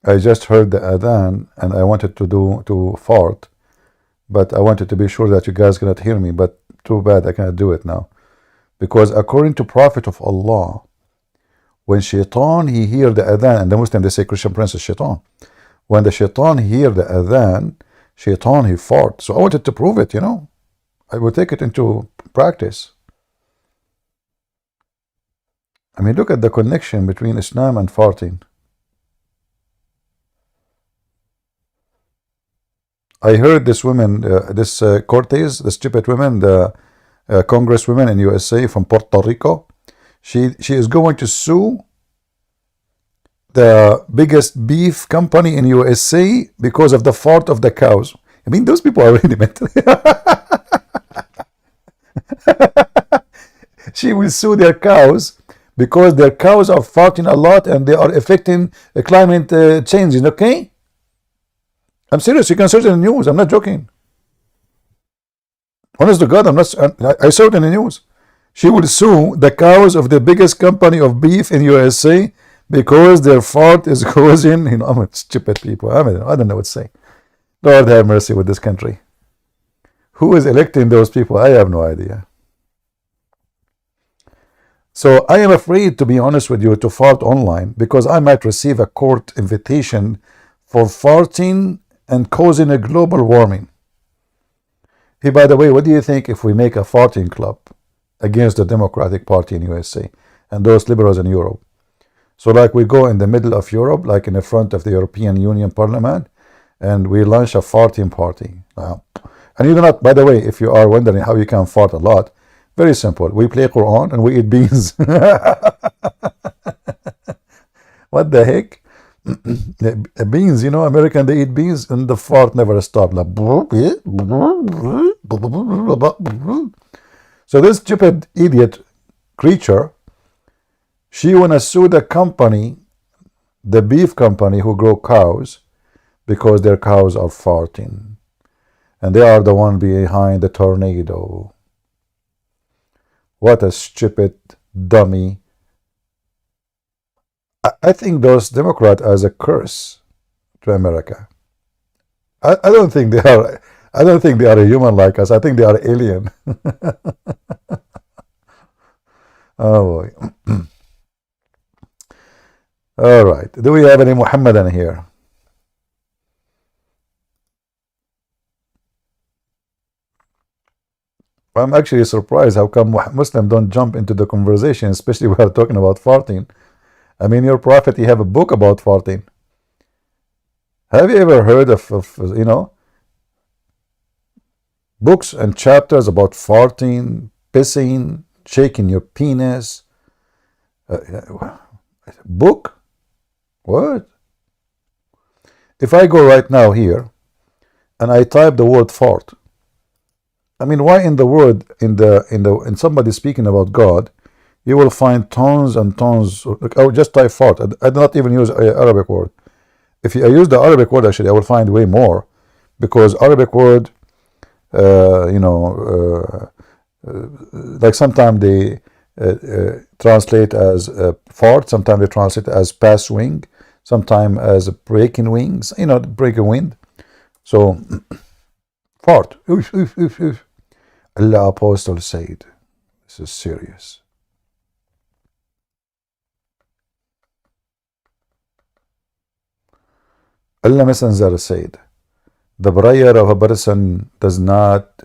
I just heard the adhan and I wanted to fart, but I wanted to be sure that you guys cannot hear me, but too bad I cannot do it now. Because according to Prophet of Allah, when shaitan he hear the adhan, and the Muslim they say Christian Prince is shaitan. When the shaitan hear the adhan, Shaitan, he fought. So I wanted to prove it, you know. I would take it into practice. I mean, look at the connection between Islam and farting. I heard this woman, this Cortez, the stupid woman, the congresswoman in USA from Puerto Rico, she is going to sue the biggest beef company in USA because of the fart of the cows. I mean, those people are really mental. She will sue their cows because their cows are farting a lot and they are affecting climate change. Okay? I'm serious. You can search in the news. I'm not joking. Honest to God, I saw it in the news. She will sue the cows of the biggest company of beef in USA because their fart is causing, you know, I'm stupid people. I don't know what to say. Lord have mercy with this country. Who is electing those people? I have no idea. So I am afraid, to be honest with you, to fart online because I might receive a court invitation for farting and causing a global warming. Hey, by the way, what do you think if we make a farting club against the Democratic Party in USA and those liberals in Europe? So like we go in the middle of Europe, like in the front of the European Union Parliament, and we launch a farting party. And you do not, by the way, if you are wondering how you can fart a lot, very simple. We play Quran and we eat beans. What the heck? Beans, you know, American, they eat beans and the fart never stops. Like, so this stupid idiot creature, she wanna sue the company, the beef company who grow cows, because their cows are farting. And they are the one behind the tornado. What a stupid dummy. I think those Democrats as a curse to America. I don't think they are. I don't think they are a human like us. I think they are alien. Oh boy. All right. Do we have any Muhammadan here? I'm actually surprised how come Muslims don't jump into the conversation, especially when we're talking about farting. I mean, your prophet, you have a book about farting. Have you ever heard of you know, books and chapters about farting, pissing, shaking your penis? Book? What? If I go right now here and I type the word fart, I mean, why in the word in somebody speaking about God, you will find tons and tons. Look, I would just type fart. I do not even use an Arabic word. If I use the Arabic word, actually, I will find way more, because Arabic word, you know, like sometimes they translate as fart, sometimes they translate as pass wing, sometimes as breaking wings. You know, breaking wind. So fart. Oof, oof, oof, oof. Allah Apostle said, this is serious. Allah Messenger said, the prayer of a person does not,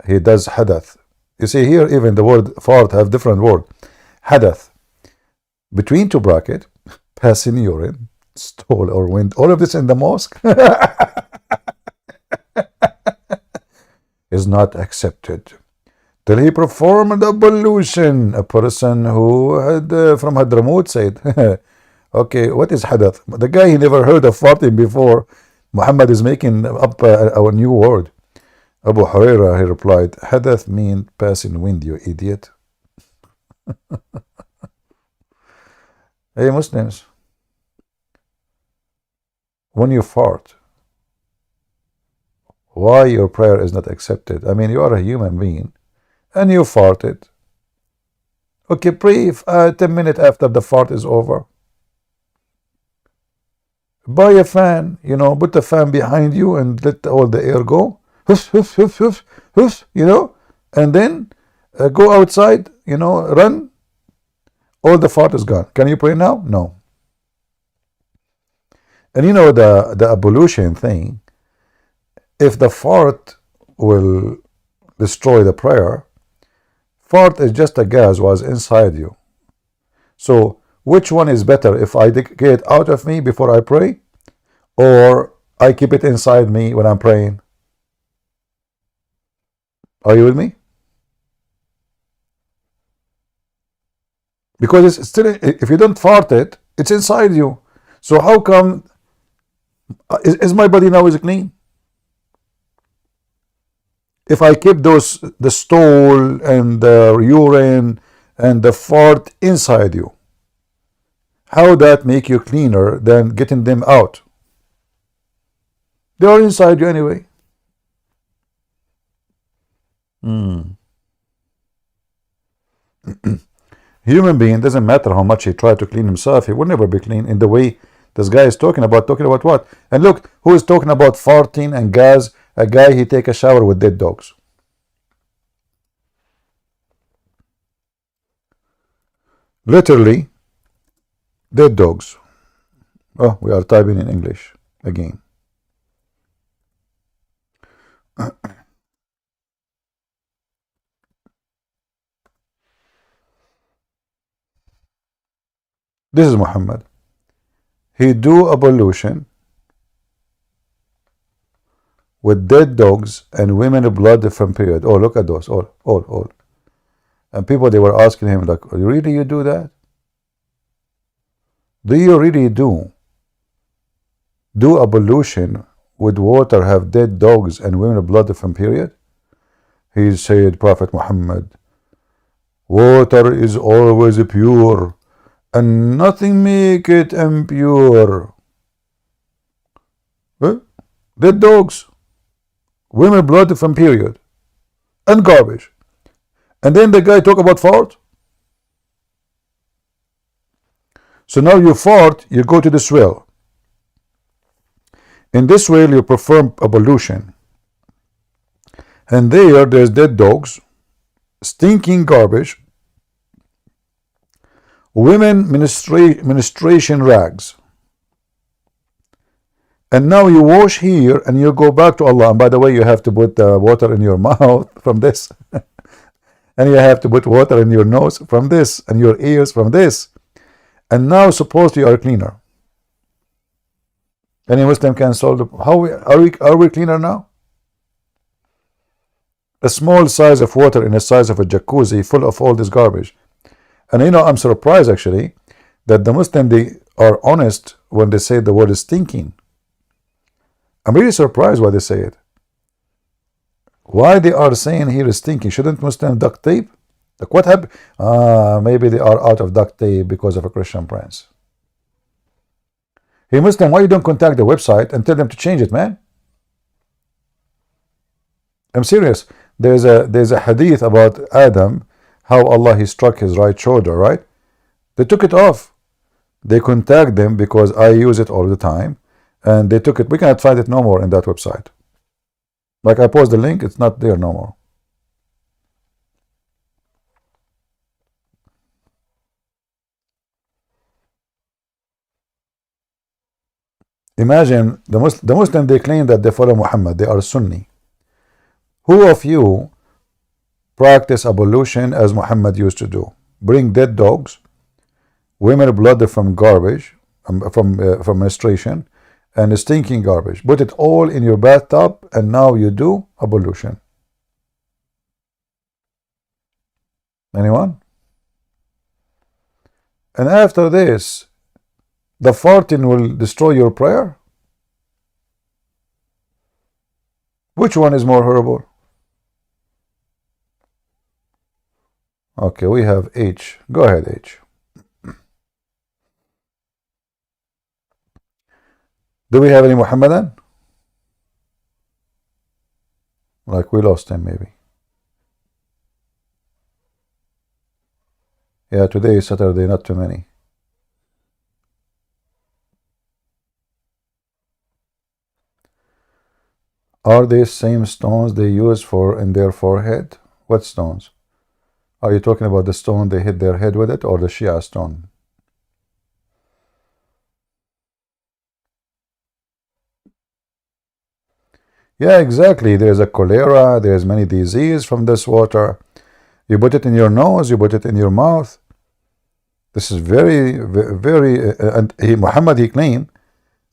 he does hadath. You see here, even the word fart have different word. Hadath, between two bracket, passing urine, stool or wind, all of this in the mosque is not accepted till he performed ablution. A person who had from Hadramaut said, okay, what is hadath? The guy, he never heard of farting before. Muhammad is making up our new word. Abu Huraira, he replied, hadath means passing wind, you idiot. Hey Muslims, when you fart, why your prayer is not accepted? I mean, you are a human being and you farted. Okay, pray 10 minutes after the fart is over. Buy a fan, you know, put the fan behind you and let all the air go. Hoof, hoof, hoof, hoof, hoof, you know, and then go outside, you know, run. All the fart is gone. Can you pray now? No. And you know, the ablution thing, if the fart will destroy the prayer, fart is just a gas was inside you. So which one is better, if I get it out of me before I pray, or I keep it inside me when I'm praying? Are you with me? Because it's still, if you don't fart it, it's inside you. So how come, is my body now is clean? If I keep the stool and the urine and the fart inside you, how that make you cleaner than getting them out? They are inside you anyway. Human being, doesn't matter how much he tried to clean himself, he will never be clean in the way this guy is talking about. Talking about what? And look, who is talking about farting and gas? A guy, he take a shower with dead dogs. Literally, dead dogs. Oh, we are typing in English again. This is Muhammad. He do ablution with dead dogs and women blood from period. Oh, look at those. All. And people, they were asking him, like, really you do that? Do you really do ablution with water, have dead dogs and women blood from period? He said, Prophet Muhammad, water is always pure, and nothing make it impure. Dead dogs, women blood from period, and garbage. And then the guy talk about fart. So now you fart, you go to this well. In this well you perform ablution. And there's dead dogs, stinking garbage, women menstruation rags. And now you wash here and you go back to Allah. And by the way, you have to put water in your mouth from this. And you have to put water in your nose from this, and your ears from this. And now supposedly you are cleaner. Any Muslim can solve the, are we cleaner now? A small size of water in the size of a jacuzzi full of all this garbage. And you know, I'm surprised actually that the Muslim, they are honest when they say the word is stinking. I'm really surprised why they say it. Why they are saying here is stinking? Shouldn't Muslim duct tape? Like what happened? Maybe they are out of duct tape because of a Christian prince. Hey Muslim, why you don't contact the website and tell them to change it, man? I'm serious. There's a hadith about Adam, how Allah he struck his right shoulder, right? They took it off. They contact them because I use it all the time, and they took it. We cannot find it no more in that website. Like I post the link, it's not there no more. Imagine the Muslim, they claim that they follow Muhammad, they are Sunni. Who of you practice ablution as Muhammad used to do? Bring dead dogs, women blood from garbage, from menstruation, and stinking garbage. Put it all in your bathtub, and now you do ablution. Anyone? And after this, the farting will destroy your prayer? Which one is more horrible? Okay, we have H. Go ahead, H. Do we have any Muhammadan? Like we lost him maybe. Yeah, today is Saturday, not too many. Are these same stones they use in their forehead? What stones? Are you talking about the stone they hit their head with it, or the Shia stone? Yeah, exactly. There's a cholera, there's many disease from this water. You put it in your nose, you put it in your mouth. This is very, and Muhammad, he claimed,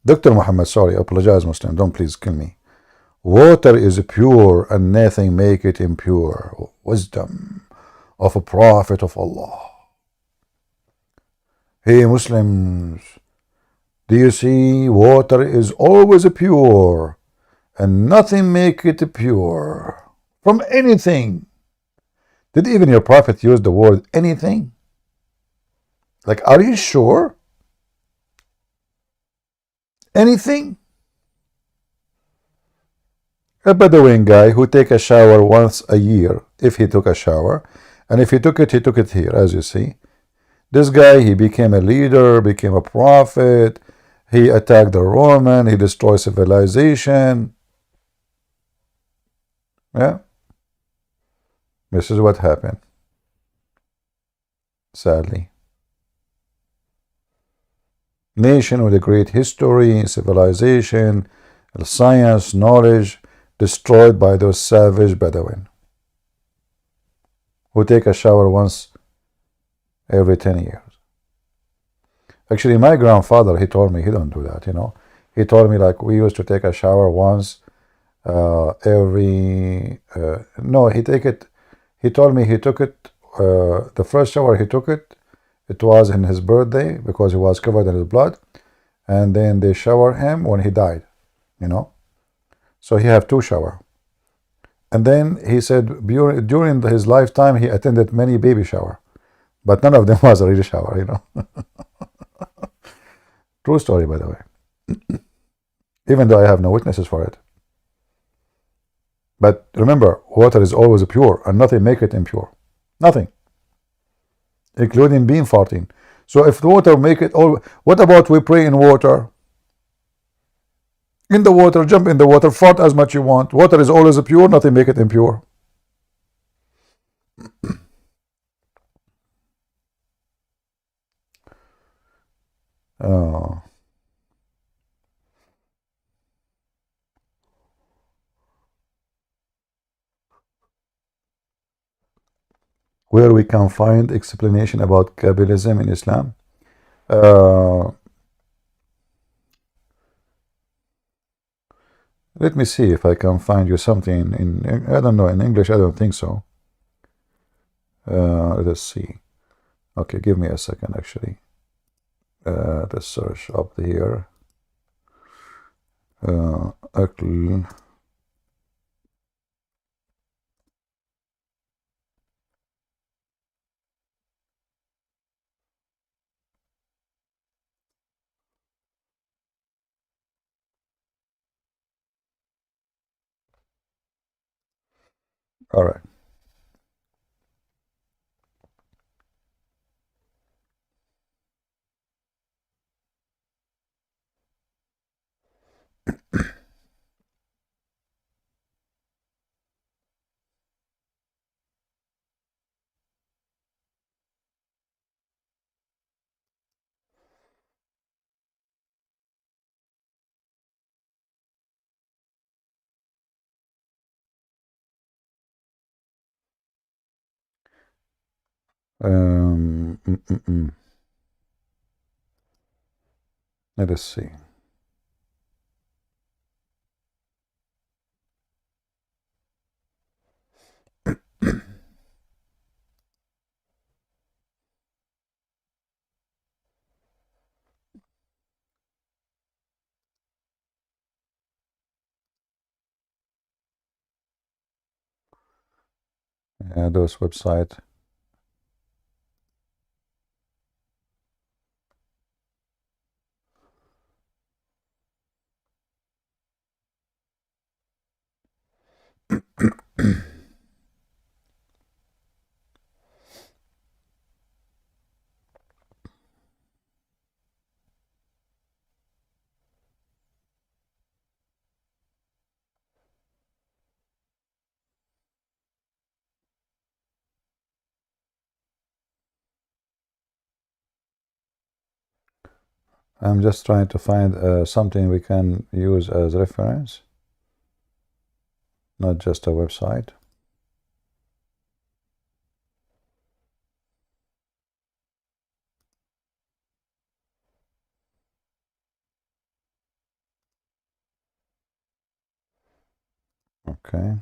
Dr. Muhammad, sorry, I apologize, Muslim, don't please kill me. Water is pure and nothing make it impure. Wisdom of a prophet of Allah. Hey Muslims, do you see water is always pure and nothing make it pure from anything? Did even your prophet use the word anything? Like, are you sure? Anything? A Bedouin guy who take a shower once a year, if he took a shower, and if he took it here, as you see. This guy, he became a leader, became a prophet, he attacked the Roman, he destroyed civilization. Yeah. This is what happened. Sadly. Nation with a great history, civilization, science, knowledge, destroyed by those savage Bedouin who take a shower once every 10 years. Actually, my grandfather, he told me he don't do that, you know. He told me like we used to take a shower once every no, he told me he took it the first shower he took it was in his birthday because he was covered in his blood, and then they shower him when he died, you know. So he have 2 shower. And then he said during his lifetime he attended many baby shower, but none of them was a real shower, you know. True story, by the way. Even though I have no witnesses for it. But remember, water is always pure and nothing make it impure. Nothing. Including being farting. So if the water make it all, what about we pray in water? In the water, jump in the water, fart as much you want. Water is always pure, nothing make it impure. Where we can find explanation about Kabbalism in Islam. Let me see if I can find you something in I don't know, in English, I don't think so. Let's see. Okay, give me a second, actually. Let's search up here. Akl. All right. Let us see. Those website. I'm just trying to find something we can use as reference. not just a website. Okay.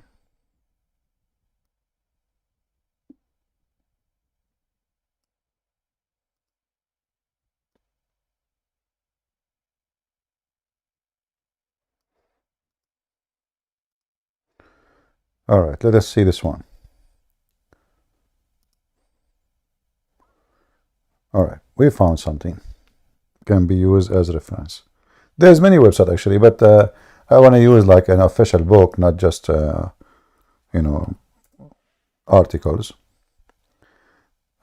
All right, let us see this one. All right, we found something. Can be used as reference. There's many websites actually, but I want to use like an official book, not just articles.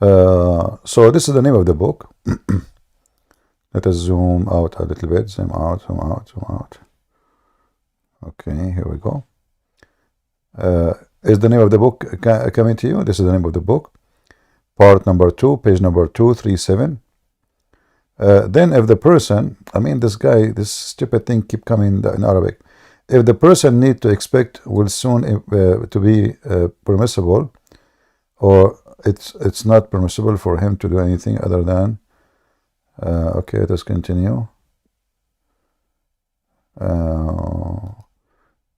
So this is the name of the book. Let us zoom out a little bit. Zoom out, zoom out, zoom out. Okay, here we go. Is the name of the book coming to you? This is the name of the book. Part number 2, page number 237. Then if the person, I mean this guy, this stupid thing keep coming in Arabic. If the person need to expect will soon to be permissible, or it's not permissible for him to do anything other than, okay, let us continue.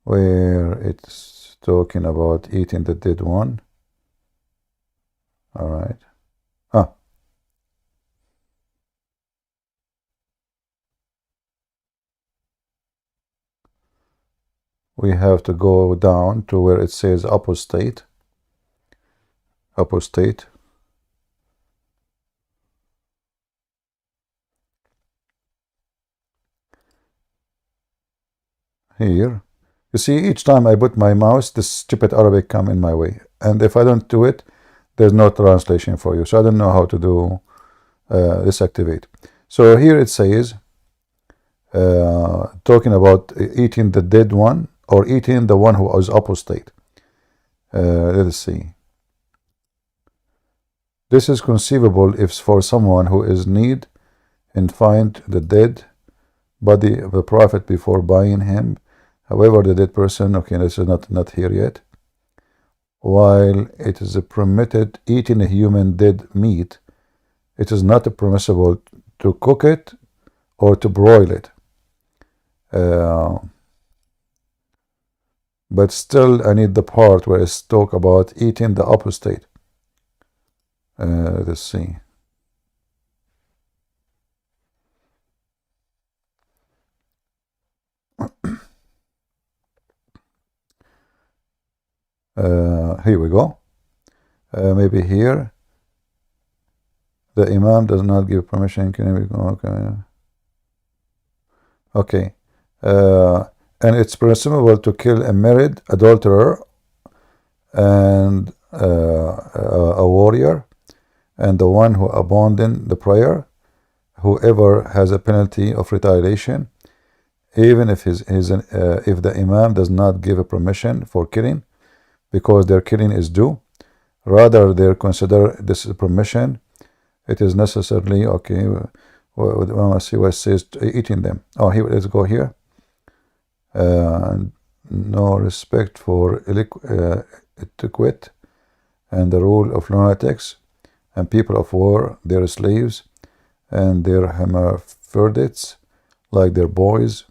Where it's talking about eating the dead one. All right. We have to go down to where it says apostate. Apostate. Here. You see, each time I put my mouse, this stupid Arabic come in my way. And if I don't do it, there's no translation for you. So I don't know how to do disactivate. So here it says, talking about eating the dead one, or eating the one who was apostate. Let us see. This is conceivable if for someone who is need and find the dead body of the prophet before buying him. However, the dead person, okay, this is not here yet. While it is permitted eating a human dead meat, it is not permissible to cook it or to broil it. But still, I need the part where it's talk about eating the apostate. Let's see. Here we go. Maybe here. The Imam does not give permission. Can we go? Okay. And it's permissible to kill a married adulterer and a warrior and the one who abandoned the prayer, whoever has a penalty of retaliation, even if if the Imam does not give a permission for killing, because their killing is due. Rather, they consider this permission. It is necessarily, okay, let's see what it says, eating them. Oh, here, let's go here. No respect for etiquette and the rule of lunatics and people of war, their slaves and their hermaphrodites, like their boys.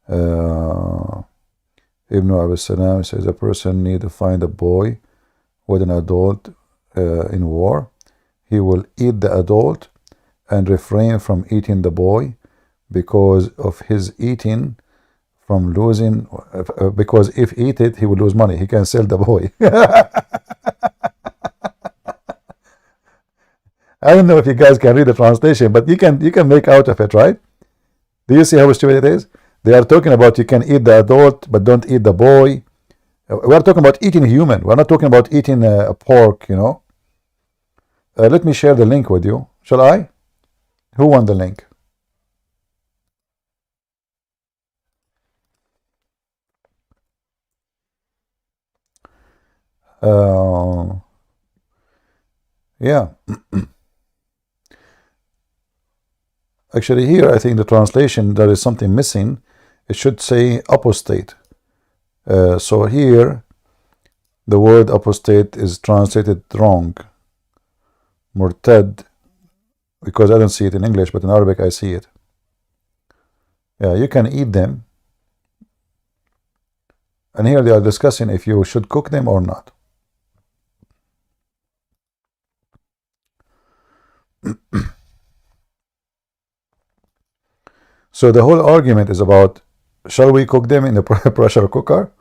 Ibn Abi Salam says a person need to find a boy with an adult in war. He will eat the adult and refrain from eating the boy because of his eating from losing, because if eat it, he will lose money. He can sell the boy. I don't know if you guys can read the translation, but you can make out of it, right? Do you see how stupid it is? They are talking about you can eat the adult, but don't eat the boy. We're talking about eating human. We're not talking about eating a pork, you know. Let me share the link with you. Shall I? Who won the link? Yeah. Actually, here I think the translation, there is something missing. It should say apostate. So here the word apostate is translated wrong, murtad, because I don't see it in English, but in Arabic I see it. Yeah, you can eat them. And here they are discussing if you should cook them or not. So the whole argument is about, shall we cook them in the pressure cooker?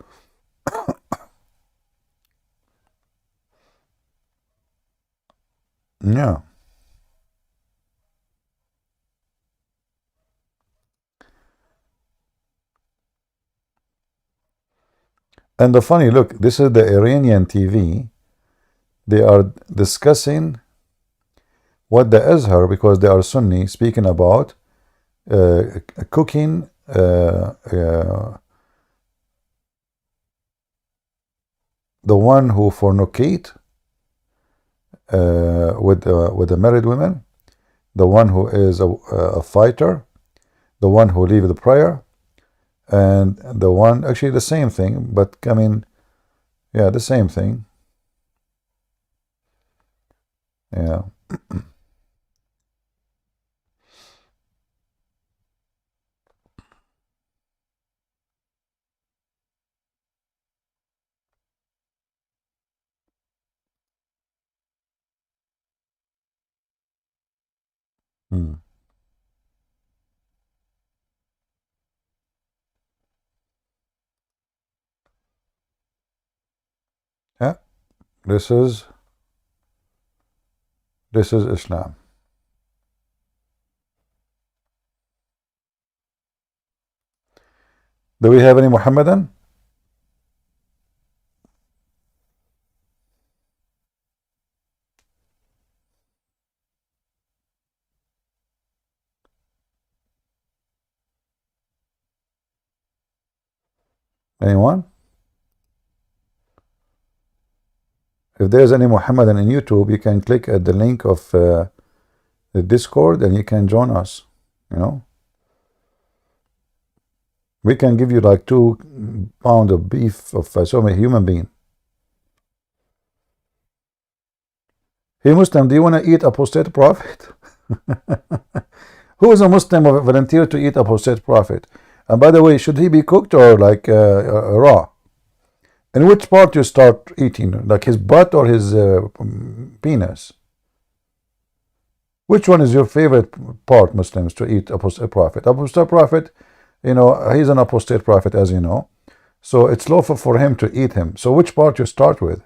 Yeah. And the funny, look, this is the Iranian TV. They are discussing what the Azhar, because they are Sunni, speaking about cooking the one who fornicate with the married women, the one who is a fighter, the one who leave the prayer, and the one, actually the same thing, but I mean, yeah, the same thing. Yeah. Hmm. Yeah, this is Islam. Do we have any Muhammadan? Anyone? If there's any Muhammadan in YouTube, you can click at the link of the Discord and you can join us. You know, we can give you like 2 pounds of beef of some human being. Hey Muslim, do you want to eat apostate prophet? Who is a Muslim who volunteer to eat apostate prophet? And by the way, should he be cooked or like raw? And which part you start eating, like his butt or his penis? Which one is your favorite part, Muslims, to eat apostate prophet? Apostate prophet, you know, he's an apostate prophet, as you know. So it's lawful for him to eat him. So which part you start with?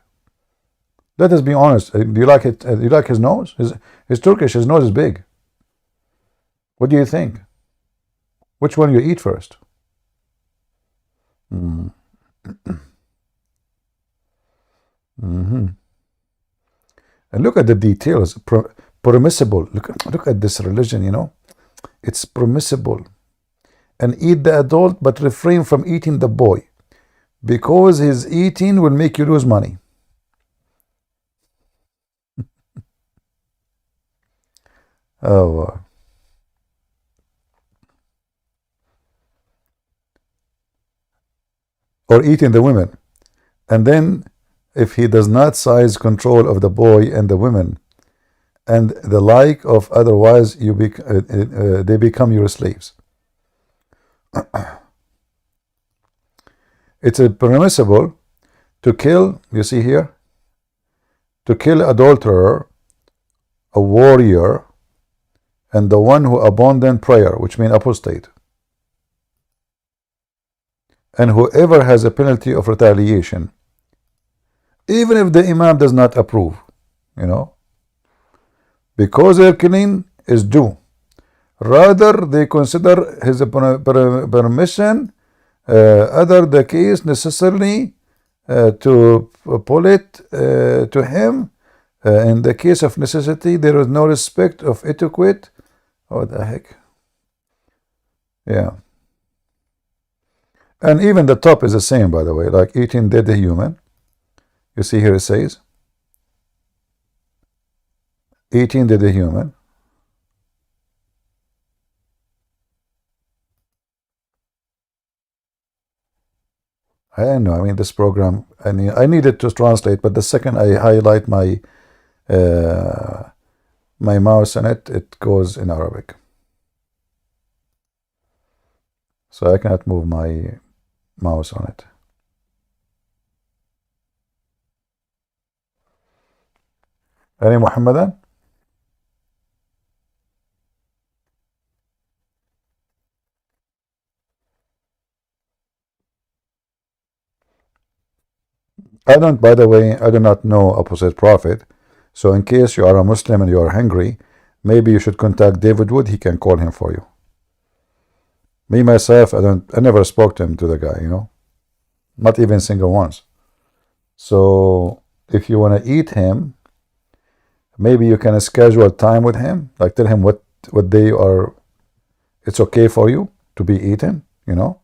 Let us be honest. Do you like it? Do you like his nose? His Turkish, his nose is big. What do you think? Which one you eat first? And look at the details. Permissible. Look at this religion, you know. It's permissible. And eat the adult, but refrain from eating the boy, because his eating will make you lose money. Oh. Or eating the women. And then if he does not seize control of the boy and the women and the like of, otherwise they become your slaves. It's permissible to kill, you see here, to kill adulterer, a warrior, and the one who abandoned prayer, which means apostate, and whoever has a penalty of retaliation, even if the imam does not approve, you know, because their killing is due. Rather, they consider his permission other the case necessarily to pull it to him. In the case of necessity, there is no respect of etiquette. What the heck? Yeah. And even the top is the same, by the way, like eating dead human. You see here it says, eating dead human. I don't know. I mean, this program, I needed to translate, but the second I highlight my my mouse on it, it goes in Arabic. So I cannot move my mouse on it. Any Muhammadan? I don't, by the way, I do not know opposite prophet. So in case you are a Muslim and you are hungry, maybe you should contact David Wood. He can call him for you. Me, myself, I never spoke to him, to the guy, you know, not even single once. So if you want to eat him, maybe you can schedule time with him, like tell him what day are, it's okay for you to be eaten, you know.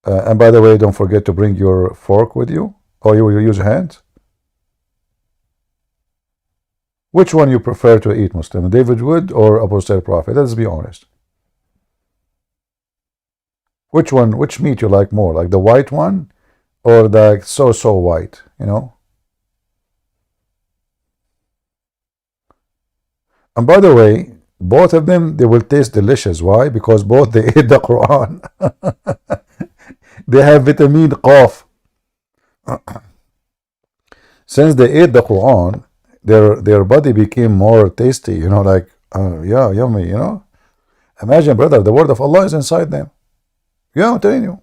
And by the way, don't forget to bring your fork with you, or you will use hands. Which one you prefer to eat, Muslim? David Wood or Apostle Prophet? Let's be honest. Which one, which meat you like more? Like the white one or the so white, you know? And by the way, both of them, they will taste delicious. Why? Because both they ate the Quran. They have vitamin Qaf. Since they ate the Quran, their body became more tasty, you know, like, yeah, yummy, you know. Imagine, brother, the word of Allah is inside them. Yeah, I'm telling you.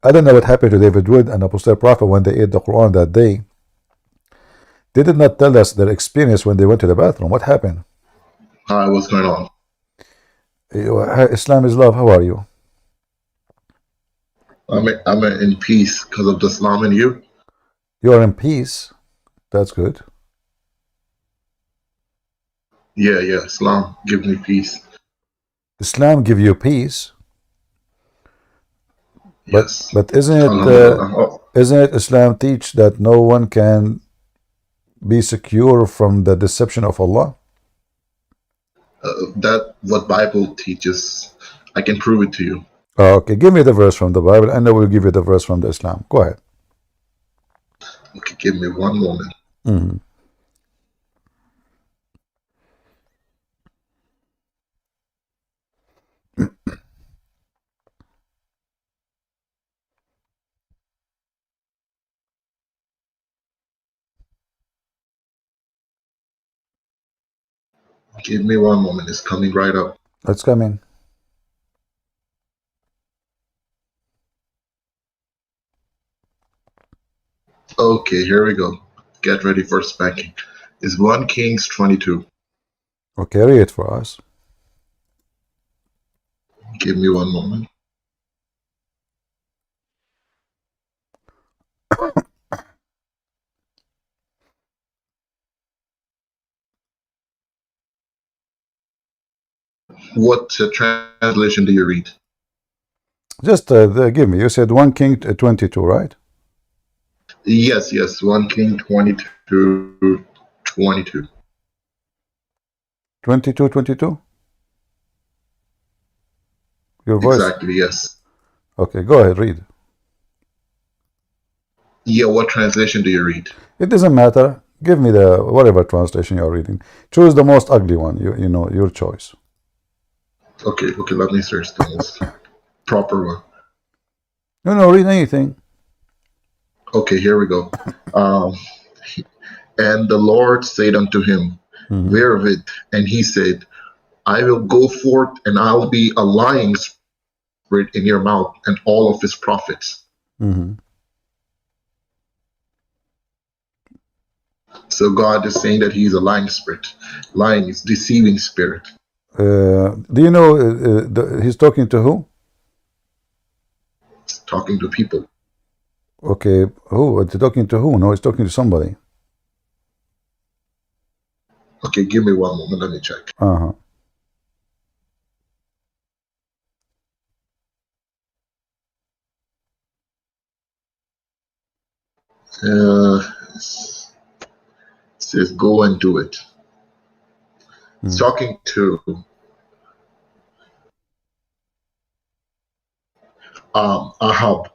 I don't know what happened to David Wood and Apostle Prophet when they ate the Quran that day. They did not tell us their experience when they went to the bathroom. What happened? Hi, what's going on? Islam is love. How are you? I'm in peace because of the Islam and you. You are in peace. That's good. Yeah, Islam give me peace. Islam give you peace. Yes. But isn't it Islam teach that no one can be secure from the deception of Allah? That what Bible teaches. I can prove it to you. Okay, give me the verse from the Bible, and I will give you the verse from the Islam. Go ahead. Okay, give me one moment. Give me one moment. It's coming right up. Let's come in. Okay, here we go. Get ready for spanking. It's 1 Kings 22. Okay, read it for us. Give me one moment. What translation do you read? Just give me. You said 1 King 22, right? Yes, 1 King 22. 22. 22. Your voice. Exactly, yes. Okay, go ahead, read. Yeah, what translation do you read? It doesn't matter. Give me the whatever translation you're reading. Choose the most ugly one. You know, your choice. Okay, let me search the most proper one. No, read anything. Okay, here we go. And the Lord said unto him, Wherewith? And he said, I will go forth, and I'll be a lying spirit in your mouth, and all of his prophets. So God is saying that he's a lying spirit. Lying is deceiving spirit. Do you know he's talking to who? He's talking to people. Okay, who? He's talking to who? No, he's talking to somebody. Okay, give me one moment. Let me check. It says, go and do it. He's talking to Ahab.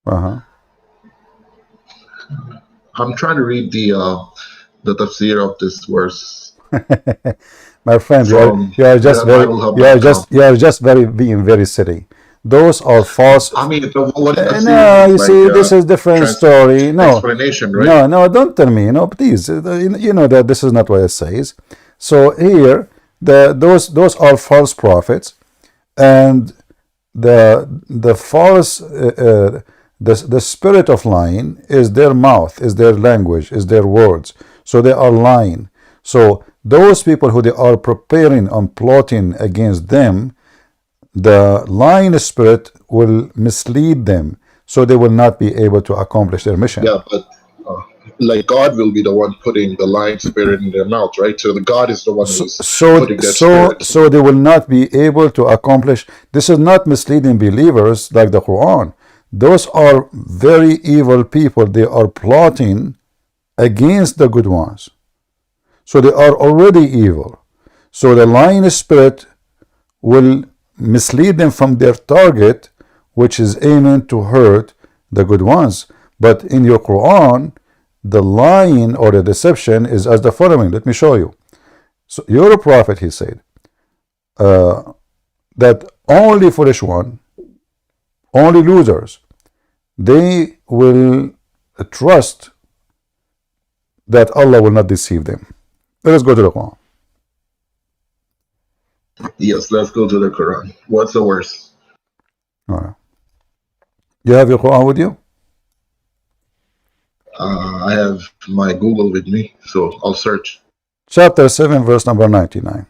I'm trying to read the tafsir of this verse. My friend, you are just being very silly. Those are false. I mean, what is tafsir? No, you see, this is different story. No, explanation, right? No, don't tell me. No, please. You know that this is not what it says. So here, those are false prophets, and the false the spirit of lying is their mouth, is their language, is their words. So they are lying. So those people who they are preparing and plotting against them, the lying spirit will mislead them, so they will not be able to accomplish their mission. Yeah, but like God will be the one putting the lying spirit in their mouth, right? So the God is the one who's putting that spirit. So they will not be able to accomplish. This is not misleading believers like the Quran. Those are very evil people. They are plotting against the good ones. So they are already evil. So the lying spirit will mislead them from their target, which is aiming to hurt the good ones. But in your Quran, the lying or the deception is as the following. Let me show you. So you're a prophet, he said, that only foolish one, only losers, they will trust that Allah will not deceive them. Let us go to the Quran. Yes, let's go to the Quran. What's the verse? All right. You have your Quran with you? I have my Google with me, so I'll search. Chapter 7, verse number 99.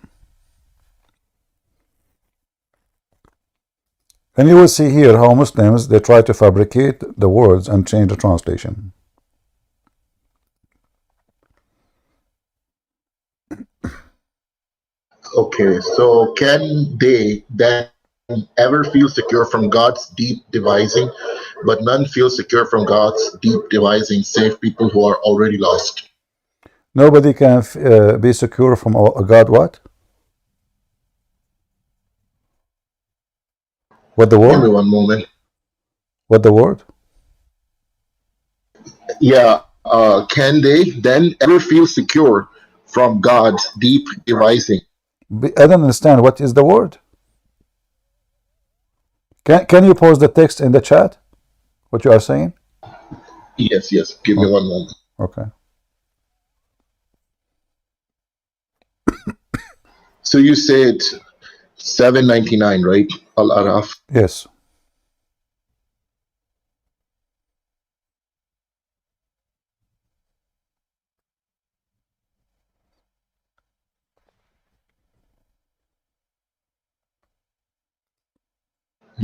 And you will see here how Muslims, they try to fabricate the words and change the translation. Okay, so can they then ever feel secure from God's deep devising, but none feel secure from God's deep devising, save people who are already lost? Nobody can be secure from God what? What the word? Give me one moment. What the word? Yeah, can they then ever feel secure from God's deep devising? I don't understand. What is the word? Can you post the text in the chat? What you are saying? Yes. Give me one moment. Okay. So you said 799, right? Al-Araf. Yes.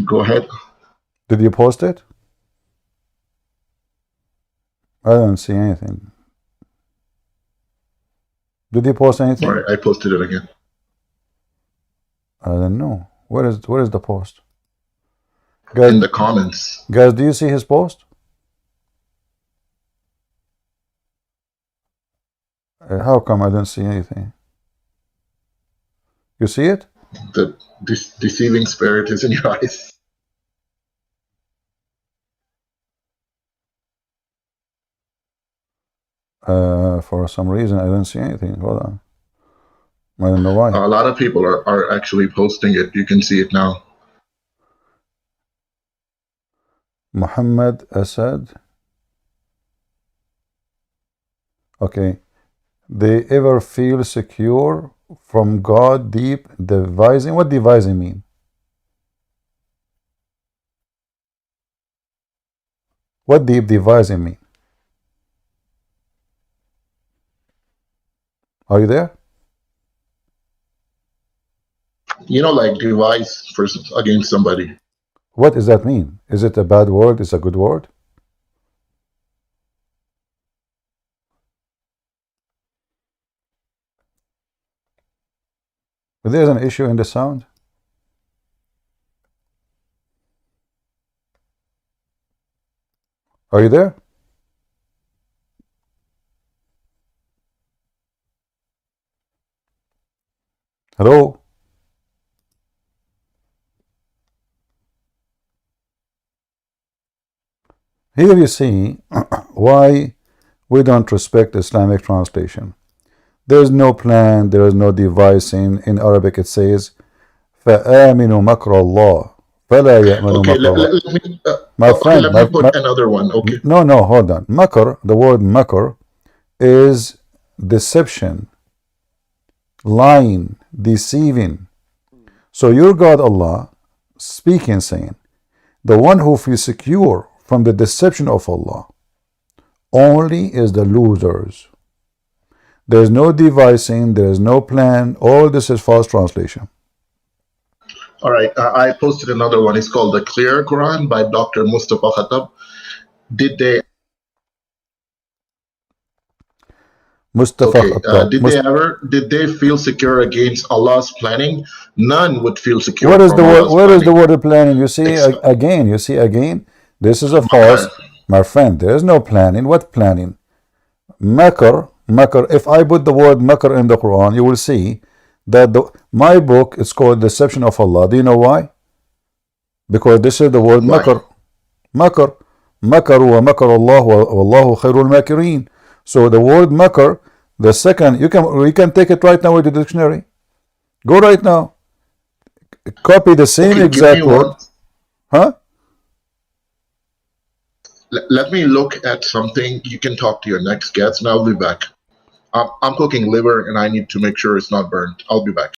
Go ahead. Did you post it? I don't see anything. Did you post anything? All right, I posted it again. I don't know. Where is the post? Guys, in the comments. Guys, do you see his post? How come I don't see anything? You see it? The deceiving spirit is in your eyes. For some reason, I don't see anything. Hold on. I don't know why. A lot of people are actually posting it. You can see it now. Muhammad Asad. Okay. They ever feel secure from God deep devising? What devising mean? What deep devising mean? Are you there? You know, like devise against somebody. What does that mean? Is it a bad word? Is it a good word? But there's an issue in the sound. Are you there? Hello? Here you see why we don't respect Islamic translation. There is no plan, there is no devising. In Arabic it says, فَآمِنُوا مَكْرَ اللَّهِ فَلَا يَأْمَنُوا Okay, مَكْرَ let, اللَّهِ. let me My okay, friend, let me put another one. Okay. no, hold on. Makr, the word makr is deception, lying, deceiving. So your God Allah speaking, saying, the one who feels secure from the deception of Allah only is the losers. There is no devising, there is no plan. All this is false translation. All right, I posted another one. It's called The Clear Quran by Dr. Mustafa Khattab. Did they Mustafa okay? Khattab. Did they feel secure against Allah's planning? None would feel secure What is from the word? Allah's Where is the planning. word planning? You see again. You see again. This is a false, my friend. There is no planning. What planning? Makr. If I put the word makr in the Quran, you will see that my book is called Deception of Allah. Do you know why? Because this is the word makr. Makr. Makr wa makr Allah wallahu khairul makirin. So the word makr, the second, you can take it right now with the dictionary. Go right now. Copy the same exact word. Huh? Let me look at something. You can talk to your next guest, and I'll be back. I'm cooking liver, and I need to make sure it's not burnt. I'll be back.